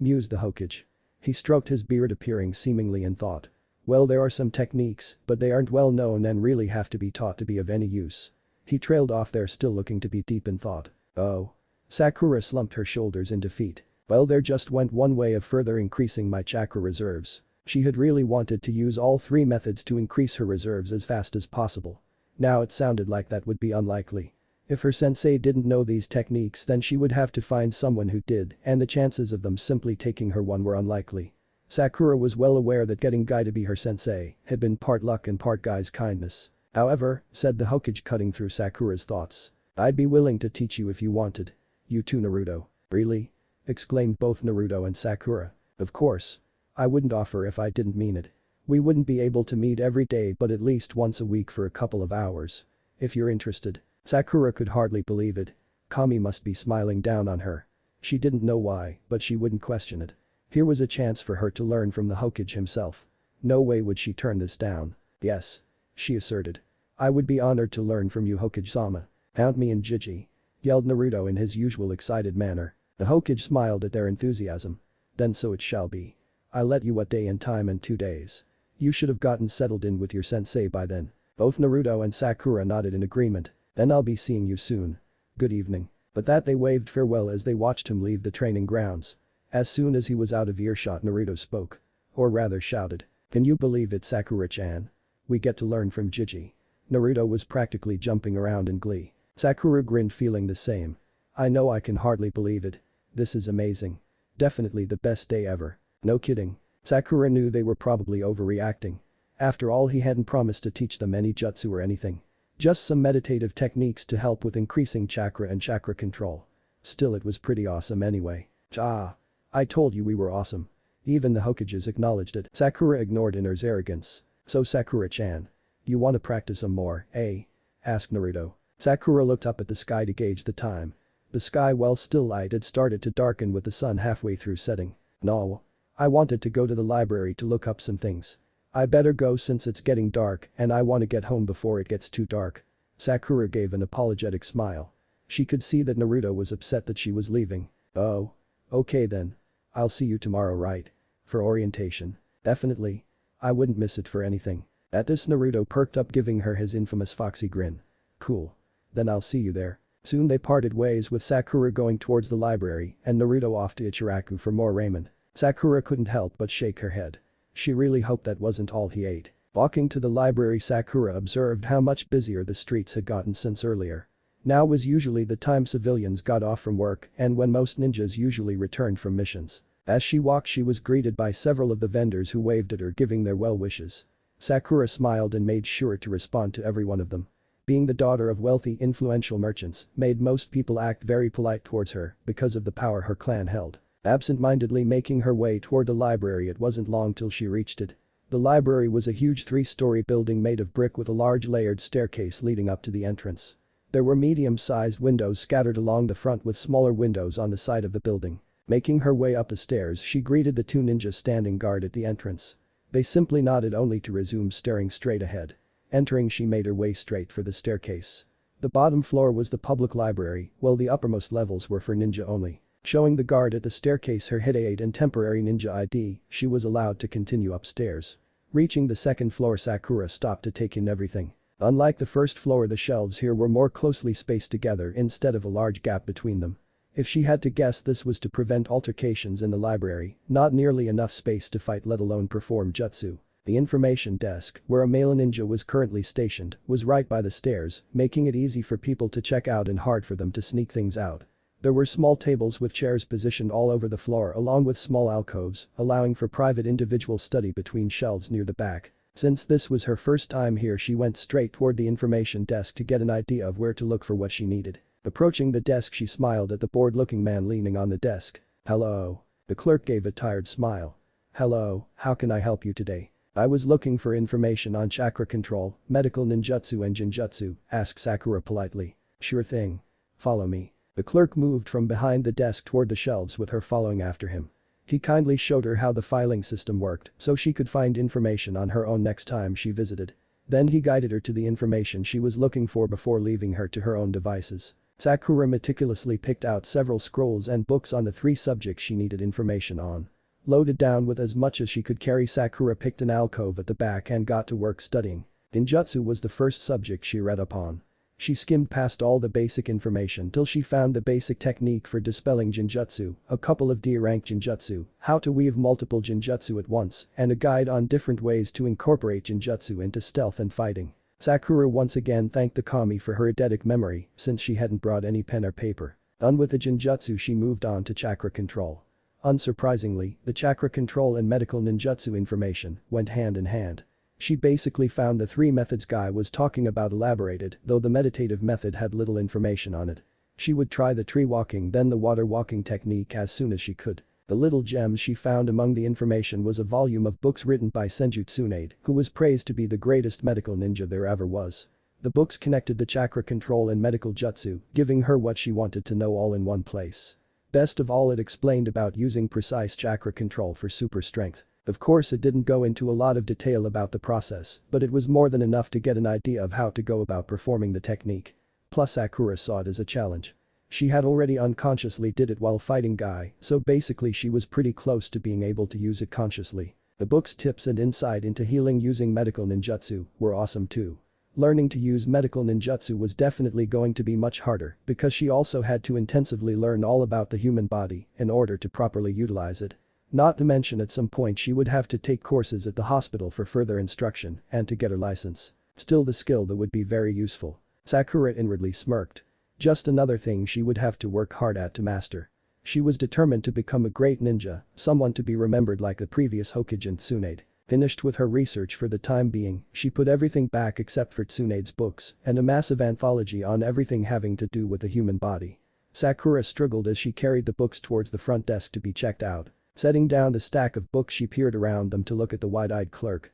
Mused the Hokage. He stroked his beard, appearing seemingly in thought. "Well, there are some techniques, but they aren't well known and really have to be taught to be of any use." He trailed off there, still looking to be deep in thought. "Oh." Sakura slumped her shoulders in defeat. "Well, there just went one way of further increasing my chakra reserves." She had really wanted to use all three methods to increase her reserves as fast as possible. Now it sounded like that would be unlikely. If her sensei didn't know these techniques, then she would have to find someone who did, and the chances of them simply taking her one were unlikely. Sakura was well aware that getting Guy to be her sensei had been part luck and part Guy's kindness. "However," said the Hokage, cutting through Sakura's thoughts, "I'd be willing to teach you if you wanted." "You too, Naruto?" "Really?" exclaimed both Naruto and Sakura. "Of course. I wouldn't offer if I didn't mean it. We wouldn't be able to meet every day, but at least once a week for a couple of hours. If you're interested." Sakura could hardly believe it. Kami must be smiling down on her. She didn't know why, but she wouldn't question it. Here was a chance for her to learn from the Hokage himself. No way would she turn this down. "Yes," she asserted. "I would be honored to learn from you, Hokage-sama. Count me in, Jiji," yelled Naruto in his usual excited manner. The Hokage smiled at their enthusiasm. "Then so it shall be. I'll let you what day and time in 2 days. You should have gotten settled in with your sensei by then." Both Naruto and Sakura nodded in agreement. "Then I'll be seeing you soon. Good evening." But that they waved farewell as they watched him leave the training grounds. As soon as he was out of earshot, Naruto spoke. Or rather shouted. "Can you believe it, Sakura-chan? We get to learn from Jiji." Naruto was practically jumping around in glee. Sakura grinned, feeling the same. "I know, I can hardly believe it. This is amazing. Definitely the best day ever." "No kidding." Sakura knew they were probably overreacting. After all, he hadn't promised to teach them any jutsu or anything. Just some meditative techniques to help with increasing chakra and chakra control. Still, it was pretty awesome anyway. I told you we were awesome." Even the Hokages acknowledged it. Sakura ignored Inner's arrogance. "So Sakura-chan, you want to practice some more, eh?" asked Naruto. Sakura looked up at the sky to gauge the time. The sky, while still light, had started to darken with the sun halfway through setting. "No. I wanted to go to the library to look up some things. I better go since it's getting dark and I want to get home before it gets too dark." Sakura gave an apologetic smile. She could see that Naruto was upset that she was leaving. "Oh. Okay then. I'll see you tomorrow, right? For orientation?" "Definitely. I wouldn't miss it for anything." At this Naruto perked up, giving her his infamous foxy grin. Cool. Then I'll see you there. Soon they parted ways, with Sakura going towards the library and Naruto off to Ichiraku for more ramen. Sakura couldn't help but shake her head. She really hoped that wasn't all he ate. Walking to the library, Sakura observed how much busier the streets had gotten since earlier. Now was usually the time civilians got off from work and when most ninjas usually returned from missions. As she walked, she was greeted by several of the vendors who waved at her, giving their well wishes. Sakura smiled and made sure to respond to every one of them. Being the daughter of wealthy, influential merchants made most people act very polite towards her because of the power her clan held. Absent-mindedly making her way toward the library, it wasn't long till she reached it. The library was a huge 3-story building made of brick with a large layered staircase leading up to the entrance. There were medium-sized windows scattered along the front with smaller windows on the side of the building. Making her way up the stairs, she greeted the 2 ninjas standing guard at the entrance. They simply nodded, only to resume staring straight ahead. Entering, she made her way straight for the staircase. The bottom floor was the public library, while the uppermost levels were for ninja only. Showing the guard at the staircase her Hide and temporary ninja ID, she was allowed to continue upstairs. Reaching the 2nd floor, Sakura stopped to take in everything. Unlike the 1st floor, the shelves here were more closely spaced together instead of a large gap between them. If she had to guess, this was to prevent altercations in the library, not nearly enough space to fight, let alone perform jutsu. The information desk, where a male ninja was currently stationed, was right by the stairs, making it easy for people to check out and hard for them to sneak things out. There were small tables with chairs positioned all over the floor, along with small alcoves, allowing for private individual study between shelves near the back. Since this was her first time here, she went straight toward the information desk to get an idea of where to look for what she needed. Approaching the desk, she smiled at the bored-looking man leaning on the desk. "Hello." The clerk gave a tired smile. "Hello, how can I help you today?" "I was looking for information on chakra control, medical ninjutsu and jinjutsu," asked Sakura politely. "Sure thing. Follow me." The clerk moved from behind the desk toward the shelves, with her following after him. He kindly showed her how the filing system worked so she could find information on her own next time she visited. Then he guided her to the information she was looking for before leaving her to her own devices. Sakura meticulously picked out several scrolls and books on the 3 subjects she needed information on. Loaded down with as much as she could carry, Sakura picked an alcove at the back and got to work studying. Ninjutsu was the first subject she read up on. She skimmed past all the basic information till she found the basic technique for dispelling jinjutsu, a couple of D-rank jinjutsu, how to weave multiple jinjutsu at once, and a guide on different ways to incorporate jinjutsu into stealth and fighting. Sakura once again thanked the kami for her eidetic memory, since she hadn't brought any pen or paper. Done with the jinjutsu, she moved on to chakra control. Unsurprisingly, the chakra control and medical ninjutsu information went hand in hand. She basically found the 3 methods guy was talking about elaborated, though the meditative method had little information on it. She would try the tree walking, then the water walking technique as soon as she could. The little gems she found among the information was a volume of books written by Senju Tsunade, who was praised to be the greatest medical ninja there ever was. The books connected the chakra control and medical jutsu, giving her what she wanted to know all in one place. Best of all, it explained about using precise chakra control for super strength. Of course, it didn't go into a lot of detail about the process, but it was more than enough to get an idea of how to go about performing the technique. Plus, Sakura saw it as a challenge. She had already unconsciously did it while fighting Guy, so basically she was pretty close to being able to use it consciously. The book's tips and insight into healing using medical ninjutsu were awesome too. Learning to use medical ninjutsu was definitely going to be much harder because she also had to intensively learn all about the human body in order to properly utilize it. Not to mention, at some point she would have to take courses at the hospital for further instruction and to get her license. Still, the skill that would be very useful. Sakura inwardly smirked. Just another thing she would have to work hard at to master. She was determined to become a great ninja, someone to be remembered like the previous Hokage Tsunade. Finished with her research for the time being, she put everything back except for Tsunade's books and a massive anthology on everything having to do with the human body. Sakura struggled as she carried the books towards the front desk to be checked out. Setting down the stack of books, she peered around them to look at the wide-eyed clerk.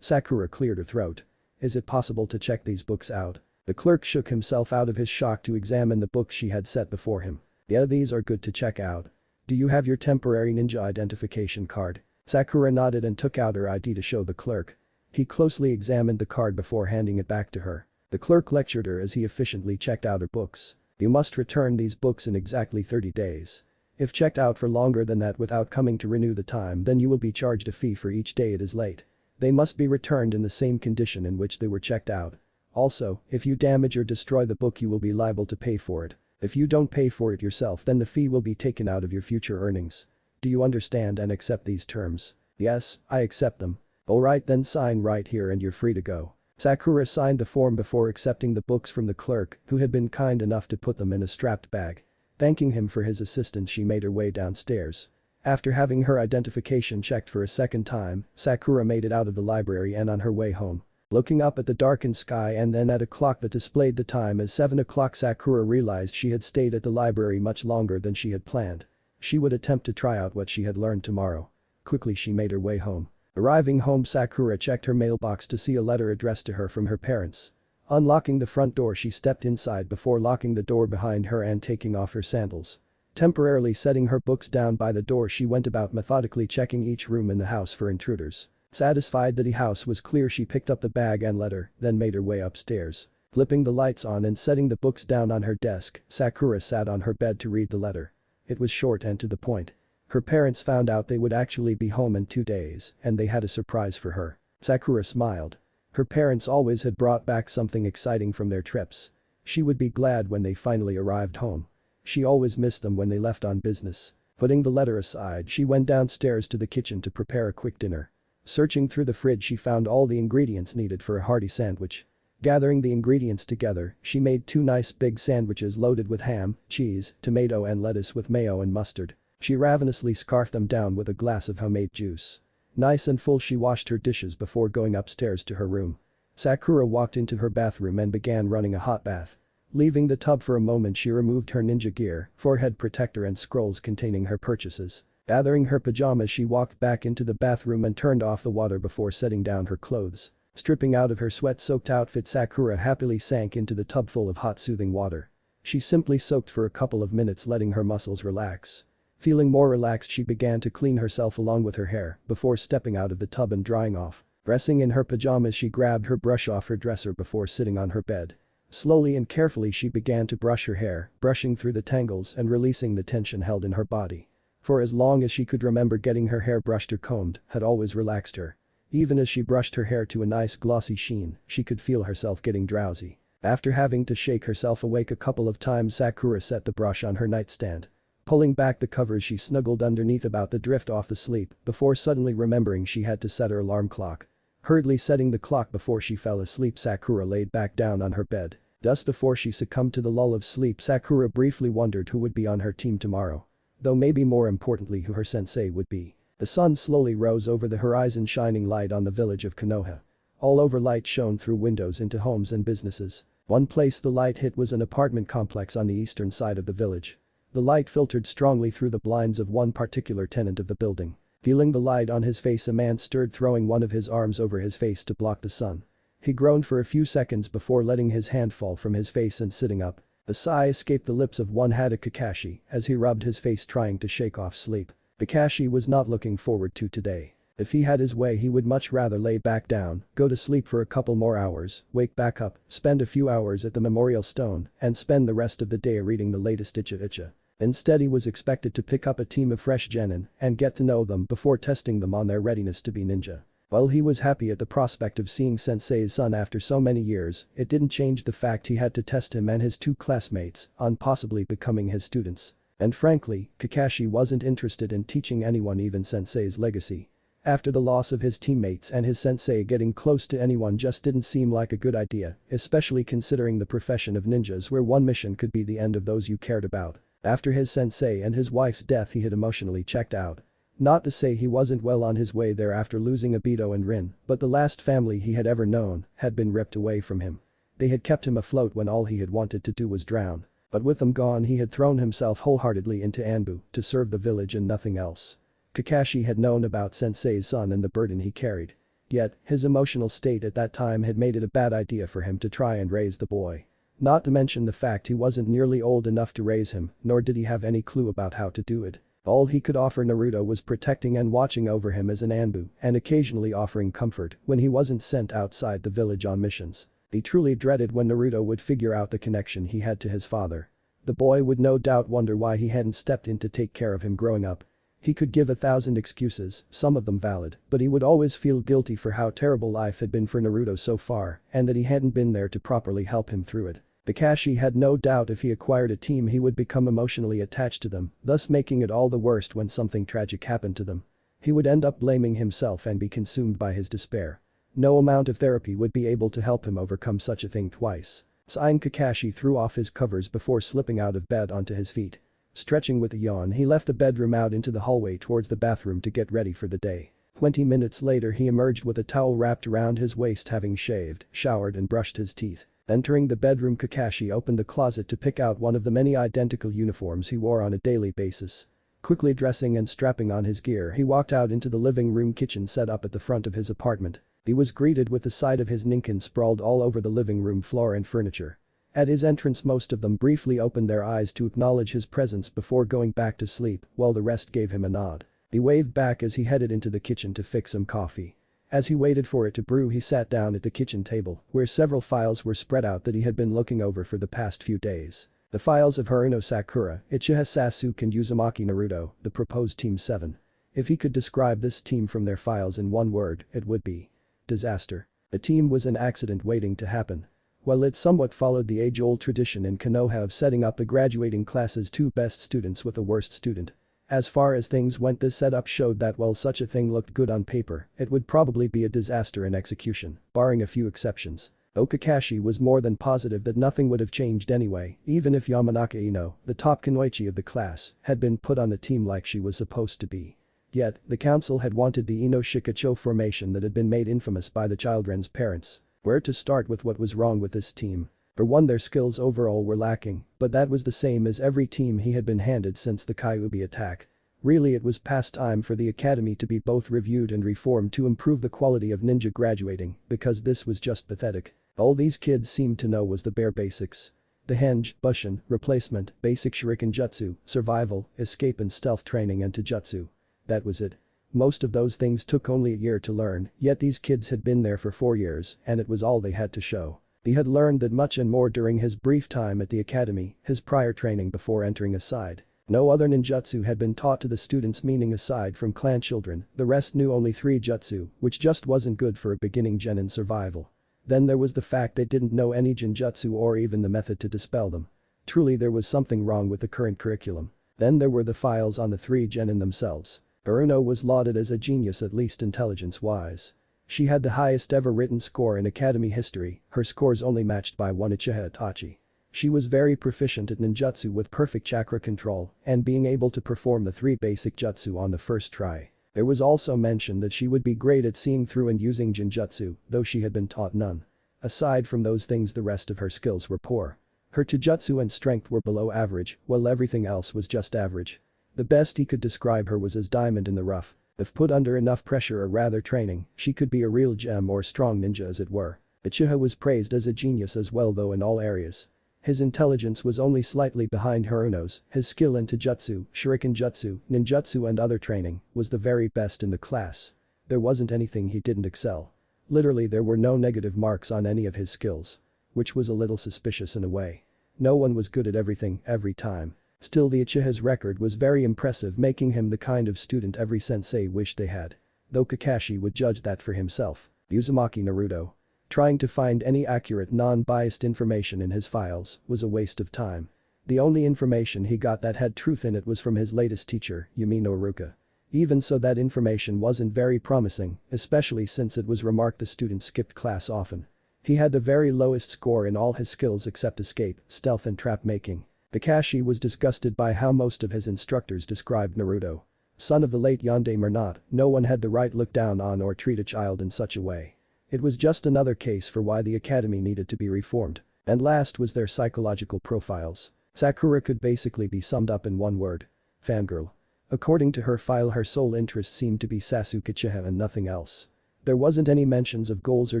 Sakura cleared her throat. "Is it possible to check these books out?" The clerk shook himself out of his shock to examine the books she had set before him. "Yeah, these are good to check out. Do you have your temporary ninja identification card?" Sakura nodded and took out her ID to show the clerk. He closely examined the card before handing it back to her. The clerk lectured her as he efficiently checked out her books. "You must return these books in exactly 30 days. If checked out for longer than that without coming to renew the time, then you will be charged a fee for each day it is late." They must be returned in the same condition in which they were checked out. Also, if you damage or destroy the book you will be liable to pay for it. If you don't pay for it yourself then the fee will be taken out of your future earnings. Do you understand and accept these terms? Yes, I accept them. Alright then sign right here and you're free to go. Sakura signed the form before accepting the books from the clerk, who had been kind enough to put them in a strapped bag. Thanking him for his assistance she made her way downstairs. After having her identification checked for a second time, Sakura made it out of the library and on her way home. Looking up at the darkened sky and then at a clock that displayed the time as 7 o'clock, Sakura realized she had stayed at the library much longer than she had planned. She would attempt to try out what she had learned tomorrow. Quickly she made her way home. Arriving home, Sakura checked her mailbox to see a letter addressed to her from her parents. Unlocking the front door, she stepped inside before locking the door behind her and taking off her sandals. Temporarily setting her books down by the door, she went about methodically checking each room in the house for intruders. Satisfied that the house was clear, she picked up the bag and letter, then made her way upstairs. Flipping the lights on and setting the books down on her desk, Sakura sat on her bed to read the letter. It was short and to the point. Her parents found out they would actually be home in 2 days, and they had a surprise for her. Sakura smiled. Her parents always had brought back something exciting from their trips. She would be glad when they finally arrived home. She always missed them when they left on business. Putting the letter aside, she went downstairs to the kitchen to prepare a quick dinner. Searching through the fridge, she found all the ingredients needed for a hearty sandwich. Gathering the ingredients together, she made 2 nice big sandwiches loaded with ham, cheese, tomato and lettuce with mayo and mustard. She ravenously scarfed them down with a glass of homemade juice. Nice and full, she washed her dishes before going upstairs to her room. Sakura walked into her bathroom and began running a hot bath. Leaving the tub for a moment, she removed her ninja gear, forehead protector and scrolls containing her purchases. Gathering her pajamas, she walked back into the bathroom and turned off the water before setting down her clothes. Stripping out of her sweat-soaked outfit, Sakura happily sank into the tub full of hot soothing water. She simply soaked for a couple of minutes, letting her muscles relax. Feeling more relaxed, she began to clean herself along with her hair before stepping out of the tub and drying off. Dressing in her pajamas, she grabbed her brush off her dresser before sitting on her bed. Slowly and carefully she began to brush her hair, brushing through the tangles and releasing the tension held in her body. For as long as she could remember, getting her hair brushed or combed had always relaxed her. Even as she brushed her hair to a nice glossy sheen, she could feel herself getting drowsy. After having to shake herself awake a couple of times, Sakura set the brush on her nightstand. Pulling back the covers, she snuggled underneath about to drift off to sleep before suddenly remembering she had to set her alarm clock. Hurriedly setting the clock before she fell asleep, Sakura laid back down on her bed. Just before she succumbed to the lull of sleep, Sakura briefly wondered who would be on her team tomorrow. Though maybe more importantly who her sensei would be. The sun slowly rose over the horizon, shining light on the village of Konoha. All over light shone through windows into homes and businesses. One place the light hit was an apartment complex on the eastern side of the village. The light filtered strongly through the blinds of one particular tenant of the building. Feeling the light on his face, a man stirred, throwing one of his arms over his face to block the sun. He groaned for a few seconds before letting his hand fall from his face and sitting up. A sigh escaped the lips of one had Kakashi as he rubbed his face trying to shake off sleep. Kakashi was not looking forward to today. If he had his way, he would much rather lay back down, go to sleep for a couple more hours, wake back up, spend a few hours at the memorial stone, and spend the rest of the day reading the latest Icha. Instead, he was expected to pick up a team of fresh genin and get to know them before testing them on their readiness to be ninja. While he was happy at the prospect of seeing Sensei's son after so many years, it didn't change the fact he had to test him and his 2 classmates on possibly becoming his students. And frankly, Kakashi wasn't interested in teaching anyone, even Sensei's legacy. After the loss of his teammates and his sensei, getting close to anyone just didn't seem like a good idea, especially considering the profession of ninjas where one mission could be the end of those you cared about. After his sensei and his wife's death, he had emotionally checked out. Not to say he wasn't well on his way there after losing Obito and Rin, but the last family he had ever known had been ripped away from him. They had kept him afloat when all he had wanted to do was drown. But with them gone, he had thrown himself wholeheartedly into Anbu to serve the village and nothing else. Kakashi had known about Sensei's son and the burden he carried. Yet, his emotional state at that time had made it a bad idea for him to try and raise the boy. Not to mention the fact he wasn't nearly old enough to raise him, nor did he have any clue about how to do it. All he could offer Naruto was protecting and watching over him as an Anbu and occasionally offering comfort when he wasn't sent outside the village on missions. He truly dreaded when Naruto would figure out the connection he had to his father. The boy would no doubt wonder why he hadn't stepped in to take care of him growing up. He could give 1,000 excuses, some of them valid, but he would always feel guilty for how terrible life had been for Naruto so far and that he hadn't been there to properly help him through it. Kakashi had no doubt if he acquired a team he would become emotionally attached to them, thus making it all the worse when something tragic happened to them. He would end up blaming himself and be consumed by his despair. No amount of therapy would be able to help him overcome such a thing twice. Sighing, Kakashi threw off his covers before slipping out of bed onto his feet. Stretching with a yawn, he left the bedroom out into the hallway towards the bathroom to get ready for the day. 20 minutes later he emerged with a towel wrapped around his waist, having shaved, showered and brushed his teeth. Entering the bedroom, Kakashi opened the closet to pick out one of the many identical uniforms he wore on a daily basis. Quickly dressing and strapping on his gear, he walked out into the living room kitchen set up at the front of his apartment. He was greeted with the sight of his Ninken sprawled all over the living room floor and furniture. At his entrance, most of them briefly opened their eyes to acknowledge his presence before going back to sleep, while the rest gave him a nod. He waved back as he headed into the kitchen to fix some coffee. As he waited for it to brew, he sat down at the kitchen table, where several files were spread out that he had been looking over for the past few days. The files of Haruno Sakura, Uchiha Sasuke and Uzumaki Naruto, the proposed Team 7. If he could describe this team from their files in one word, it would be disaster. The team was an accident waiting to happen. While it somewhat followed the age-old tradition in Konoha of setting up the graduating class's 2 best students with the worst student. As far as things went, this setup showed that while such a thing looked good on paper, it would probably be a disaster in execution, barring a few exceptions. Though Kakashi was more than positive that nothing would have changed anyway, even if Yamanaka Ino, the top kunoichi of the class, had been put on the team like she was supposed to be. Yet, the council had wanted the Ino Shikacho formation that had been made infamous by the children's parents. Where to start with what was wrong with this team? For one, their skills overall were lacking, but that was the same as every team he had been handed since the Kyuubi attack. Really, it was past time for the academy to be both reviewed and reformed to improve the quality of ninja graduating, because this was just pathetic. All these kids seemed to know was the bare basics. The henge, bushin, replacement, basic shuriken jutsu, survival, escape and stealth training and taijutsu. That was it. Most of those things took only a year to learn, yet these kids had been there for 4 years, and it was all they had to show. He had learned that much and more during his brief time at the academy, his prior training before entering aside. No other ninjutsu had been taught to the students, meaning aside from clan children, the rest knew only 3 jutsu, which just wasn't good for a beginning genin survival. Then there was the fact they didn't know any genjutsu or even the method to dispel them. Truly, there was something wrong with the current curriculum. Then there were the files on the 3 genin themselves. Haruno was lauded as a genius, at least intelligence-wise. She had the highest ever written score in academy history, her scores only matched by one Uchiha Itachi. She was very proficient at ninjutsu with perfect chakra control and being able to perform the 3 basic jutsu on the first try. There was also mention that she would be great at seeing through and using genjutsu, though she had been taught none. Aside from those things, the rest of her skills were poor. Her taijutsu and strength were below average, while everything else was just average. The best he could describe her was as diamond in the rough. If put under enough pressure or rather training, she could be a real gem or strong ninja, as it were. Uchiha was praised as a genius as well, though in all areas. His intelligence was only slightly behind Haruno's, his skill in taijutsu, shuriken jutsu, ninjutsu and other training was the very best in the class. There wasn't anything he didn't excel. Literally, there were no negative marks on any of his skills. Which was a little suspicious in a way. No one was good at everything, every time. Still, the Uchiha's record was very impressive, making him the kind of student every sensei wished they had. Though Kakashi would judge that for himself. Uzumaki Naruto. Trying to find any accurate, non-biased information in his files was a waste of time. The only information he got that had truth in it was from his latest teacher, Yumino Iruka. Even so, that information wasn't very promising, especially since it was remarked the student skipped class often. He had the very lowest score in all his skills except escape, stealth and trap making. Kakashi was disgusted by how most of his instructors described Naruto. Son of the late Yondaime or not, no one had the right to look down on or treat a child in such a way. It was just another case for why the academy needed to be reformed. And last was their psychological profiles. Sakura could basically be summed up in one word. Fangirl. According to her file, her sole interest seemed to be Sasuke Uchiha and nothing else. There wasn't any mentions of goals or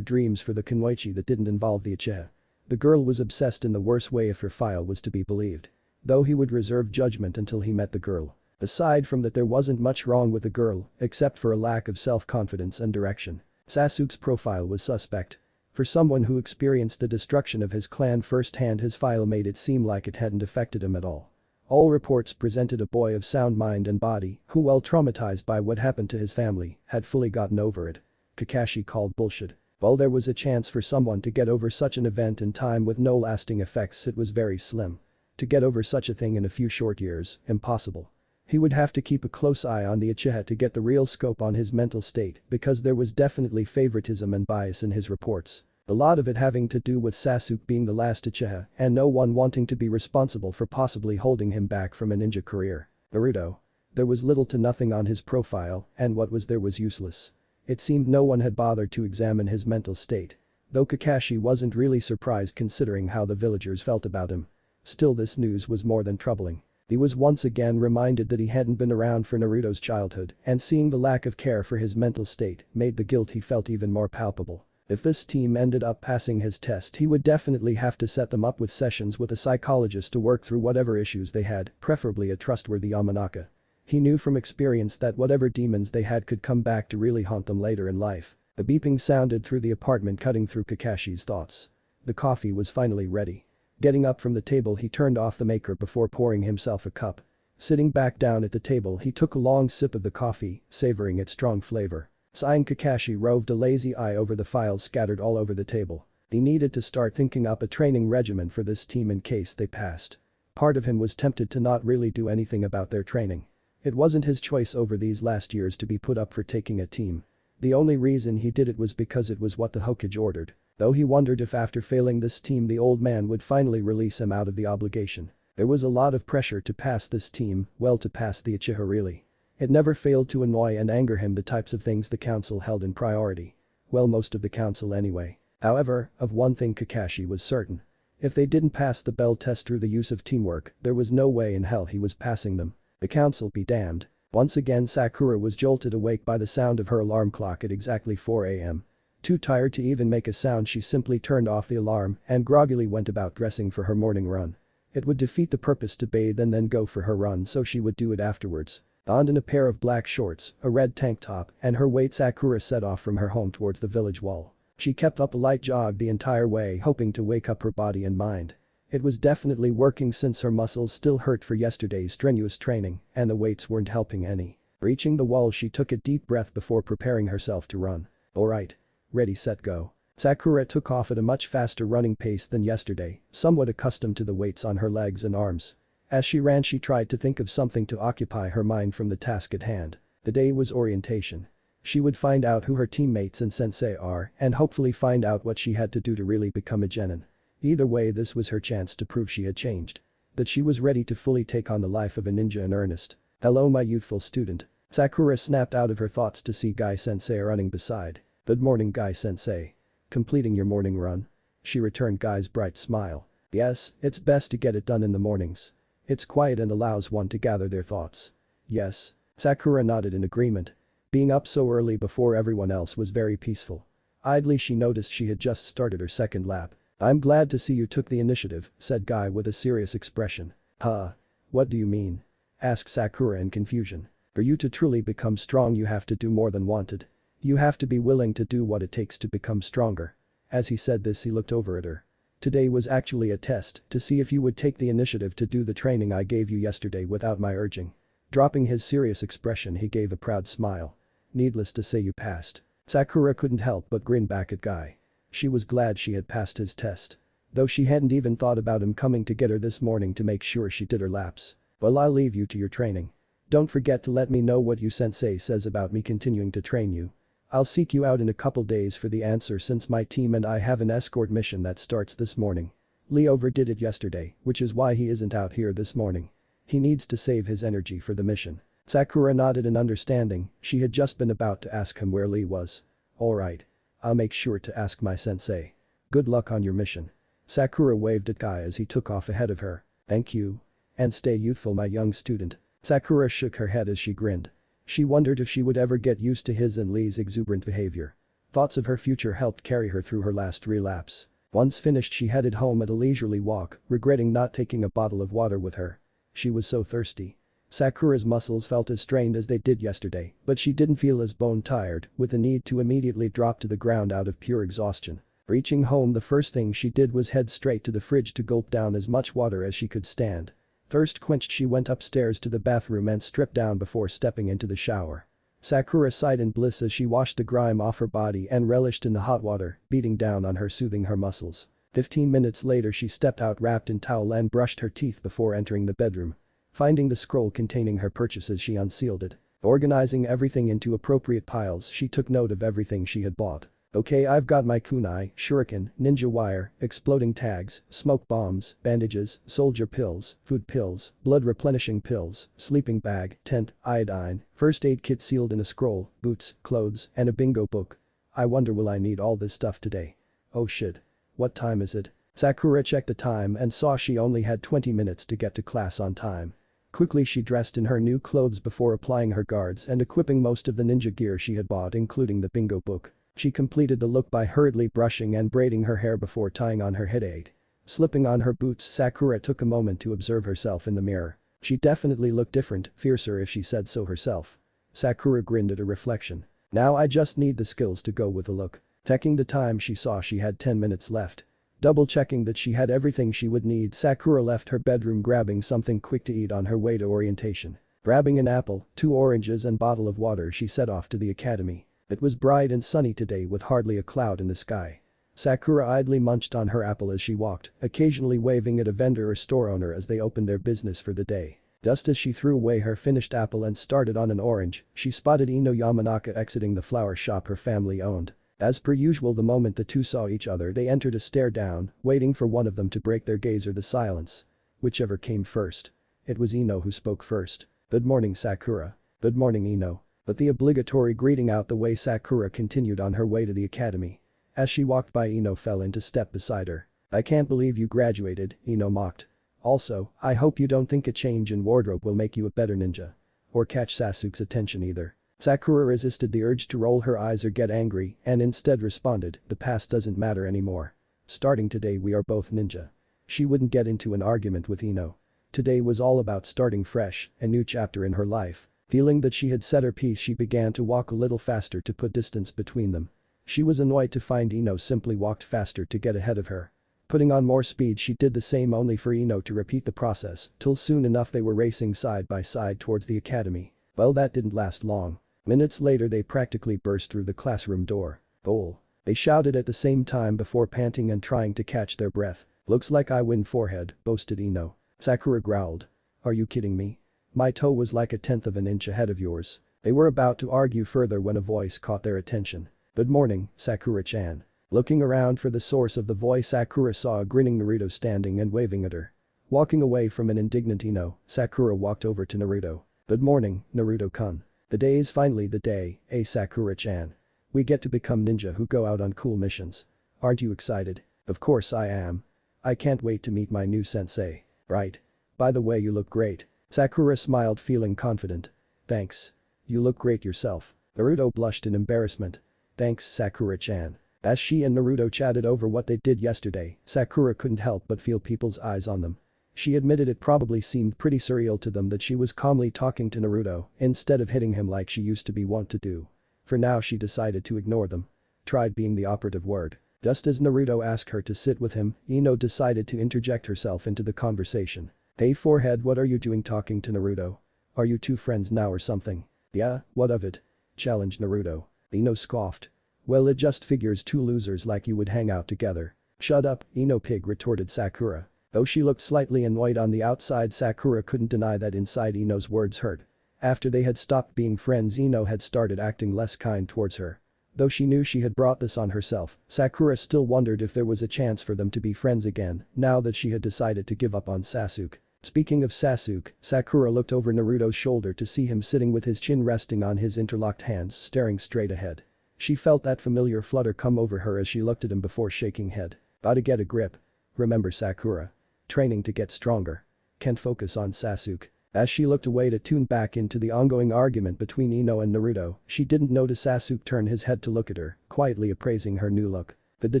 dreams for the kunoichi that didn't involve the Uchiha. The girl was obsessed in the worst way if her file was to be believed. Though he would reserve judgment until he met the girl. Aside from that, there wasn't much wrong with the girl, except for a lack of self-confidence and direction. Sasuke's profile was suspect. For someone who experienced the destruction of his clan firsthand, his file made it seem like it hadn't affected him at all. All reports presented a boy of sound mind and body who, while traumatized by what happened to his family, had fully gotten over it. Kakashi called bullshit. While there was a chance for someone to get over such an event in time with no lasting effects, it was very slim. To get over such a thing in a few short years, impossible. He would have to keep a close eye on the Uchiha to get the real scope on his mental state because there was definitely favoritism and bias in his reports. A lot of it having to do with Sasuke being the last Uchiha and no one wanting to be responsible for possibly holding him back from a ninja career. Naruto. There was little to nothing on his profile and what was there was useless. It seemed no one had bothered to examine his mental state. Though Kakashi wasn't really surprised considering how the villagers felt about him. Still, this news was more than troubling. He was once again reminded that he hadn't been around for Naruto's childhood, and seeing the lack of care for his mental state made the guilt he felt even more palpable. If this team ended up passing his test, he would definitely have to set them up with sessions with a psychologist to work through whatever issues they had, preferably a trustworthy Yamanaka. He knew from experience that whatever demons they had could come back to really haunt them later in life. A beeping sounded through the apartment, cutting through Kakashi's thoughts. The coffee was finally ready. Getting up from the table, he turned off the maker before pouring himself a cup. Sitting back down at the table, he took a long sip of the coffee, savoring its strong flavor. Sighing, Kakashi roved a lazy eye over the files scattered all over the table. He needed to start thinking up a training regimen for this team in case they passed. Part of him was tempted to not really do anything about their training. It wasn't his choice over these last years to be put up for taking a team. The only reason he did it was because it was what the Hokage ordered. Though he wondered if after failing this team the old man would finally release him out of the obligation. There was a lot of pressure to pass this team, well, to pass the Uchiha really. It never failed to annoy and anger him, the types of things the council held in priority. Well, most of the council anyway. However, of one thing Kakashi was certain. If they didn't pass the bell test through the use of teamwork, there was no way in hell he was passing them. The council be damned. Once again, Sakura was jolted awake by the sound of her alarm clock at exactly 4 a.m. Too tired to even make a sound, she simply turned off the alarm and groggily went about dressing for her morning run. It would defeat the purpose to bathe and then go for her run, so she would do it afterwards. Donned in a pair of black shorts, a red tank top, and her weight, Sakura set off from her home towards the village wall. She kept up a light jog the entire way, hoping to wake up her body and mind. It was definitely working since her muscles still hurt for yesterday's strenuous training, and the weights weren't helping any. Reaching the wall, she took a deep breath before preparing herself to run. Alright. Ready, set, go. Sakura took off at a much faster running pace than yesterday, somewhat accustomed to the weights on her legs and arms. As she ran, she tried to think of something to occupy her mind from the task at hand. The day was orientation. She would find out who her teammates and sensei are and hopefully find out what she had to do to really become a genin. Either way, this was her chance to prove she had changed. That she was ready to fully take on the life of a ninja in earnest. Hello, my youthful student. Sakura snapped out of her thoughts to see Guy-sensei running beside. Good morning, Guy-sensei. Completing your morning run? She returned Guy's bright smile. Yes, it's best to get it done in the mornings. It's quiet and allows one to gather their thoughts. Yes. Sakura nodded in agreement. Being up so early before everyone else was very peaceful. Idly she noticed she had just started her second lap. I'm glad to see you took the initiative, said Guy with a serious expression. Huh? What do you mean? Asked Sakura in confusion. For you to truly become strong, you have to do more than wanted. You have to be willing to do what it takes to become stronger. As he said this, he looked over at her. Today was actually a test to see if you would take the initiative to do the training I gave you yesterday without my urging. Dropping his serious expression, he gave a proud smile. Needless to say, you passed. Sakura couldn't help but grin back at Guy. She was glad she had passed his test. Though she hadn't even thought about him coming to get her this morning to make sure she did her laps. Well, I'll leave you to your training. Don't forget to let me know what you sensei says about me continuing to train you. I'll seek you out in a couple days for the answer, since my team and I have an escort mission that starts this morning. Lee overdid it yesterday, which is why he isn't out here this morning. He needs to save his energy for the mission. Sakura nodded in understanding. She had just been about to ask him where Lee was. Alright. I'll make sure to ask my sensei. Good luck on your mission. Sakura waved at Guy as he took off ahead of her. Thank you. And stay youthful, my young student. Sakura shook her head as she grinned. She wondered if she would ever get used to his and Lee's exuberant behavior. Thoughts of her future helped carry her through her last relapse. Once finished, she headed home at a leisurely walk, regretting not taking a bottle of water with her. She was so thirsty. Sakura's muscles felt as strained as they did yesterday, but she didn't feel as bone-tired, with the need to immediately drop to the ground out of pure exhaustion. Reaching home, the first thing she did was head straight to the fridge to gulp down as much water as she could stand. Thirst quenched, she went upstairs to the bathroom and stripped down before stepping into the shower. Sakura sighed in bliss as she washed the grime off her body and relished in the hot water, beating down on her, soothing her muscles. 15 minutes later she stepped out wrapped in towel and brushed her teeth before entering the bedroom. Finding the scroll containing her purchases, she unsealed it. Organizing everything into appropriate piles, she took note of everything she had bought. Okay, I've got my kunai, shuriken, ninja wire, exploding tags, smoke bombs, bandages, soldier pills, food pills, blood replenishing pills, sleeping bag, tent, iodine, first aid kit sealed in a scroll, boots, clothes, and a bingo book. I wonder will I need all this stuff today? Oh shit. What time is it? Sakura checked the time and saw she only had 20 minutes to get to class on time. Quickly she dressed in her new clothes before applying her guards and equipping most of the ninja gear she had bought, including the bingo book. She completed the look by hurriedly brushing and braiding her hair before tying on her head aid. Slipping on her boots, Sakura took a moment to observe herself in the mirror. She definitely looked different, fiercer if she said so herself. Sakura grinned at her reflection. Now I just need the skills to go with the look. Checking the time, she saw she had 10 minutes left. Double checking that she had everything she would need, Sakura left her bedroom grabbing something quick to eat on her way to orientation. Grabbing an apple, 2 oranges and bottle of water, she set off to the academy. It was bright and sunny today with hardly a cloud in the sky. Sakura idly munched on her apple as she walked, occasionally waving at a vendor or store owner as they opened their business for the day. Just as she threw away her finished apple and started on an orange, she spotted Ino Yamanaka exiting the flower shop her family owned. As per usual, the moment the two saw each other, they entered a stare down, waiting for one of them to break their gaze or the silence. Whichever came first. It was Ino who spoke first. Good morning, Sakura. Good morning, Ino. But the obligatory greeting out the way, Sakura continued on her way to the academy. As she walked by, Ino fell into step beside her. I can't believe you graduated, Ino mocked. Also, I hope you don't think a change in wardrobe will make you a better ninja. Or catch Sasuke's attention either. Sakura resisted the urge to roll her eyes or get angry and instead responded, the past doesn't matter anymore. Starting today we are both ninja. She wouldn't get into an argument with Ino. Today was all about starting fresh, a new chapter in her life. Feeling that she had said her piece, she began to walk a little faster to put distance between them. She was annoyed to find Ino simply walked faster to get ahead of her. Putting on more speed, she did the same only for Ino to repeat the process till soon enough they were racing side by side towards the academy. Well, that didn't last long. Minutes later they practically burst through the classroom door. Goal. They shouted at the same time before panting and trying to catch their breath. Looks like I win, forehead, boasted Ino. Sakura growled. Are you kidding me? My toe was like a tenth of an inch ahead of yours. They were about to argue further when a voice caught their attention. Good morning, Sakura-chan. Looking around for the source of the voice, Sakura saw a grinning Naruto standing and waving at her. Walking away from an indignant Ino, Sakura walked over to Naruto. Good morning, Naruto-kun. The day is finally the day, Sakura-chan. We get to become ninja who go out on cool missions. Aren't you excited? Of course I am. I can't wait to meet my new sensei. Right. By the way, you look great. Sakura smiled, feeling confident. Thanks. You look great yourself. Naruto blushed in embarrassment. Thanks, Sakura-chan. As she and Naruto chatted over what they did yesterday, Sakura couldn't help but feel people's eyes on them. She admitted it probably seemed pretty surreal to them that she was calmly talking to Naruto instead of hitting him like she used to be wont to do. For now she decided to ignore them. Tried being the operative word. Just as Naruto asked her to sit with him, Ino decided to interject herself into the conversation. Hey forehead, what are you doing talking to Naruto? Are you two friends now or something? Yeah, what of it? Challenged Naruto. Ino scoffed. Well, it just figures two losers like you would hang out together. Shut up, Ino pig, retorted Sakura. Though she looked slightly annoyed on the outside, Sakura couldn't deny that inside Ino's words hurt. After they had stopped being friends, Ino had started acting less kind towards her. Though she knew she had brought this on herself, Sakura still wondered if there was a chance for them to be friends again now that she had decided to give up on Sasuke. Speaking of Sasuke, Sakura looked over Naruto's shoulder to see him sitting with his chin resting on his interlocked hands, staring straight ahead. She felt that familiar flutter come over her as she looked at him before shaking head. Gotta get a grip. Remember, Sakura. Training to get stronger. Can't focus on Sasuke. As she looked away to tune back into the ongoing argument between Ino and Naruto, she didn't notice Sasuke turn his head to look at her, quietly appraising her new look. Did the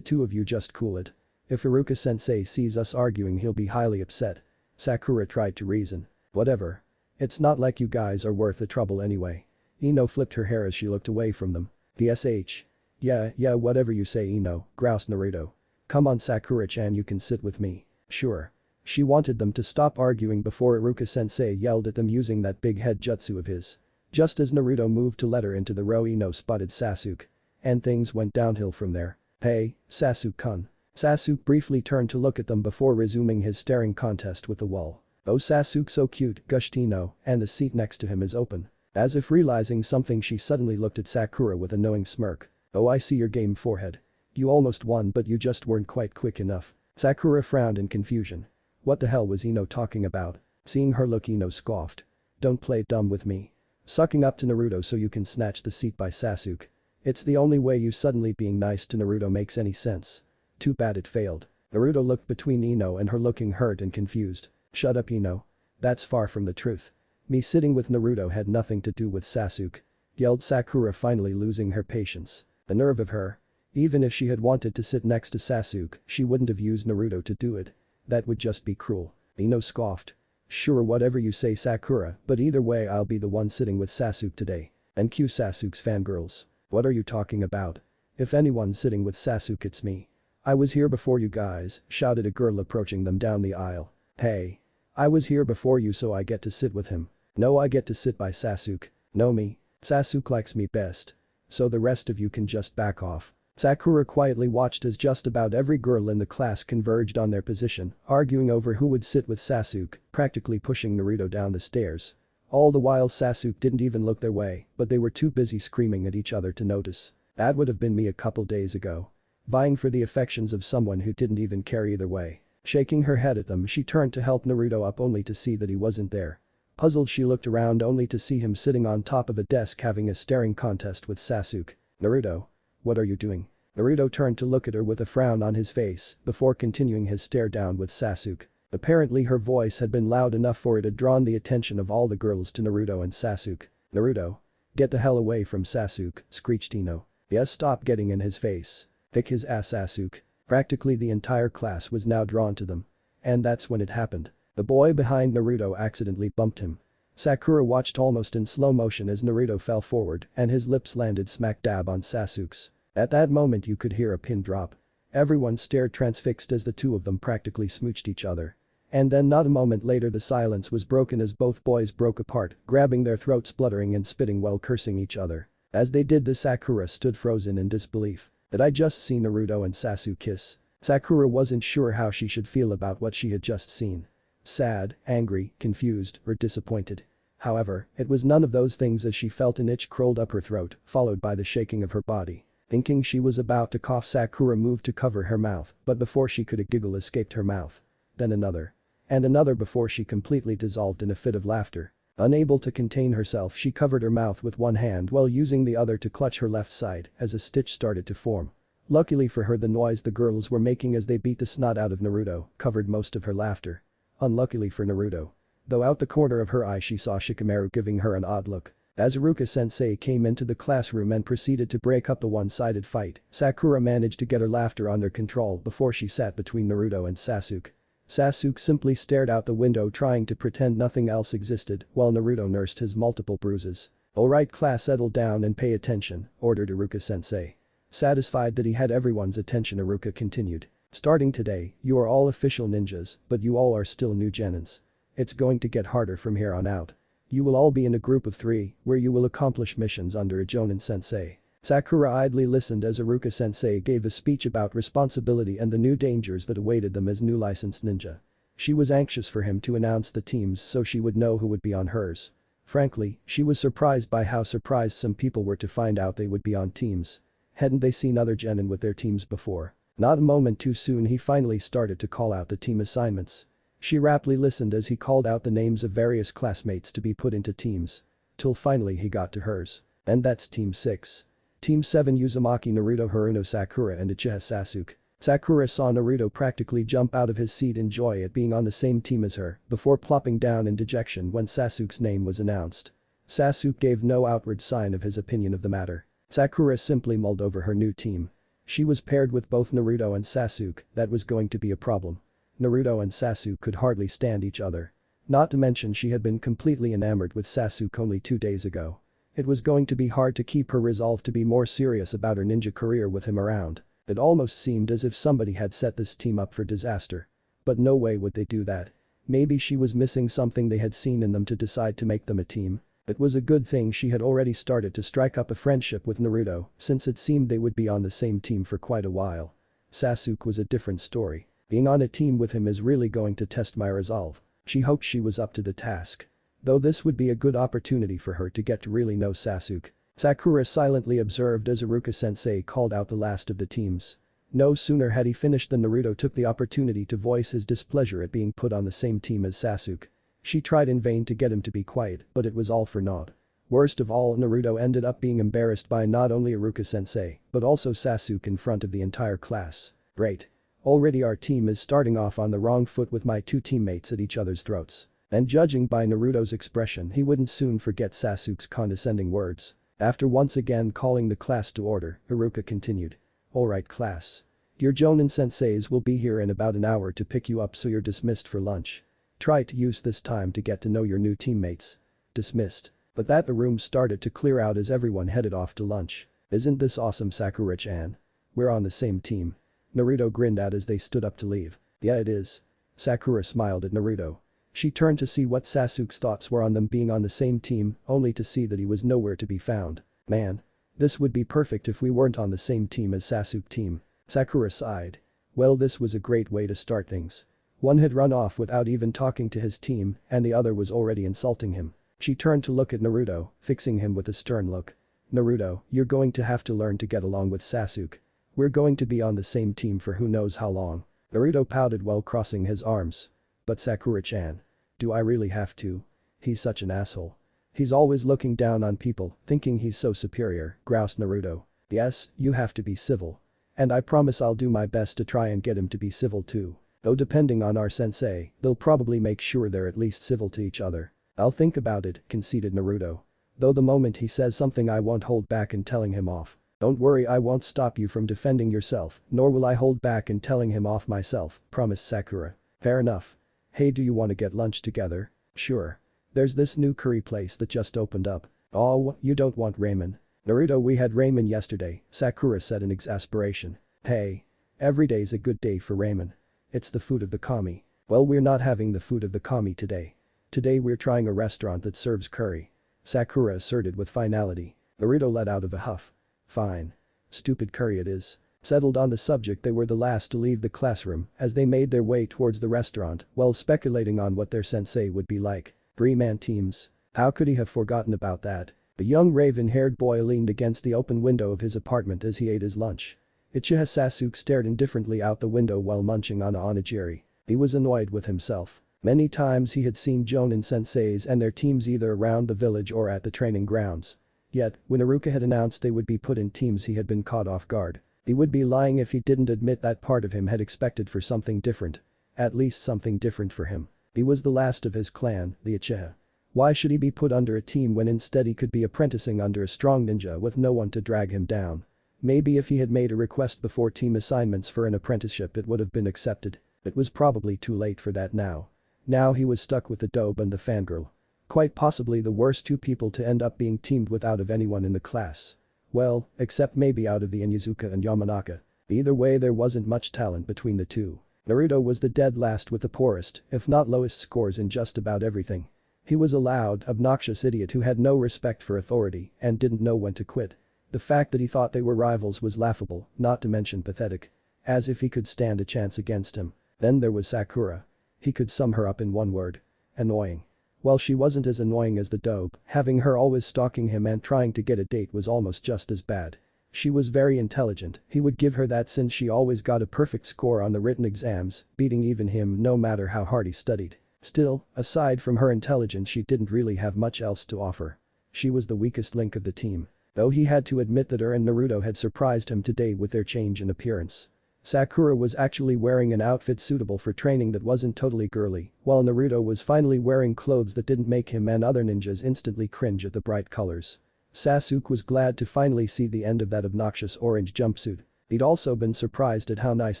two of you just cool it? If Iruka-sensei sees us arguing, he'll be highly upset. Sakura tried to reason. Whatever. It's not like you guys are worth the trouble anyway. Ino flipped her hair as she looked away from them. PSH. Yeah, whatever you say, Ino, groused Naruto. Come on, Sakura-chan, you can sit with me. Sure. She wanted them to stop arguing before Iruka-sensei yelled at them using that big head jutsu of his. Just as Naruto moved to let her into the row, Ino spotted Sasuke. And things went downhill from there. "Hey, Sasuke-kun." Sasuke briefly turned to look at them before resuming his staring contest with the wall. "Oh, Sasuke, so cute," gushed Ino, and the seat next to him is open. As if realizing something, she suddenly looked at Sakura with a knowing smirk. "Oh, I see your game, forehead. You almost won, but you just weren't quite quick enough." Sakura frowned in confusion. What the hell was Ino talking about? Seeing her look, Ino scoffed. "Don't play dumb with me. Sucking up to Naruto so you can snatch the seat by Sasuke. It's the only way you suddenly being nice to Naruto makes any sense." Too bad it failed. Naruto looked between Ino and her, looking hurt and confused. "Shut up, Ino. That's far from the truth. Me sitting with Naruto had nothing to do with Sasuke," yelled Sakura, finally losing her patience. The nerve of her. Even if she had wanted to sit next to Sasuke, she wouldn't have used Naruto to do it. That would just be cruel. Ino scoffed. "Sure, whatever you say, Sakura, but either way I'll be the one sitting with Sasuke today." And cue Sasuke's fangirls. "What are you talking about? If anyone's sitting with Sasuke, it's me. I was here before you guys," shouted a girl approaching them down the aisle. "Hey. I was here before you, so I get to sit with him. No, I get to sit by Sasuke. No, me. Sasuke likes me best. So the rest of you can just back off." Sakura quietly watched as just about every girl in the class converged on their position, arguing over who would sit with Sasuke, practically pushing Naruto down the stairs. All the while Sasuke didn't even look their way, but they were too busy screaming at each other to notice. That would have been me a couple days ago. Vying for the affections of someone who didn't even care either way. Shaking her head at them, she turned to help Naruto up only to see that he wasn't there. Puzzled, she looked around only to see him sitting on top of a desk having a staring contest with Sasuke. "Naruto. What are you doing?" Naruto turned to look at her with a frown on his face before continuing his stare down with Sasuke. Apparently her voice had been loud enough for it had drawn the attention of all the girls to Naruto and Sasuke. "Naruto. Get the hell away from Sasuke," screeched Ino. "Yes, stop getting in his face. Kick his ass, Sasuke." Practically the entire class was now drawn to them. And that's when it happened. The boy behind Naruto accidentally bumped him. Sakura watched almost in slow motion as Naruto fell forward and his lips landed smack dab on Sasuke's. At that moment you could hear a pin drop. Everyone stared transfixed as the two of them practically smooched each other. And then not a moment later the silence was broken as both boys broke apart, grabbing their throats, spluttering and spitting while cursing each other. As they did this, Sakura stood frozen in disbelief. Did I just see Naruto and Sasuke kiss? Sakura wasn't sure how she should feel about what she had just seen. Sad, angry, confused, or disappointed. However, it was none of those things as she felt an itch crawled up her throat, followed by the shaking of her body. Thinking she was about to cough, Sakura moved to cover her mouth, but before she could, a giggle escaped her mouth. Then another. And another before she completely dissolved in a fit of laughter. Unable to contain herself, she covered her mouth with one hand while using the other to clutch her left side as a stitch started to form. Luckily for her, the noise the girls were making as they beat the snot out of Naruto covered most of her laughter. Unluckily for Naruto. Though out the corner of her eye she saw Shikamaru giving her an odd look. As Iruka-sensei came into the classroom and proceeded to break up the one-sided fight, Sakura managed to get her laughter under control before she sat between Naruto and Sasuke. Sasuke simply stared out the window trying to pretend nothing else existed while Naruto nursed his multiple bruises. "Alright class, settle down and pay attention," ordered Iruka-sensei. Satisfied that he had everyone's attention, Iruka continued. "Starting today, you are all official ninjas, but you all are still new genins. It's going to get harder from here on out. You will all be in a group of 3, where you will accomplish missions under a Jonin sensei." Sakura idly listened as Iruka-sensei gave a speech about responsibility and the new dangers that awaited them as new licensed ninja. She was anxious for him to announce the teams so she would know who would be on hers. Frankly, she was surprised by how surprised some people were to find out they would be on teams. Hadn't they seen other genin with their teams before? Not a moment too soon, he finally started to call out the team assignments. She raptly listened as he called out the names of various classmates to be put into teams. Till finally he got to hers. And that's Team 6. Team 7: Uzumaki, Naruto, Haruno, Sakura and Uchiha Sasuke. Sakura saw Naruto practically jump out of his seat in joy at being on the same team as her before plopping down in dejection when Sasuke's name was announced. Sasuke gave no outward sign of his opinion of the matter. Sakura simply mulled over her new team. She was paired with both Naruto and Sasuke, that was going to be a problem. Naruto and Sasuke could hardly stand each other. Not to mention she had been completely enamored with Sasuke only 2 days ago. It was going to be hard to keep her resolve to be more serious about her ninja career with him around. It almost seemed as if somebody had set this team up for disaster. But no way would they do that. Maybe she was missing something they had seen in them to decide to make them a team. It was a good thing she had already started to strike up a friendship with Naruto, since it seemed they would be on the same team for quite a while. Sasuke was a different story. Being on a team with him is really going to test my resolve. She hoped she was up to the task. Though this would be a good opportunity for her to get to really know Sasuke. Sakura silently observed as Iruka-sensei called out the last of the teams. No sooner had he finished than Naruto took the opportunity to voice his displeasure at being put on the same team as Sasuke. She tried in vain to get him to be quiet, but it was all for naught. Worst of all, Naruto ended up being embarrassed by not only Iruka-sensei, but also Sasuke in front of the entire class. Great. Already our team is starting off on the wrong foot with my two teammates at each other's throats. And judging by Naruto's expression, he wouldn't soon forget Sasuke's condescending words. After once again calling the class to order, Iruka continued. Alright class. Your Jonin senseis will be here in about an hour to pick you up, so you're dismissed for lunch. Try to use this time to get to know your new teammates. Dismissed. But that the room started to clear out as everyone headed off to lunch. Isn't this awesome, Sakura-chan? We're on the same team. Naruto grinned out as they stood up to leave. Yeah, it is. Sakura smiled at Naruto. She turned to see what Sasuke's thoughts were on them being on the same team, only to see that he was nowhere to be found. Man. This would be perfect if we weren't on the same team as Sasuke team. Sakura sighed. Well, this was a great way to start things. One had run off without even talking to his team, and the other was already insulting him. She turned to look at Naruto, fixing him with a stern look. Naruto, you're going to have to learn to get along with Sasuke. We're going to be on the same team for who knows how long. Naruto pouted while crossing his arms. But Sakura-chan. Do I really have to? He's such an asshole. He's always looking down on people, thinking he's so superior, groused Naruto. Yes, you have to be civil. And I promise I'll do my best to try and get him to be civil too. Though depending on our sensei, they'll probably make sure they're at least civil to each other. I'll think about it, conceded Naruto. Though the moment he says something I won't hold back in telling him off. Don't worry, I won't stop you from defending yourself, nor will I hold back in telling him off myself, promised Sakura. Fair enough. Hey, do you want to get lunch together? Sure. There's this new curry place that just opened up. Oh, you don't want ramen. Naruto, we had ramen yesterday, Sakura said in exasperation. Hey. Every day's a good day for ramen. It's the food of the kami. Well, we're not having the food of the kami today. Today we're trying a restaurant that serves curry. Sakura asserted with finality. Naruto let out of a huff. Fine. Stupid curry it is. Settled on the subject, they were the last to leave the classroom as they made their way towards the restaurant while speculating on what their sensei would be like. 3-man teams. How could he have forgotten about that? The young raven-haired boy leaned against the open window of his apartment as he ate his lunch. Uchiha Sasuke stared indifferently out the window while munching on a onigiri. He was annoyed with himself. Many times he had seen Jonin senseis and their teams either around the village or at the training grounds. Yet, when Iruka had announced they would be put in teams, he had been caught off guard. He would be lying if he didn't admit that part of him had expected for something different. At least something different for him. He was the last of his clan, the Uchiha. Why should he be put under a team when instead he could be apprenticing under a strong ninja with no one to drag him down? Maybe if he had made a request before team assignments for an apprenticeship, it would have been accepted. It was probably too late for that now. Now he was stuck with the dobe and the fangirl. Quite possibly the worst two people to end up being teamed with out of anyone in the class. Well, except maybe out of the Inuzuka and Yamanaka. Either way, there wasn't much talent between the two. Naruto was the dead last with the poorest, if not lowest scores in just about everything. He was a loud, obnoxious idiot who had no respect for authority and didn't know when to quit. The fact that he thought they were rivals was laughable, not to mention pathetic. As if he could stand a chance against him. Then there was Sakura. He could sum her up in one word. Annoying. Well, she wasn't as annoying as the dope, having her always stalking him and trying to get a date was almost just as bad. She was very intelligent, he would give her that since she always got a perfect score on the written exams, beating even him no matter how hard he studied. Still, aside from her intelligence, she didn't really have much else to offer. She was the weakest link of the team. Though he had to admit that her and Naruto had surprised him today with their change in appearance. Sakura was actually wearing an outfit suitable for training that wasn't totally girly, while Naruto was finally wearing clothes that didn't make him and other ninjas instantly cringe at the bright colors. Sasuke was glad to finally see the end of that obnoxious orange jumpsuit. He'd also been surprised at how nice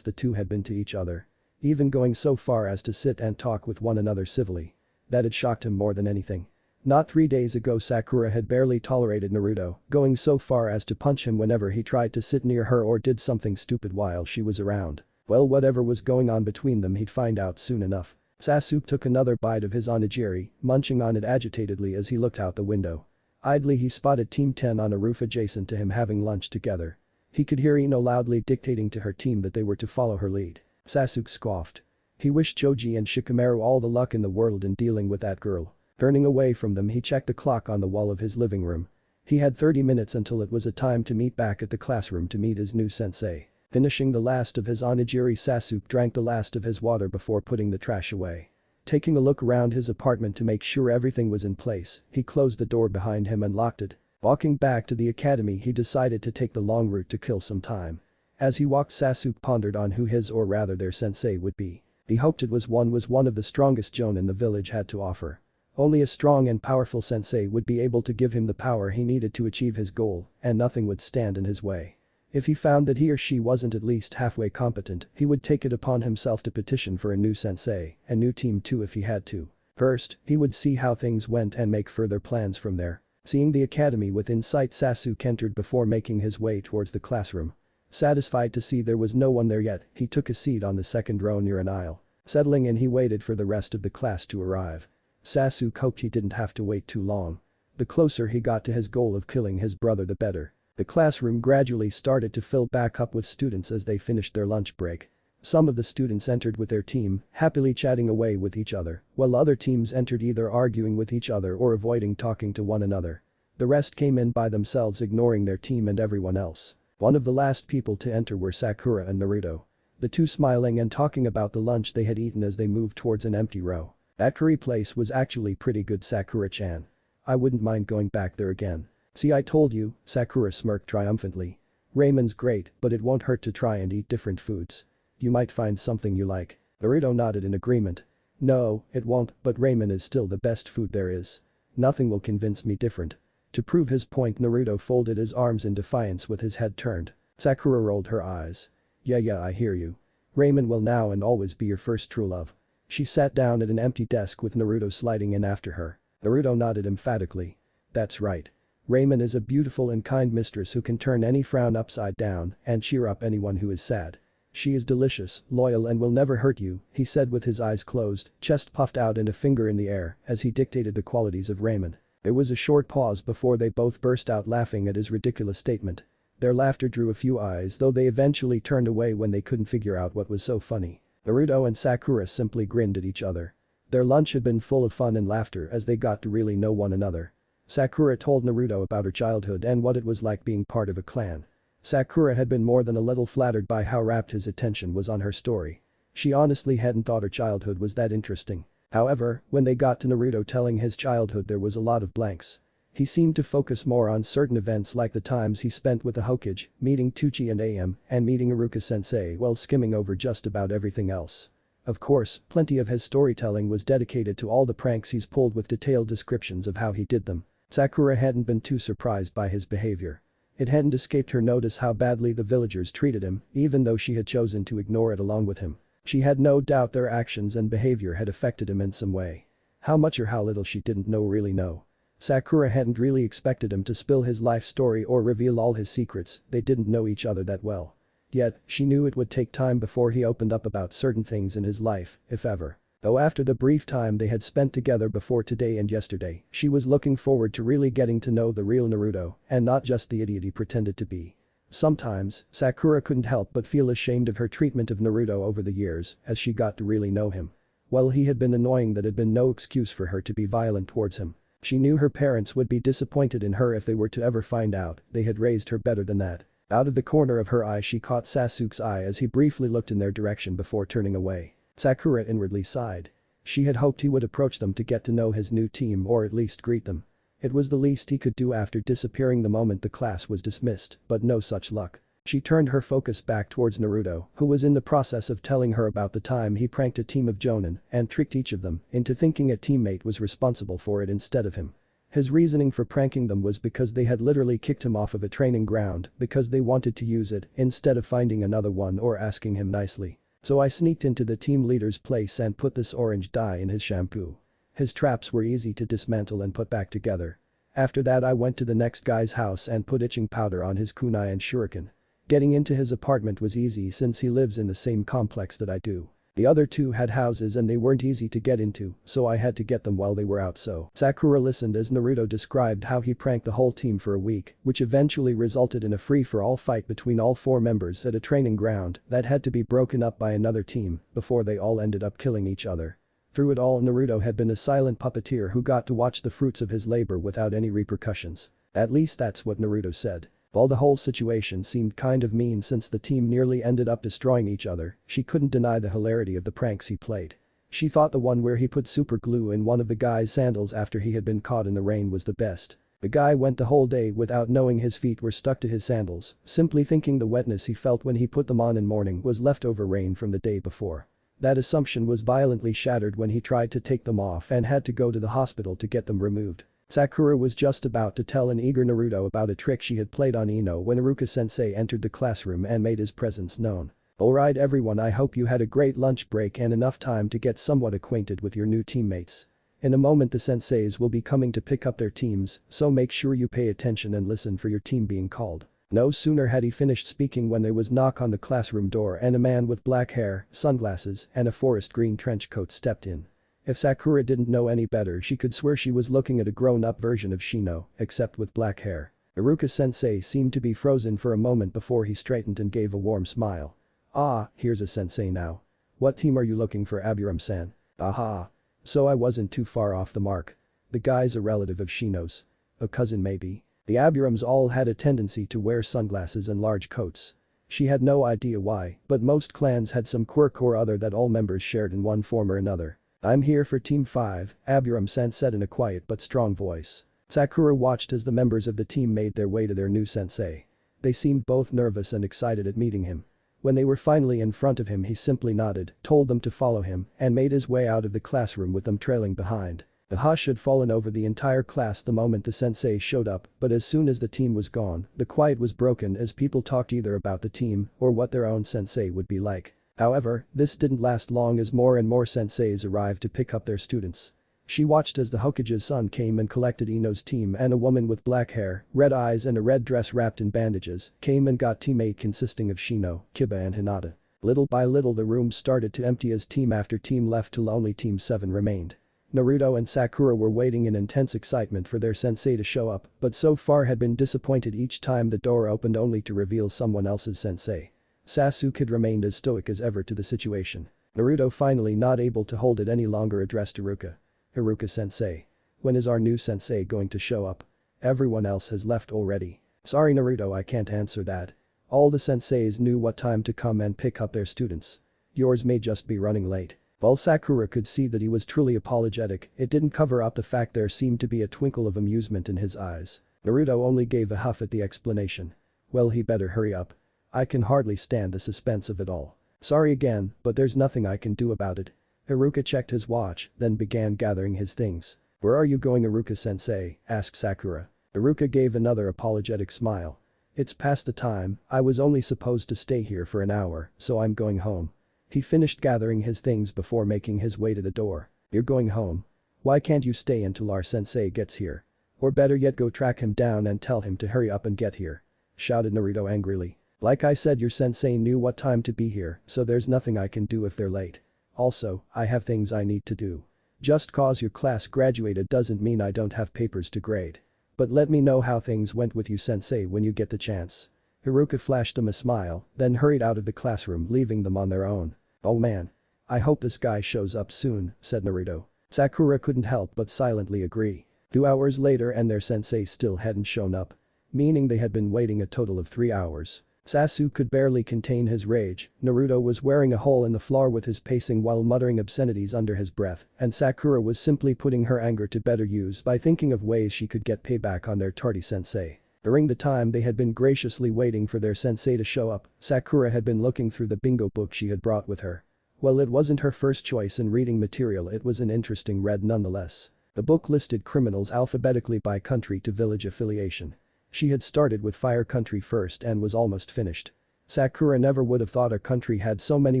the two had been to each other. Even going so far as to sit and talk with one another civilly. That had shocked him more than anything. Not 3 days ago Sakura had barely tolerated Naruto, going so far as to punch him whenever he tried to sit near her or did something stupid while she was around. Well, whatever was going on between them he'd find out soon enough. Sasuke took another bite of his onigiri, munching on it agitatedly as he looked out the window. Idly he spotted Team 10 on a roof adjacent to him having lunch together. He could hear Ino loudly dictating to her team that they were to follow her lead. Sasuke scoffed. He wished Choji and Shikamaru all the luck in the world in dealing with that girl. Turning away from them, he checked the clock on the wall of his living room. He had 30 minutes until it was a time to meet back at the classroom to meet his new sensei. Finishing the last of his onigiri, Sasuke drank the last of his water before putting the trash away. Taking a look around his apartment to make sure everything was in place, he closed the door behind him and locked it. Walking back to the academy, he decided to take the long route to kill some time. As he walked, Sasuke pondered on who his, or rather their sensei, would be. He hoped it was one of the strongest jonin the village had to offer. Only a strong and powerful sensei would be able to give him the power he needed to achieve his goal, and nothing would stand in his way. If he found that he or she wasn't at least halfway competent, he would take it upon himself to petition for a new sensei, a new team too if he had to. First, he would see how things went and make further plans from there. Seeing the academy within sight, Sasuke entered before making his way towards the classroom. Satisfied to see there was no one there yet, he took a seat on the second row near an aisle. Settling in, he waited for the rest of the class to arrive. Sasuke hoped he didn't have to wait too long. The closer he got to his goal of killing his brother, the better. The classroom gradually started to fill back up with students as they finished their lunch break. Some of the students entered with their team, happily chatting away with each other, while other teams entered either arguing with each other or avoiding talking to one another. The rest came in by themselves, ignoring their team and everyone else. One of the last people to enter were Sakura and Naruto. The two smiling and talking about the lunch they had eaten as they moved towards an empty row. That curry place was actually pretty good, Sakura-chan. I wouldn't mind going back there again. See, I told you, Sakura smirked triumphantly. Ramen's great, but it won't hurt to try and eat different foods. You might find something you like. Naruto nodded in agreement. No, it won't, but ramen is still the best food there is. Nothing will convince me different. To prove his point, Naruto folded his arms in defiance with his head turned. Sakura rolled her eyes. Yeah, I hear you. Ramen will now and always be your first true love. She sat down at an empty desk with Naruto sliding in after her. Naruto nodded emphatically. That's right. Ramen is a beautiful and kind mistress who can turn any frown upside down and cheer up anyone who is sad. She is delicious, loyal and will never hurt you, he said with his eyes closed, chest puffed out and a finger in the air as he dictated the qualities of ramen. There was a short pause before they both burst out laughing at his ridiculous statement. Their laughter drew a few eyes, though they eventually turned away when they couldn't figure out what was so funny. Naruto and Sakura simply grinned at each other. Their lunch had been full of fun and laughter as they got to really know one another. Sakura told Naruto about her childhood and what it was like being part of a clan. Sakura had been more than a little flattered by how rapt his attention was on her story. She honestly hadn't thought her childhood was that interesting. However, when they got to Naruto telling his childhood, there was a lot of blanks. He seemed to focus more on certain events like the times he spent with the Hokage, meeting Tuchi and AM, and meeting Iruka-sensei, while skimming over just about everything else. Of course, plenty of his storytelling was dedicated to all the pranks he's pulled with detailed descriptions of how he did them. Sakura hadn't been too surprised by his behavior. It hadn't escaped her notice how badly the villagers treated him, even though she had chosen to ignore it along with him. She had no doubt their actions and behavior had affected him in some way. How much or how little she didn't really know. Sakura hadn't really expected him to spill his life story or reveal all his secrets, they didn't know each other that well. Yet, she knew it would take time before he opened up about certain things in his life, if ever. Though after the brief time they had spent together before today and yesterday, she was looking forward to really getting to know the real Naruto, and not just the idiot he pretended to be. Sometimes, Sakura couldn't help but feel ashamed of her treatment of Naruto over the years as she got to really know him. While he had been annoying, that had been no excuse for her to be violent towards him. She knew her parents would be disappointed in her if they were to ever find out they had raised her better than that. Out of the corner of her eye she caught Sasuke's eye as he briefly looked in their direction before turning away. Sakura inwardly sighed. She had hoped he would approach them to get to know his new team or at least greet them. It was the least he could do after disappearing the moment the class was dismissed, but no such luck. She turned her focus back towards Naruto, who was in the process of telling her about the time he pranked a team of jonin and tricked each of them into thinking a teammate was responsible for it instead of him. His reasoning for pranking them was because they had literally kicked him off of a training ground because they wanted to use it instead of finding another one or asking him nicely. So I sneaked into the team leader's place and put this orange dye in his shampoo. His traps were easy to dismantle and put back together. After that I went to the next guy's house and put itching powder on his kunai and shuriken. Getting into his apartment was easy since he lives in the same complex that I do. The other two had houses and they weren't easy to get into, so I had to get them while they were out. So Sakura listened as Naruto described how he pranked the whole team for a week, which eventually resulted in a free-for-all fight between all four members at a training ground that had to be broken up by another team before they all ended up killing each other. Through it all, Naruto had been a silent puppeteer who got to watch the fruits of his labor without any repercussions. At least that's what Naruto said. While the whole situation seemed kind of mean since the team nearly ended up destroying each other, she couldn't deny the hilarity of the pranks he played. She thought the one where he put super glue in one of the guy's sandals after he had been caught in the rain was the best. The guy went the whole day without knowing his feet were stuck to his sandals, simply thinking the wetness he felt when he put them on in morning was leftover rain from the day before. That assumption was violently shattered when he tried to take them off and had to go to the hospital to get them removed. Sakura was just about to tell an eager Naruto about a trick she had played on Ino when Iruka-sensei entered the classroom and made his presence known. "Alright everyone, I hope you had a great lunch break and enough time to get somewhat acquainted with your new teammates. In a moment the senseis will be coming to pick up their teams, so make sure you pay attention and listen for your team being called." No sooner had he finished speaking when there was a knock on the classroom door and a man with black hair, sunglasses, and a forest green trench coat stepped in. If Sakura didn't know any better, she could swear she was looking at a grown-up version of Shino, except with black hair. Iruka-sensei seemed to be frozen for a moment before he straightened and gave a warm smile. "Ah, here's a sensei now. What team are you looking for, Aburam-san?" "Aha. So I wasn't too far off the mark. The guy's a relative of Shino's. A cousin maybe." The Aburams all had a tendency to wear sunglasses and large coats. She had no idea why, but most clans had some quirk or other that all members shared in one form or another. "I'm here for Team 5, Aburam-san said in a quiet but strong voice. Sakura watched as the members of the team made their way to their new sensei. They seemed both nervous and excited at meeting him. When they were finally in front of him, he simply nodded, told them to follow him, and made his way out of the classroom with them trailing behind. The hush had fallen over the entire class the moment the sensei showed up, but as soon as the team was gone, the quiet was broken as people talked either about the team or what their own sensei would be like. However, this didn't last long as more and more senseis arrived to pick up their students. She watched as the Hokage's son came and collected Ino's team, and a woman with black hair, red eyes and a red dress wrapped in bandages came and got Team 8 consisting of Shino, Kiba and Hinata. Little by little the room started to empty as team after team left till only Team 7 remained. Naruto and Sakura were waiting in intense excitement for their sensei to show up, but so far had been disappointed each time the door opened only to reveal someone else's sensei. Sasuke had remained as stoic as ever to the situation. Naruto, finally not able to hold it any longer, addressed Iruka. "Iruka-sensei. When is our new sensei going to show up? Everyone else has left already." "Sorry Naruto, I can't answer that. All the senseis knew what time to come and pick up their students. Yours may just be running late." While Sakura could see that he was truly apologetic, it didn't cover up the fact there seemed to be a twinkle of amusement in his eyes. Naruto only gave a huff at the explanation. "Well, he better hurry up. I can hardly stand the suspense of it all. Sorry again, but there's nothing I can do about it." Iruka checked his watch, then began gathering his things. "Where are you going, Iruka-sensei?" asked Sakura. Iruka gave another apologetic smile. "It's past the time, I was only supposed to stay here for an hour, so I'm going home." He finished gathering his things before making his way to the door. "You're going home? Why can't you stay until our sensei gets here? Or better yet, go track him down and tell him to hurry up and get here," shouted Naruto angrily. "Like I said, your sensei knew what time to be here, so there's nothing I can do if they're late. Also, I have things I need to do. Just cause your class graduated doesn't mean I don't have papers to grade. But let me know how things went with you, sensei, when you get the chance." Iruka flashed them a smile, then hurried out of the classroom, leaving them on their own. "Oh man. I hope this guy shows up soon," said Naruto. Sakura couldn't help but silently agree. 2 hours later and their sensei still hadn't shown up. Meaning they had been waiting a total of 3 hours. Sasuke could barely contain his rage. Naruto was wearing a hole in the floor with his pacing while muttering obscenities under his breath, and Sakura was simply putting her anger to better use by thinking of ways she could get payback on their tardy sensei. During the time they had been graciously waiting for their sensei to show up, Sakura had been looking through the bingo book she had brought with her. While it wasn't her first choice in reading material, it was an interesting read nonetheless. The book listed criminals alphabetically by country to village affiliation. She had started with Fire Country first and was almost finished. Sakura never would have thought a country had so many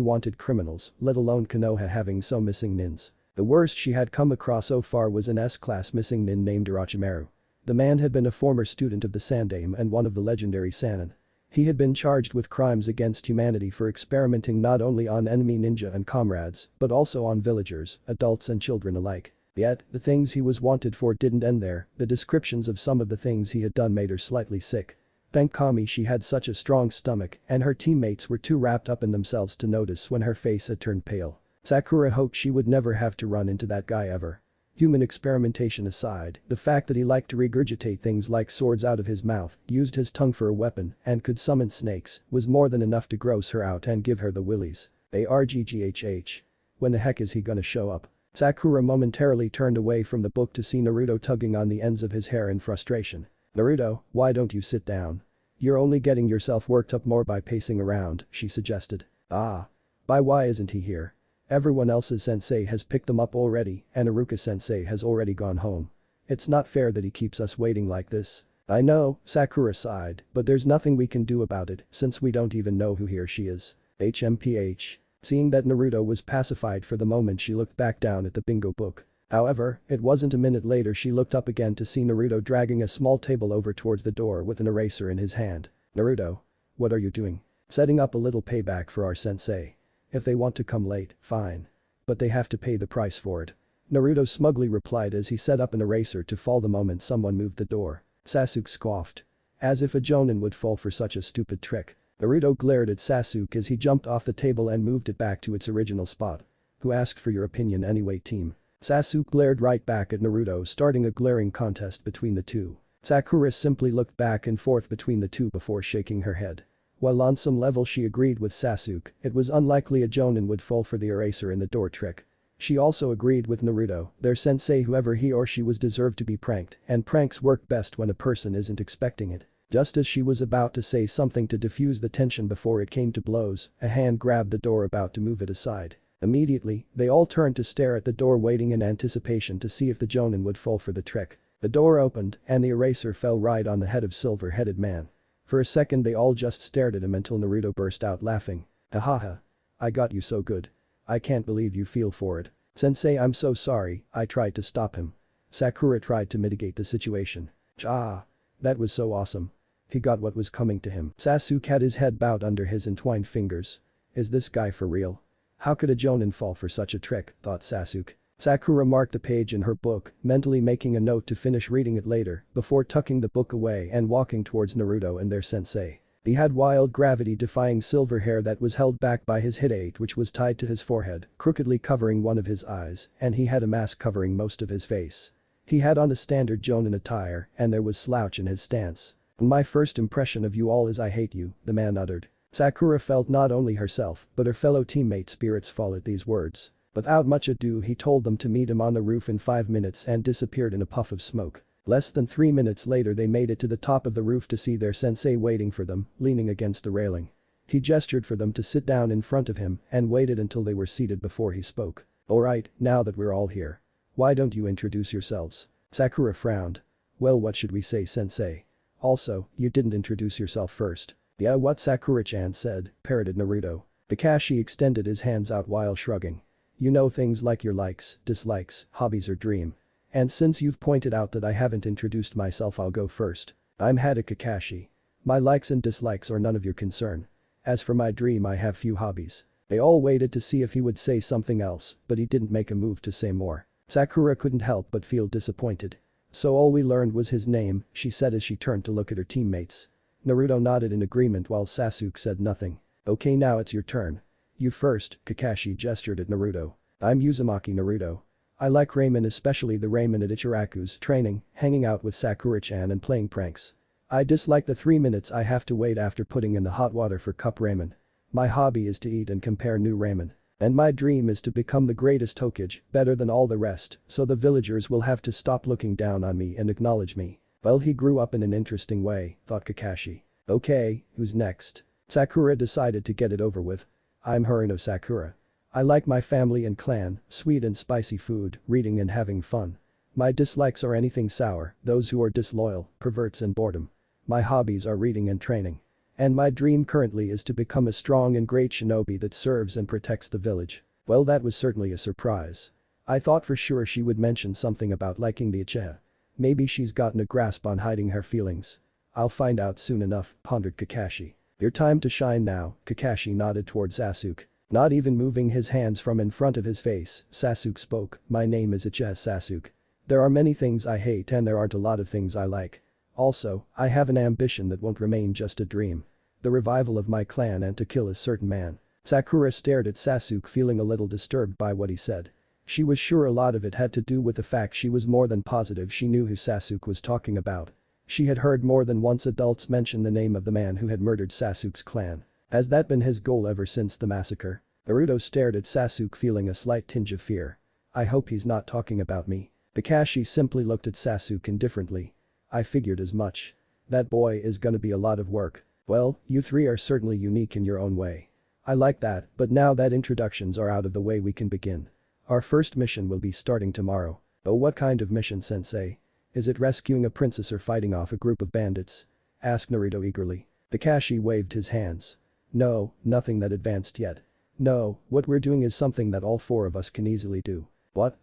wanted criminals, let alone Konoha having so missing nins. The worst she had come across so far was an S-class missing nin named Orochimaru. The man had been a former student of the Sandaime and one of the legendary Sannin. He had been charged with crimes against humanity for experimenting not only on enemy ninja and comrades, but also on villagers, adults and children alike. Yet, the things he was wanted for didn't end there, the descriptions of some of the things he had done made her slightly sick. Thank Kami she had such a strong stomach, and her teammates were too wrapped up in themselves to notice when her face had turned pale. Sakura hoped she would never have to run into that guy ever. Human experimentation aside, the fact that he liked to regurgitate things like swords out of his mouth, used his tongue for a weapon, and could summon snakes, was more than enough to gross her out and give her the willies. ARGGHH. When the heck is he gonna show up? Sakura momentarily turned away from the book to see Naruto tugging on the ends of his hair in frustration. Naruto, why don't you sit down? You're only getting yourself worked up more by pacing around, she suggested. Ah. Why isn't he here? Everyone else's sensei has picked them up already, and Iruka sensei has already gone home. It's not fair that he keeps us waiting like this. I know, Sakura sighed, but there's nothing we can do about it since we don't even know who he or she is. HMPH. Seeing that Naruto was pacified for the moment she looked back down at the bingo book. However, it wasn't a minute later she looked up again to see Naruto dragging a small table over towards the door with an eraser in his hand. Naruto. What are you doing? Setting up a little payback for our sensei. If they want to come late, fine. But they have to pay the price for it. Naruto smugly replied as he set up an eraser to fall the moment someone moved the door. Sasuke scoffed. As if a jonin would fall for such a stupid trick. Naruto glared at Sasuke as he jumped off the table and moved it back to its original spot. Who asked for your opinion anyway, team? Sasuke glared right back at Naruto, starting a glaring contest between the two. Sakura simply looked back and forth between the two before shaking her head. While on some level she agreed with Sasuke, it was unlikely a jonin would fall for the eraser in the door trick. She also agreed with Naruto, their sensei whoever he or she was deserved to be pranked, and pranks work best when a person isn't expecting it. Just as she was about to say something to diffuse the tension before it came to blows, a hand grabbed the door about to move it aside. Immediately, they all turned to stare at the door waiting in anticipation to see if the jonin would fall for the trick. The door opened, and the eraser fell right on the head of silver-headed man. For a second they all just stared at him until Naruto burst out laughing. Hahaha. I got you so good. I can't believe you feel for it. Sensei, I'm so sorry, I tried to stop him. Sakura tried to mitigate the situation. Ah. That was so awesome. He got what was coming to him. Sasuke had his head bowed under his entwined fingers. Is this guy for real? How could a jonin fall for such a trick, thought Sasuke. Sakura marked the page in her book, mentally making a note to finish reading it later, before tucking the book away and walking towards Naruto and their sensei. He had wild gravity-defying silver hair that was held back by his hideate which was tied to his forehead, crookedly covering one of his eyes, and he had a mask covering most of his face. He had on the standard jonin attire, and there was slouch in his stance. My first impression of you all is I hate you, the man uttered. Sakura felt not only herself, but her fellow teammates' spirits fall at these words. Without much ado he told them to meet him on the roof in 5 minutes and disappeared in a puff of smoke. Less than 3 minutes later they made it to the top of the roof to see their sensei waiting for them, leaning against the railing. He gestured for them to sit down in front of him and waited until they were seated before he spoke. Alright, now that we're all here. Why don't you introduce yourselves? Sakura frowned. Well, what should we say, sensei? Also, you didn't introduce yourself first. Yeah, what, Sakura-chan said, parroted Naruto. Kakashi extended his hands out while shrugging. You know things like your likes, dislikes, hobbies or dream. And since you've pointed out that I haven't introduced myself, I'll go first. I'm Hada Kakashi. My likes and dislikes are none of your concern. As for my dream, I have few hobbies. They all waited to see if he would say something else, but he didn't make a move to say more. Sakura couldn't help but feel disappointed. So all we learned was his name, she said as she turned to look at her teammates. Naruto nodded in agreement while Sasuke said nothing. Okay, now it's your turn. You first, Kakashi gestured at Naruto. I'm Uzumaki Naruto. I like ramen, especially the ramen at Ichiraku's training, hanging out with Sakura-chan and playing pranks. I dislike the 3 minutes I have to wait after putting in the hot water for cup ramen. My hobby is to eat and compare new ramen. And my dream is to become the greatest Hokage, better than all the rest, so the villagers will have to stop looking down on me and acknowledge me. Well, he grew up in an interesting way, thought Kakashi. Okay, who's next? Sakura decided to get it over with. I'm Haruno Sakura. I like my family and clan, sweet and spicy food, reading and having fun. My dislikes are anything sour, those who are disloyal, perverts and boredom. My hobbies are reading and training. And my dream currently is to become a strong and great shinobi that serves and protects the village. Well, that was certainly a surprise. I thought for sure she would mention something about liking the Uchiha. Maybe she's gotten a grasp on hiding her feelings. I'll find out soon enough, pondered Kakashi. Your time to shine now, Kakashi nodded toward Sasuke. Not even moving his hands from in front of his face, Sasuke spoke, my name is Sasuke. There are many things I hate and there aren't a lot of things I like. Also, I have an ambition that won't remain just a dream. The revival of my clan and to kill a certain man. Sakura stared at Sasuke feeling a little disturbed by what he said. She was sure a lot of it had to do with the fact she was more than positive she knew who Sasuke was talking about. She had heard more than once adults mention the name of the man who had murdered Sasuke's clan. Has that been his goal ever since the massacre? Naruto stared at Sasuke feeling a slight tinge of fear. I hope he's not talking about me. Kakashi simply looked at Sasuke indifferently. I figured as much. That boy is gonna be a lot of work. Well, you three are certainly unique in your own way. I like that, but now that introductions are out of the way we can begin. Our first mission will be starting tomorrow. Oh, what kind of mission, sensei? Is it rescuing a princess or fighting off a group of bandits? Asked Naruto eagerly. Kakashi waved his hands. No, nothing that advanced yet. No, what we're doing is something that all four of us can easily do. What?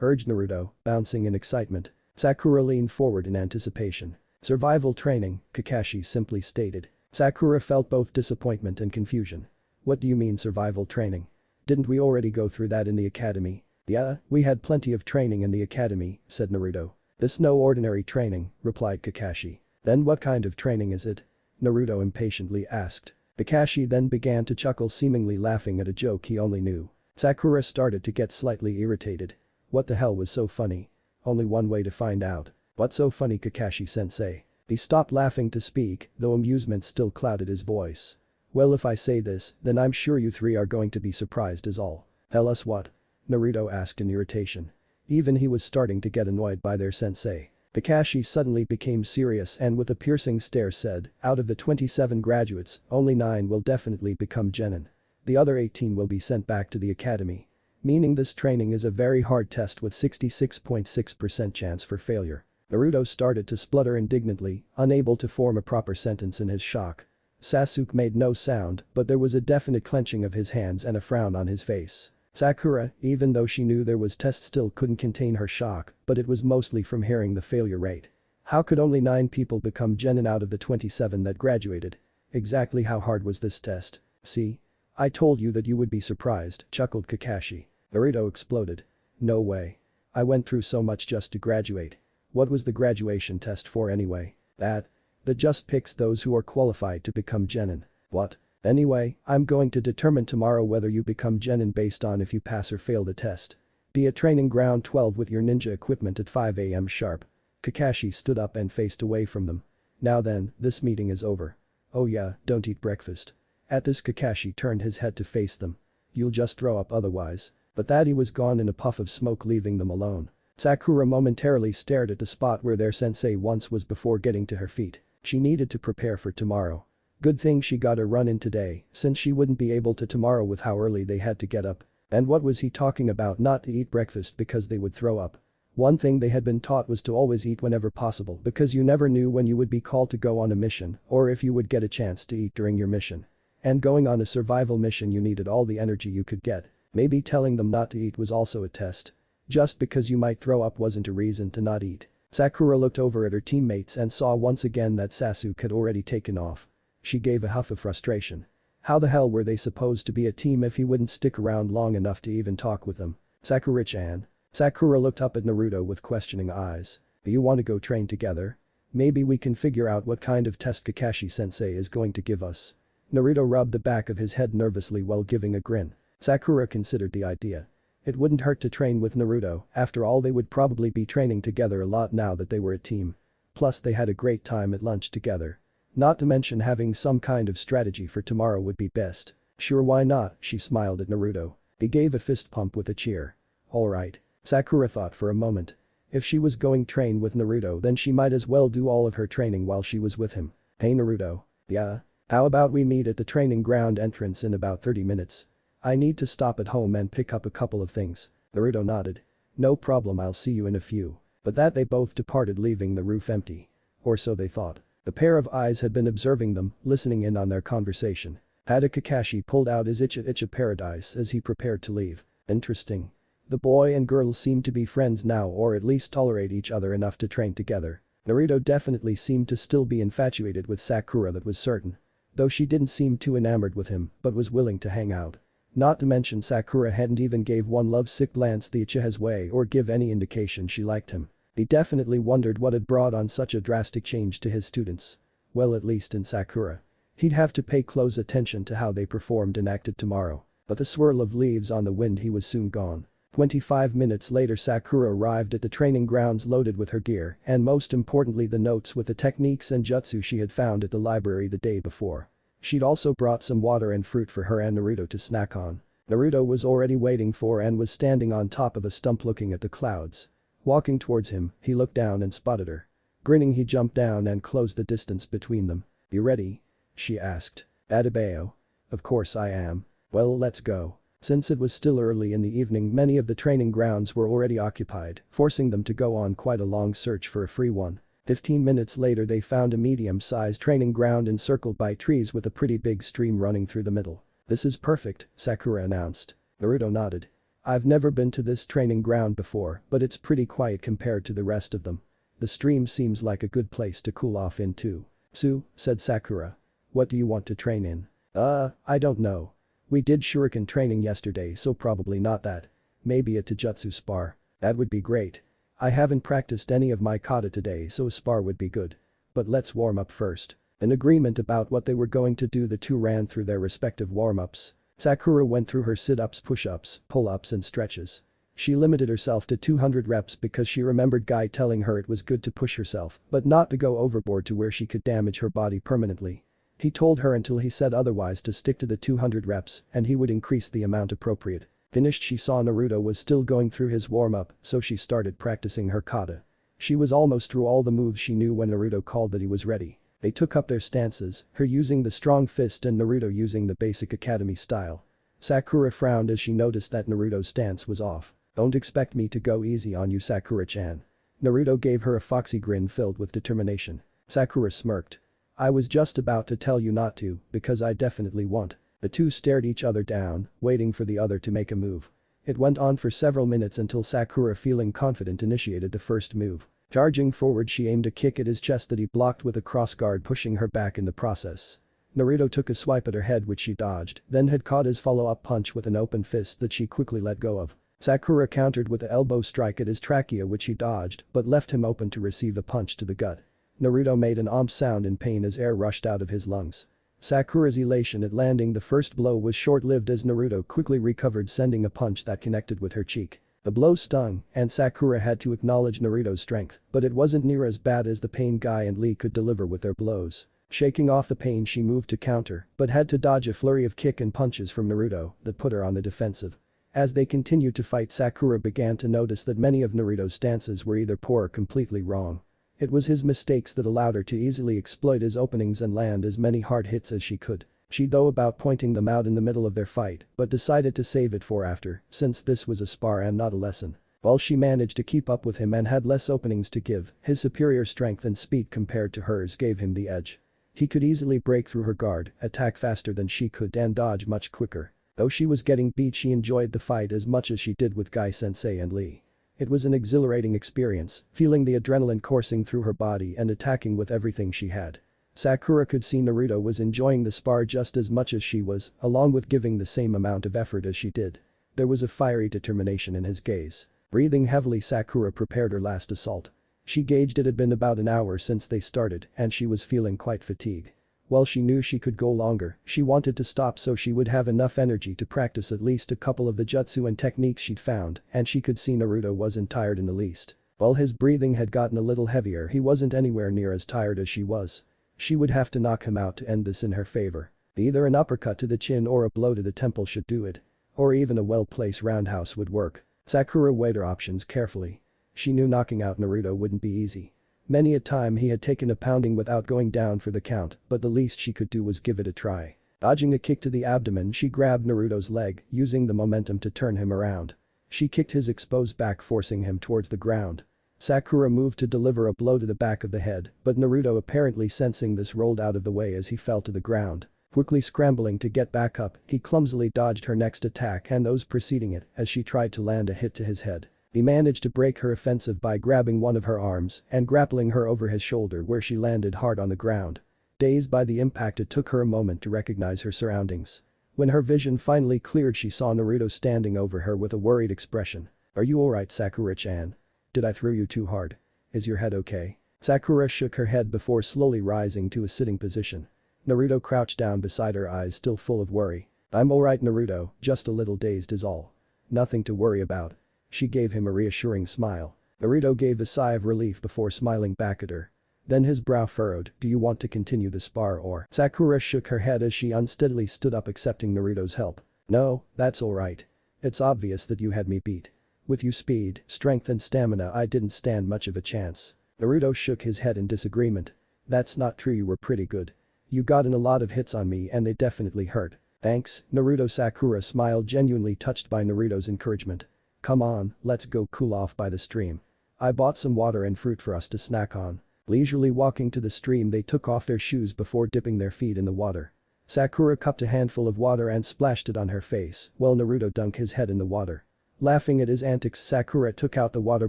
Urged Naruto, bouncing in excitement. Sakura leaned forward in anticipation. Survival training, Kakashi simply stated. Sakura felt both disappointment and confusion. What do you mean survival training? Didn't we already go through that in the academy? Yeah, we had plenty of training in the academy, said Naruto. This no ordinary training, replied Kakashi. Then what kind of training is it? Naruto impatiently asked. Kakashi then began to chuckle, seemingly laughing at a joke he only knew. Sakura started to get slightly irritated. What the hell was so funny? Only one way to find out. What's so funny, Kakashi-sensei? He stopped laughing to speak, though amusement still clouded his voice. Well, if I say this, then I'm sure you three are going to be surprised as all. Tell us what? Naruto asked in irritation. Even he was starting to get annoyed by their sensei. Kakashi suddenly became serious and with a piercing stare said, out of the 27 graduates, only 9 will definitely become genin. The other 18 will be sent back to the academy. Meaning this training is a very hard test with 66.6% chance for failure. Naruto started to splutter indignantly, unable to form a proper sentence in his shock. Sasuke made no sound, but there was a definite clenching of his hands and a frown on his face. Sakura, even though she knew there was test, still couldn't contain her shock, but it was mostly from hearing the failure rate. How could only 9 people become genin out of the 27 that graduated? Exactly how hard was this test? See? I told you that you would be surprised, chuckled Kakashi. Naruto exploded. No way. I went through so much just to graduate. What was the graduation test for anyway? That just picks those who are qualified to become genin. What? Anyway, I'm going to determine tomorrow whether you become genin based on if you pass or fail the test. Be at training ground 12 with your ninja equipment at 5 AM sharp. Kakashi stood up and faced away from them. Now then, this meeting is over. Oh yeah, don't eat breakfast. At this, Kakashi turned his head to face them. You'll just throw up otherwise. But that he was gone in a puff of smoke, leaving them alone. Sakura momentarily stared at the spot where their sensei once was before getting to her feet. She needed to prepare for tomorrow. Good thing she got a run in today, since she wouldn't be able to tomorrow with how early they had to get up. And what was he talking about, not to eat breakfast because they would throw up? One thing they had been taught was to always eat whenever possible because you never knew when you would be called to go on a mission or if you would get a chance to eat during your mission. And going on a survival mission, you needed all the energy you could get. Maybe telling them not to eat was also a test. Just because you might throw up wasn't a reason to not eat. Sakura looked over at her teammates and saw once again that Sasuke had already taken off. She gave a huff of frustration. How the hell were they supposed to be a team if he wouldn't stick around long enough to even talk with them? Sakura-chan. Sakura looked up at Naruto with questioning eyes. Do you want to go train together? Maybe we can figure out what kind of test Kakashi-sensei is going to give us. Naruto rubbed the back of his head nervously while giving a grin. Sakura considered the idea. It wouldn't hurt to train with Naruto, after all they would probably be training together a lot now that they were a team. Plus they had a great time at lunch together. Not to mention having some kind of strategy for tomorrow would be best. Sure, why not, she smiled at Naruto. He gave a fist pump with a cheer. Alright. Sakura thought for a moment. If she was going train with Naruto, then she might as well do all of her training while she was with him. Hey Naruto. Yeah? How about we meet at the training ground entrance in about 30 minutes? I need to stop at home and pick up a couple of things. Naruto nodded. No problem, I'll see you in a few. But that they both departed, leaving the roof empty. Or so they thought. The pair of eyes had been observing them, listening in on their conversation. Had Kakashi pulled out his Icha Paradise as he prepared to leave. Interesting. The boy and girl seemed to be friends now, or at least tolerate each other enough to train together. Naruto definitely seemed to still be infatuated with Sakura, that was certain. Though she didn't seem too enamored with him, but was willing to hang out. Not to mention Sakura hadn't even gave one lovesick glance the Uchiha's way or give any indication she liked him. He definitely wondered what had brought on such a drastic change to his students. Well, at least in Sakura. He'd have to pay close attention to how they performed and acted tomorrow. But the swirl of leaves on the wind, he was soon gone. 25 minutes later Sakura arrived at the training grounds loaded with her gear and most importantly the notes with the techniques and jutsu she had found at the library the day before. She'd also brought some water and fruit for her and Naruto to snack on. Naruto was already waiting for and was standing on top of a stump looking at the clouds. Walking towards him, he looked down and spotted her. Grinning, he jumped down and closed the distance between them. "You ready?" she asked. "Adebayo." "Of course I am." "Well, let's go." Since it was still early in the evening, many of the training grounds were already occupied, forcing them to go on quite a long search for a free one. 15 minutes later they found a medium-sized training ground encircled by trees with a pretty big stream running through the middle. "This is perfect," Sakura announced. Naruto nodded. "I've never been to this training ground before, but it's pretty quiet compared to the rest of them. The stream seems like a good place to cool off in too." Said Sakura. "What do you want to train in?" I don't know. We did shuriken training yesterday, so probably not that. Maybe a taijutsu spar. That would be great. I haven't practiced any of my kata today, so a spar would be good. But let's warm up first." In agreement about what they were going to do, the two ran through their respective warm-ups. Sakura went through her sit-ups, push-ups, pull-ups and stretches. She limited herself to 200 reps because she remembered Guy telling her it was good to push herself, but not to go overboard to where she could damage her body permanently. He told her until he said otherwise to stick to the 200 reps and he would increase the amount appropriate. Finished, she saw Naruto was still going through his warm-up, so she started practicing her kata. She was almost through all the moves she knew when Naruto called that he was ready. They took up their stances, her using the strong fist and Naruto using the basic academy style. Sakura frowned as she noticed that Naruto's stance was off. "Don't expect me to go easy on you, Sakura-chan." Naruto gave her a foxy grin filled with determination. Sakura smirked. "I was just about to tell you not to, because I definitely won't." The two stared each other down, waiting for the other to make a move. It went on for several minutes until Sakura, feeling confident, initiated the first move. Charging forward, she aimed a kick at his chest that he blocked with a crossguard, pushing her back in the process. Naruto took a swipe at her head which she dodged, then had caught his follow-up punch with an open fist that she quickly let go of. Sakura countered with an elbow strike at his trachea which he dodged but left him open to receive a punch to the gut. Naruto made an sound in pain as air rushed out of his lungs. Sakura's elation at landing the first blow was short-lived as Naruto quickly recovered, sending a punch that connected with her cheek. The blow stung, and Sakura had to acknowledge Naruto's strength, but it wasn't near as bad as the pain Guy and Lee could deliver with their blows. Shaking off the pain, she moved to counter, but had to dodge a flurry of kick and punches from Naruto that put her on the defensive. As they continued to fight, Sakura began to notice that many of Naruto's stances were either poor or completely wrong. It was his mistakes that allowed her to easily exploit his openings and land as many hard hits as she could. She thought about pointing them out in the middle of their fight, but decided to save it for after, since this was a spar and not a lesson. While she managed to keep up with him and had less openings to give, his superior strength and speed compared to hers gave him the edge. He could easily break through her guard, attack faster than she could and dodge much quicker. Though she was getting beat, she enjoyed the fight as much as she did with Guy-sensei and Lee. It was an exhilarating experience, feeling the adrenaline coursing through her body and attacking with everything she had. Sakura could see Naruto was enjoying the spar just as much as she was, along with giving the same amount of effort as she did. There was a fiery determination in his gaze. Breathing heavily, Sakura prepared her last assault. She gauged it had been about an hour since they started and she was feeling quite fatigued. While she knew she could go longer, she wanted to stop so she would have enough energy to practice at least a couple of the jutsu and techniques she'd found, and she could see Naruto wasn't tired in the least. While his breathing had gotten a little heavier, he wasn't anywhere near as tired as she was. She would have to knock him out to end this in her favor. Either an uppercut to the chin or a blow to the temple should do it. Or even a well-placed roundhouse would work. Sakura weighed her options carefully. She knew knocking out Naruto wouldn't be easy. Many a time he had taken a pounding without going down for the count, but the least she could do was give it a try. Dodging a kick to the abdomen, she grabbed Naruto's leg, using the momentum to turn him around. She kicked his exposed back, forcing him towards the ground. Sakura moved to deliver a blow to the back of the head, but Naruto, apparently sensing this, rolled out of the way as he fell to the ground. Quickly scrambling to get back up, he clumsily dodged her next attack and those preceding it as she tried to land a hit to his head. He managed to break her offensive by grabbing one of her arms and grappling her over his shoulder where she landed hard on the ground. Dazed by the impact, it took her a moment to recognize her surroundings. When her vision finally cleared, she saw Naruto standing over her with a worried expression. "Are you alright, Sakura-chan? Did I throw you too hard? Is your head okay?" Sakura shook her head before slowly rising to a sitting position. Naruto crouched down beside her, eyes still full of worry. "I'm alright, Naruto, just a little dazed is all. Nothing to worry about." She gave him a reassuring smile. Naruto gave a sigh of relief before smiling back at her. Then his brow furrowed. "Do you want to continue the spar or?" Sakura shook her head as she unsteadily stood up, accepting Naruto's help. "No, that's alright. It's obvious that you had me beat. With your speed, strength and stamina, I didn't stand much of a chance." Naruto shook his head in disagreement. "That's not true, you were pretty good. You got in a lot of hits on me and they definitely hurt." "Thanks, Naruto." Sakura smiled, genuinely touched by Naruto's encouragement. "Come on, let's go cool off by the stream. I bought some water and fruit for us to snack on." Leisurely walking to the stream, they took off their shoes before dipping their feet in the water. Sakura cupped a handful of water and splashed it on her face while Naruto dunked his head in the water. Laughing at his antics, Sakura took out the water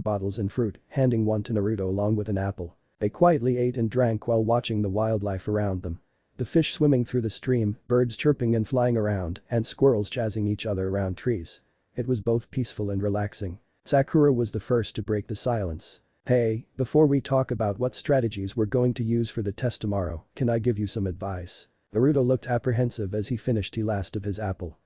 bottles and fruit, handing one to Naruto along with an apple. They quietly ate and drank while watching the wildlife around them. The fish swimming through the stream, birds chirping and flying around, and squirrels chasing each other around trees. It was both peaceful and relaxing. Sakura was the first to break the silence. "Hey, before we talk about what strategies we're going to use for the test tomorrow, can I give you some advice?" Naruto looked apprehensive as he finished the last of his apple.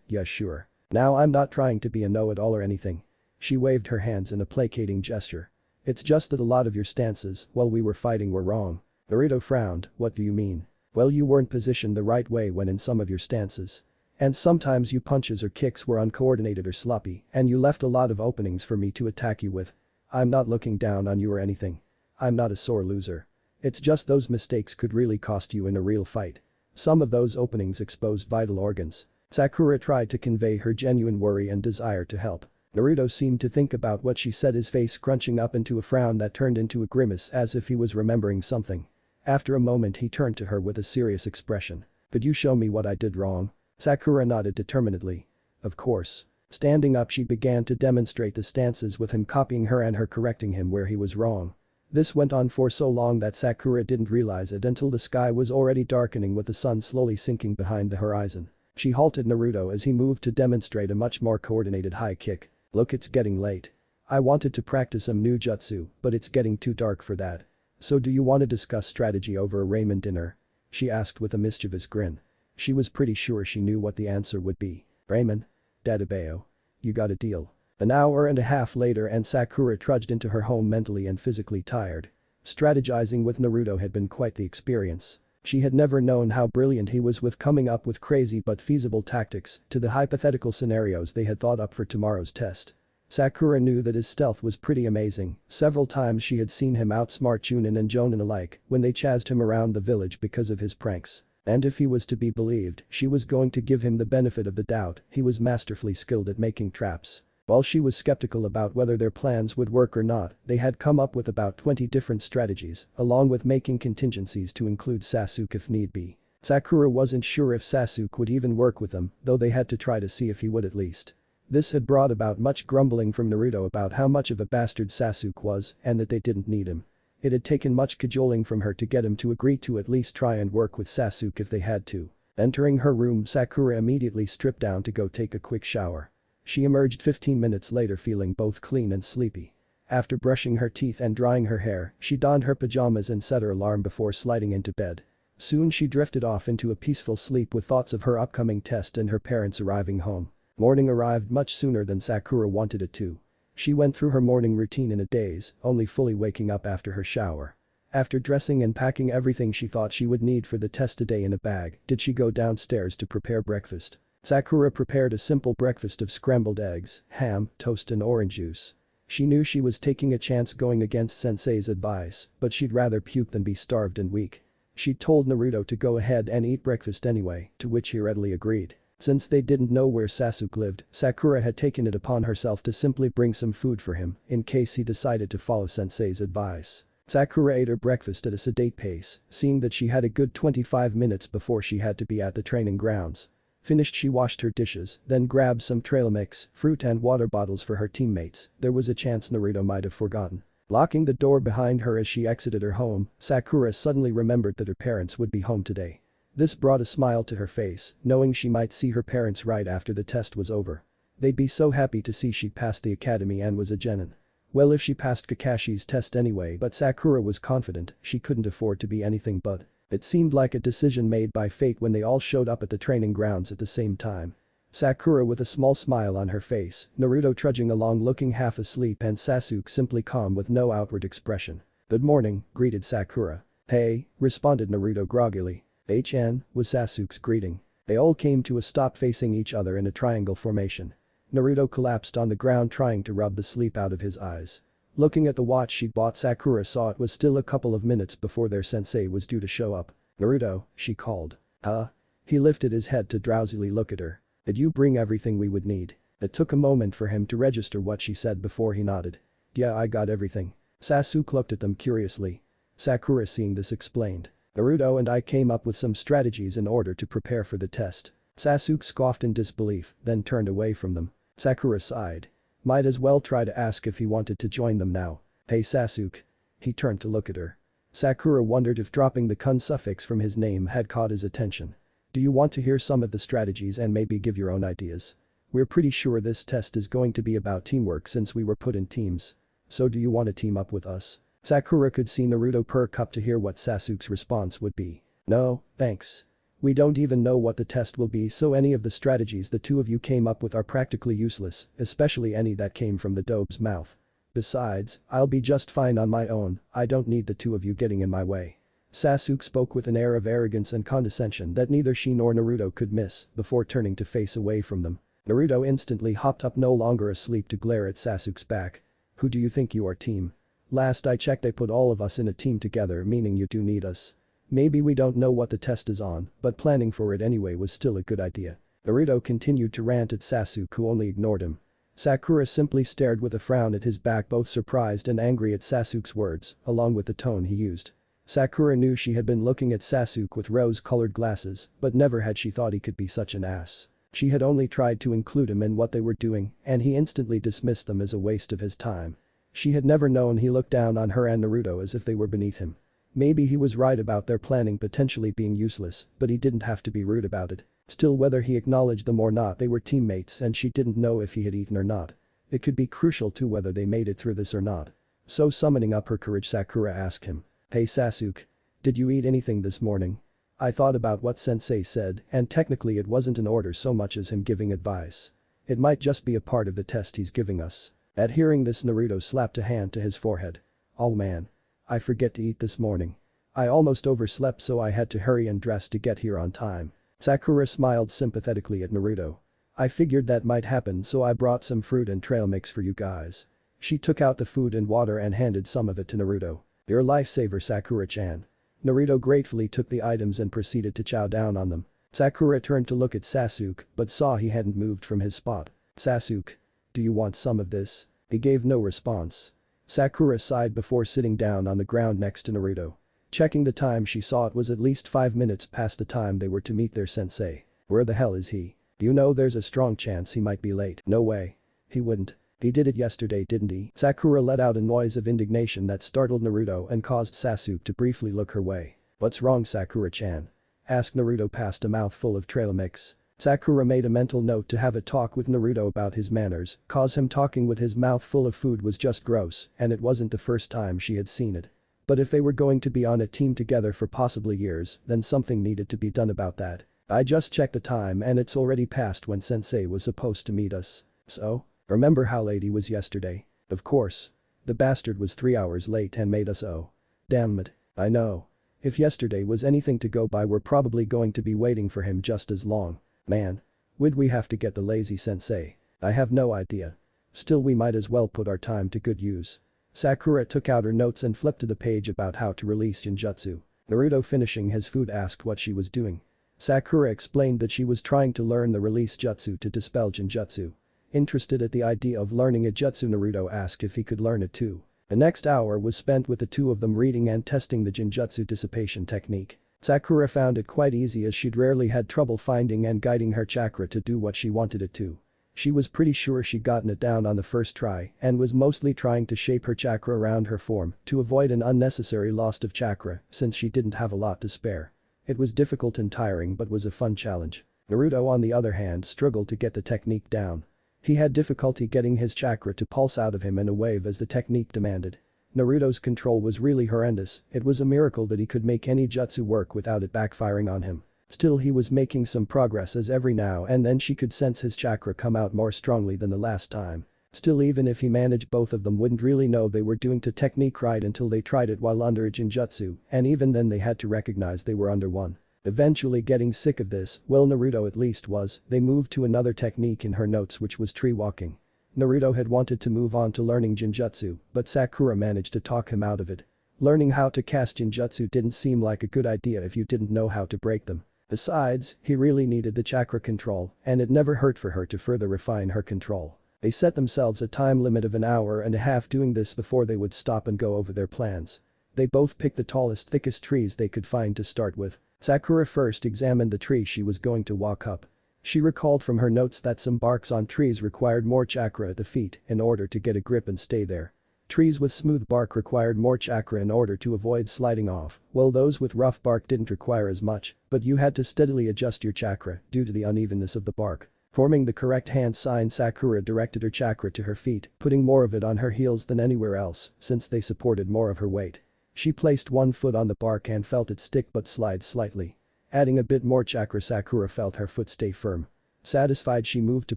Yeah, sure. Now, I'm not trying to be a know-it-all or anything." She waved her hands in a placating gesture. "It's just that a lot of your stances while we were fighting were wrong." Naruto frowned. "What do you mean?" "Well, you weren't positioned the right way when in some of your stances. And sometimes your punches or kicks were uncoordinated or sloppy, and you left a lot of openings for me to attack you with. I'm not looking down on you or anything. I'm not a sore loser. It's just those mistakes could really cost you in a real fight. Some of those openings exposed vital organs." Sakura tried to convey her genuine worry and desire to help. Naruto seemed to think about what she said, his face crunching up into a frown that turned into a grimace as if he was remembering something. After a moment, he turned to her with a serious expression. "Could you show me what I did wrong?" Sakura nodded determinedly. "Of course." Standing up, she began to demonstrate the stances with him copying her and her correcting him where he was wrong. This went on for so long that Sakura didn't realize it until the sky was already darkening with the sun slowly sinking behind the horizon. She halted Naruto as he moved to demonstrate a much more coordinated high kick. "Look, it's getting late. I wanted to practice some new jutsu, but it's getting too dark for that. So do you want to discuss strategy over a ramen dinner?" She asked with a mischievous grin. She was pretty sure she knew what the answer would be. "Ramen? Dadabeo. You got a deal." An hour and a half later and Sakura trudged into her home mentally and physically tired. Strategizing with Naruto had been quite the experience. She had never known how brilliant he was with coming up with crazy but feasible tactics to the hypothetical scenarios they had thought up for tomorrow's test. Sakura knew that his stealth was pretty amazing. Several times she had seen him outsmart Chunin and Jonin alike when they chased him around the village because of his pranks. And if he was to be believed, she was going to give him the benefit of the doubt. He was masterfully skilled at making traps. While she was skeptical about whether their plans would work or not, they had come up with about 20 different strategies, along with making contingencies to include Sasuke if need be. Sakura wasn't sure if Sasuke would even work with them, though they had to try to see if he would at least. This had brought about much grumbling from Naruto about how much of a bastard Sasuke was and that they didn't need him. It had taken much cajoling from her to get him to agree to at least try and work with Sasuke if they had to. Entering her room, Sakura immediately stripped down to go take a quick shower. She emerged 15 minutes later feeling both clean and sleepy. After brushing her teeth and drying her hair, she donned her pajamas and set her alarm before sliding into bed. Soon she drifted off into a peaceful sleep with thoughts of her upcoming test and her parents arriving home. Morning arrived much sooner than Sakura wanted it to. She went through her morning routine in a daze, only fully waking up after her shower. After dressing and packing everything she thought she would need for the test today in a bag, did she go downstairs to prepare breakfast. Sakura prepared a simple breakfast of scrambled eggs, ham, toast and orange juice. She knew she was taking a chance going against sensei's advice, but she'd rather puke than be starved and weak. She told Naruto to go ahead and eat breakfast anyway, to which he readily agreed. Since they didn't know where Sasuke lived, Sakura had taken it upon herself to simply bring some food for him in case he decided to follow sensei's advice. Sakura ate her breakfast at a sedate pace, seeing that she had a good 25 minutes before she had to be at the training grounds. Finished, she washed her dishes, then grabbed some trail mix, fruit and water bottles for her teammates. There was a chance Naruto might have forgotten. Locking the door behind her as she exited her home, Sakura suddenly remembered that her parents would be home today. This brought a smile to her face, knowing she might see her parents right after the test was over. They'd be so happy to see she passed the academy and was a genin. Well, if she passed Kakashi's test anyway, but Sakura was confident she couldn't afford to be anything but. It seemed like a decision made by fate when they all showed up at the training grounds at the same time. Sakura with a small smile on her face, Naruto trudging along looking half asleep and Sasuke simply calm with no outward expression. "Good morning," greeted Sakura. "Hey," responded Naruto groggily. "H.N." was Sasuke's greeting. They all came to a stop facing each other in a triangle formation. Naruto collapsed on the ground trying to rub the sleep out of his eyes. Looking at the watch she'd bought, Sakura saw it was still a couple of minutes before their sensei was due to show up. "Naruto," she called. "Huh?" He lifted his head to drowsily look at her. "Did you bring everything we would need?" It took a moment for him to register what she said before he nodded. "Yeah, I got everything." Sasuke looked at them curiously. Sakura, seeing this, explained. "Naruto and I came up with some strategies in order to prepare for the test." Sasuke scoffed in disbelief, then turned away from them. Sakura sighed. Might as well try to ask if he wanted to join them now. "Hey Sasuke." He turned to look at her. Sakura wondered if dropping the kun suffix from his name had caught his attention. "Do you want to hear some of the strategies and maybe give your own ideas? We're pretty sure this test is going to be about teamwork since we were put in teams. So do you want to team up with us?" Sakura could see Naruto perk up to hear what Sasuke's response would be. "No, thanks. We don't even know what the test will be, so any of the strategies the two of you came up with are practically useless, especially any that came from the dope's mouth. Besides, I'll be just fine on my own, I don't need the two of you getting in my way." Sasuke spoke with an air of arrogance and condescension that neither she nor Naruto could miss before turning to face away from them. Naruto instantly hopped up, no longer asleep, to glare at Sasuke's back. "Who do you think you are, team? Last I checked they put all of us in a team together, meaning you do need us. Maybe we don't know what the test is on, but planning for it anyway was still a good idea." Naruto continued to rant at Sasuke, who only ignored him. Sakura simply stared with a frown at his back, both surprised and angry at Sasuke's words, along with the tone he used. Sakura knew she had been looking at Sasuke with rose-colored glasses, but never had she thought he could be such an ass. She had only tried to include him in what they were doing, and he instantly dismissed them as a waste of his time. She had never known he looked down on her and Naruto as if they were beneath him. Maybe he was right about their planning potentially being useless, but he didn't have to be rude about it. Still, whether he acknowledged them or not, they were teammates and she didn't know if he had eaten or not. It could be crucial to whether they made it through this or not. So summoning up her courage, Sakura asked him. "Hey Sasuke. Did you eat anything this morning?" I thought about what sensei said, and technically it wasn't an order so much as him giving advice. It might just be a part of the test he's giving us. At hearing this, Naruto slapped a hand to his forehead. "Oh man. I forget to eat this morning. I almost overslept, so I had to hurry and dress to get here on time." Sakura smiled sympathetically at Naruto. "I figured that might happen, so I brought some fruit and trail mix for you guys." She took out the food and water and handed some of it to Naruto. "Your lifesaver, Sakura-chan." Naruto gratefully took the items and proceeded to chow down on them. Sakura turned to look at Sasuke but saw he hadn't moved from his spot. "Sasuke. Do you want some of this?" He gave no response. Sakura sighed before sitting down on the ground next to Naruto. Checking the time, she saw it was at least 5 minutes past the time they were to meet their sensei. "Where the hell is he? You know there's a strong chance he might be late." "No way. He wouldn't. He did it yesterday, didn't he?" Sakura let out a noise of indignation that startled Naruto and caused Sasuke to briefly look her way. "What's wrong, Sakura-chan?" asked Naruto past a mouthful of trail mix. Sakura made a mental note to have a talk with Naruto about his manners, cause him talking with his mouth full of food was just gross, and it wasn't the first time she had seen it. But if they were going to be on a team together for possibly years, then something needed to be done about that. "I just checked the time and it's already past when sensei was supposed to meet us." "So? Remember how late he was yesterday?" "Of course. The bastard was 3 hours late and made us owe." "Damn it. I know. If yesterday was anything to go by, we're probably going to be waiting for him just as long. Man. Would we have to get the lazy sensei? I have no idea. Still, we might as well put our time to good use." Sakura took out her notes and flipped to the page about how to release Genjutsu. Naruto, finishing his food, asked what she was doing. Sakura explained that she was trying to learn the release jutsu to dispel Genjutsu. Interested at the idea of learning a jutsu, Naruto asked if he could learn it too. The next hour was spent with the two of them reading and testing the Genjutsu dissipation technique. Sakura found it quite easy as she'd rarely had trouble finding and guiding her chakra to do what she wanted it to. She was pretty sure she'd gotten it down on the first try and was mostly trying to shape her chakra around her form to avoid an unnecessary loss of chakra since she didn't have a lot to spare. It was difficult and tiring but was a fun challenge. Naruto on the other hand struggled to get the technique down. He had difficulty getting his chakra to pulse out of him in a wave as the technique demanded. Naruto's control was really horrendous, it was a miracle that he could make any jutsu work without it backfiring on him. Still he was making some progress as every now and then she could sense his chakra come out more strongly than the last time. Still even if he managed both of them wouldn't really know they were doing the technique right until they tried it while under a Jinjutsu, and even then they had to recognize they were under one. Eventually getting sick of this, well Naruto at least was, they moved to another technique in her notes which was tree walking. Naruto had wanted to move on to learning Jinjutsu, but Sakura managed to talk him out of it. Learning how to cast Jinjutsu didn't seem like a good idea if you didn't know how to break them. Besides, he really needed the chakra control, and it never hurt for her to further refine her control. They set themselves a time limit of an hour and a half doing this before they would stop and go over their plans. They both picked the tallest thickest trees they could find to start with. Sakura first examined the tree she was going to walk up. She recalled from her notes that some barks on trees required more chakra at the feet in order to get a grip and stay there. Trees with smooth bark required more chakra in order to avoid sliding off, while those with rough bark didn't require as much, but you had to steadily adjust your chakra due to the unevenness of the bark. Forming the correct hand sign, Sakura directed her chakra to her feet, putting more of it on her heels than anywhere else since they supported more of her weight. She placed one foot on the bark and felt it stick but slide slightly. Adding a bit more chakra, Sakura felt her foot stay firm. Satisfied, she moved to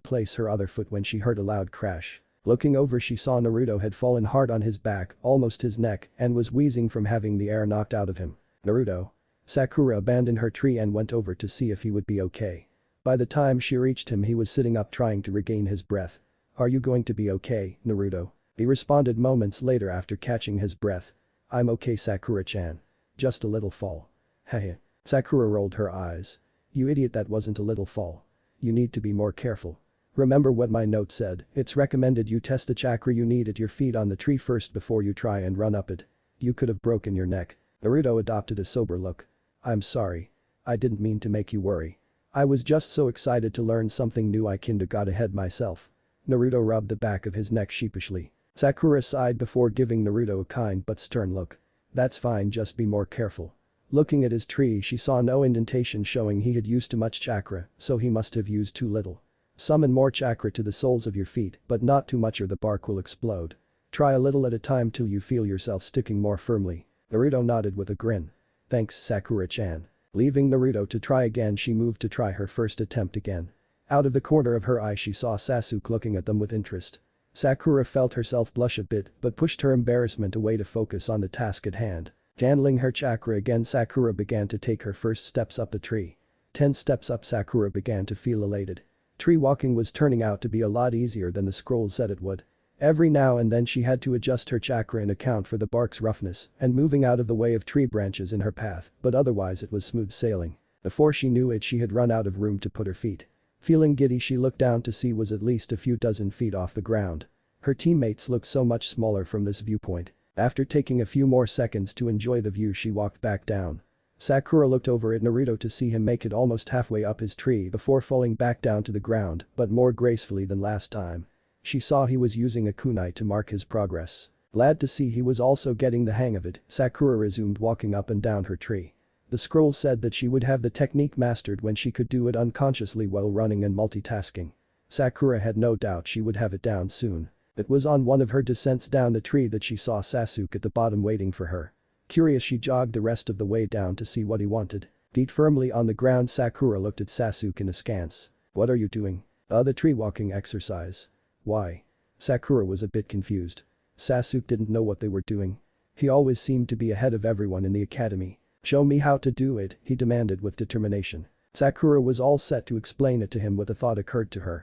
place her other foot when she heard a loud crash. Looking over, she saw Naruto had fallen hard on his back, almost his neck, and was wheezing from having the air knocked out of him. Naruto. Sakura abandoned her tree and went over to see if he would be okay. By the time she reached him, he was sitting up trying to regain his breath. "Are you going to be okay, Naruto?" he responded moments later after catching his breath. "I'm okay, Sakura-chan. Just a little fall." Heh. Sakura rolled her eyes. "You idiot, that wasn't a little fall. You need to be more careful. Remember what my note said, it's recommended you test the chakra you need at your feet on the tree first before you try and run up it. You could have broken your neck." Naruto adopted a sober look. "I'm sorry. I didn't mean to make you worry. I was just so excited to learn something new I kinda got ahead myself." Naruto rubbed the back of his neck sheepishly. Sakura sighed before giving Naruto a kind but stern look. "That's fine, just be more careful." Looking at his tree, she saw no indentation showing he had used too much chakra, so he must have used too little. "Summon more chakra to the soles of your feet, but not too much or the bark will explode. Try a little at a time till you feel yourself sticking more firmly." Naruto nodded with a grin. "Thanks, Sakura-chan." Leaving Naruto to try again, she moved to try her first attempt again. Out of the corner of her eye she saw Sasuke looking at them with interest. Sakura felt herself blush a bit but pushed her embarrassment away to focus on the task at hand. Channeling her chakra again, Sakura began to take her first steps up the tree. 10 steps up, Sakura began to feel elated. Tree walking was turning out to be a lot easier than the scroll said it would. Every now and then she had to adjust her chakra and account for the bark's roughness and moving out of the way of tree branches in her path, but otherwise it was smooth sailing. Before she knew it, she had run out of room to put her feet. Feeling giddy, she looked down to see was at least a few dozen feet off the ground. Her teammates looked so much smaller from this viewpoint. After taking a few more seconds to enjoy the view, she walked back down. Sakura looked over at Naruto to see him make it almost halfway up his tree before falling back down to the ground, but more gracefully than last time. She saw he was using a kunai to mark his progress. Glad to see he was also getting the hang of it, Sakura resumed walking up and down her tree. The scroll said that she would have the technique mastered when she could do it unconsciously while running and multitasking. Sakura had no doubt she would have it down soon. It was on one of her descents down the tree that she saw Sasuke at the bottom waiting for her. Curious, she jogged the rest of the way down to see what he wanted. Feet firmly on the ground, Sakura looked at Sasuke in askance. "What are you doing?" "The tree walking exercise." "Why?" Sakura was a bit confused. Sasuke didn't know what they were doing. He always seemed to be ahead of everyone in the academy. "Show me how to do it," he demanded with determination. Sakura was all set to explain it to him when a thought occurred to her.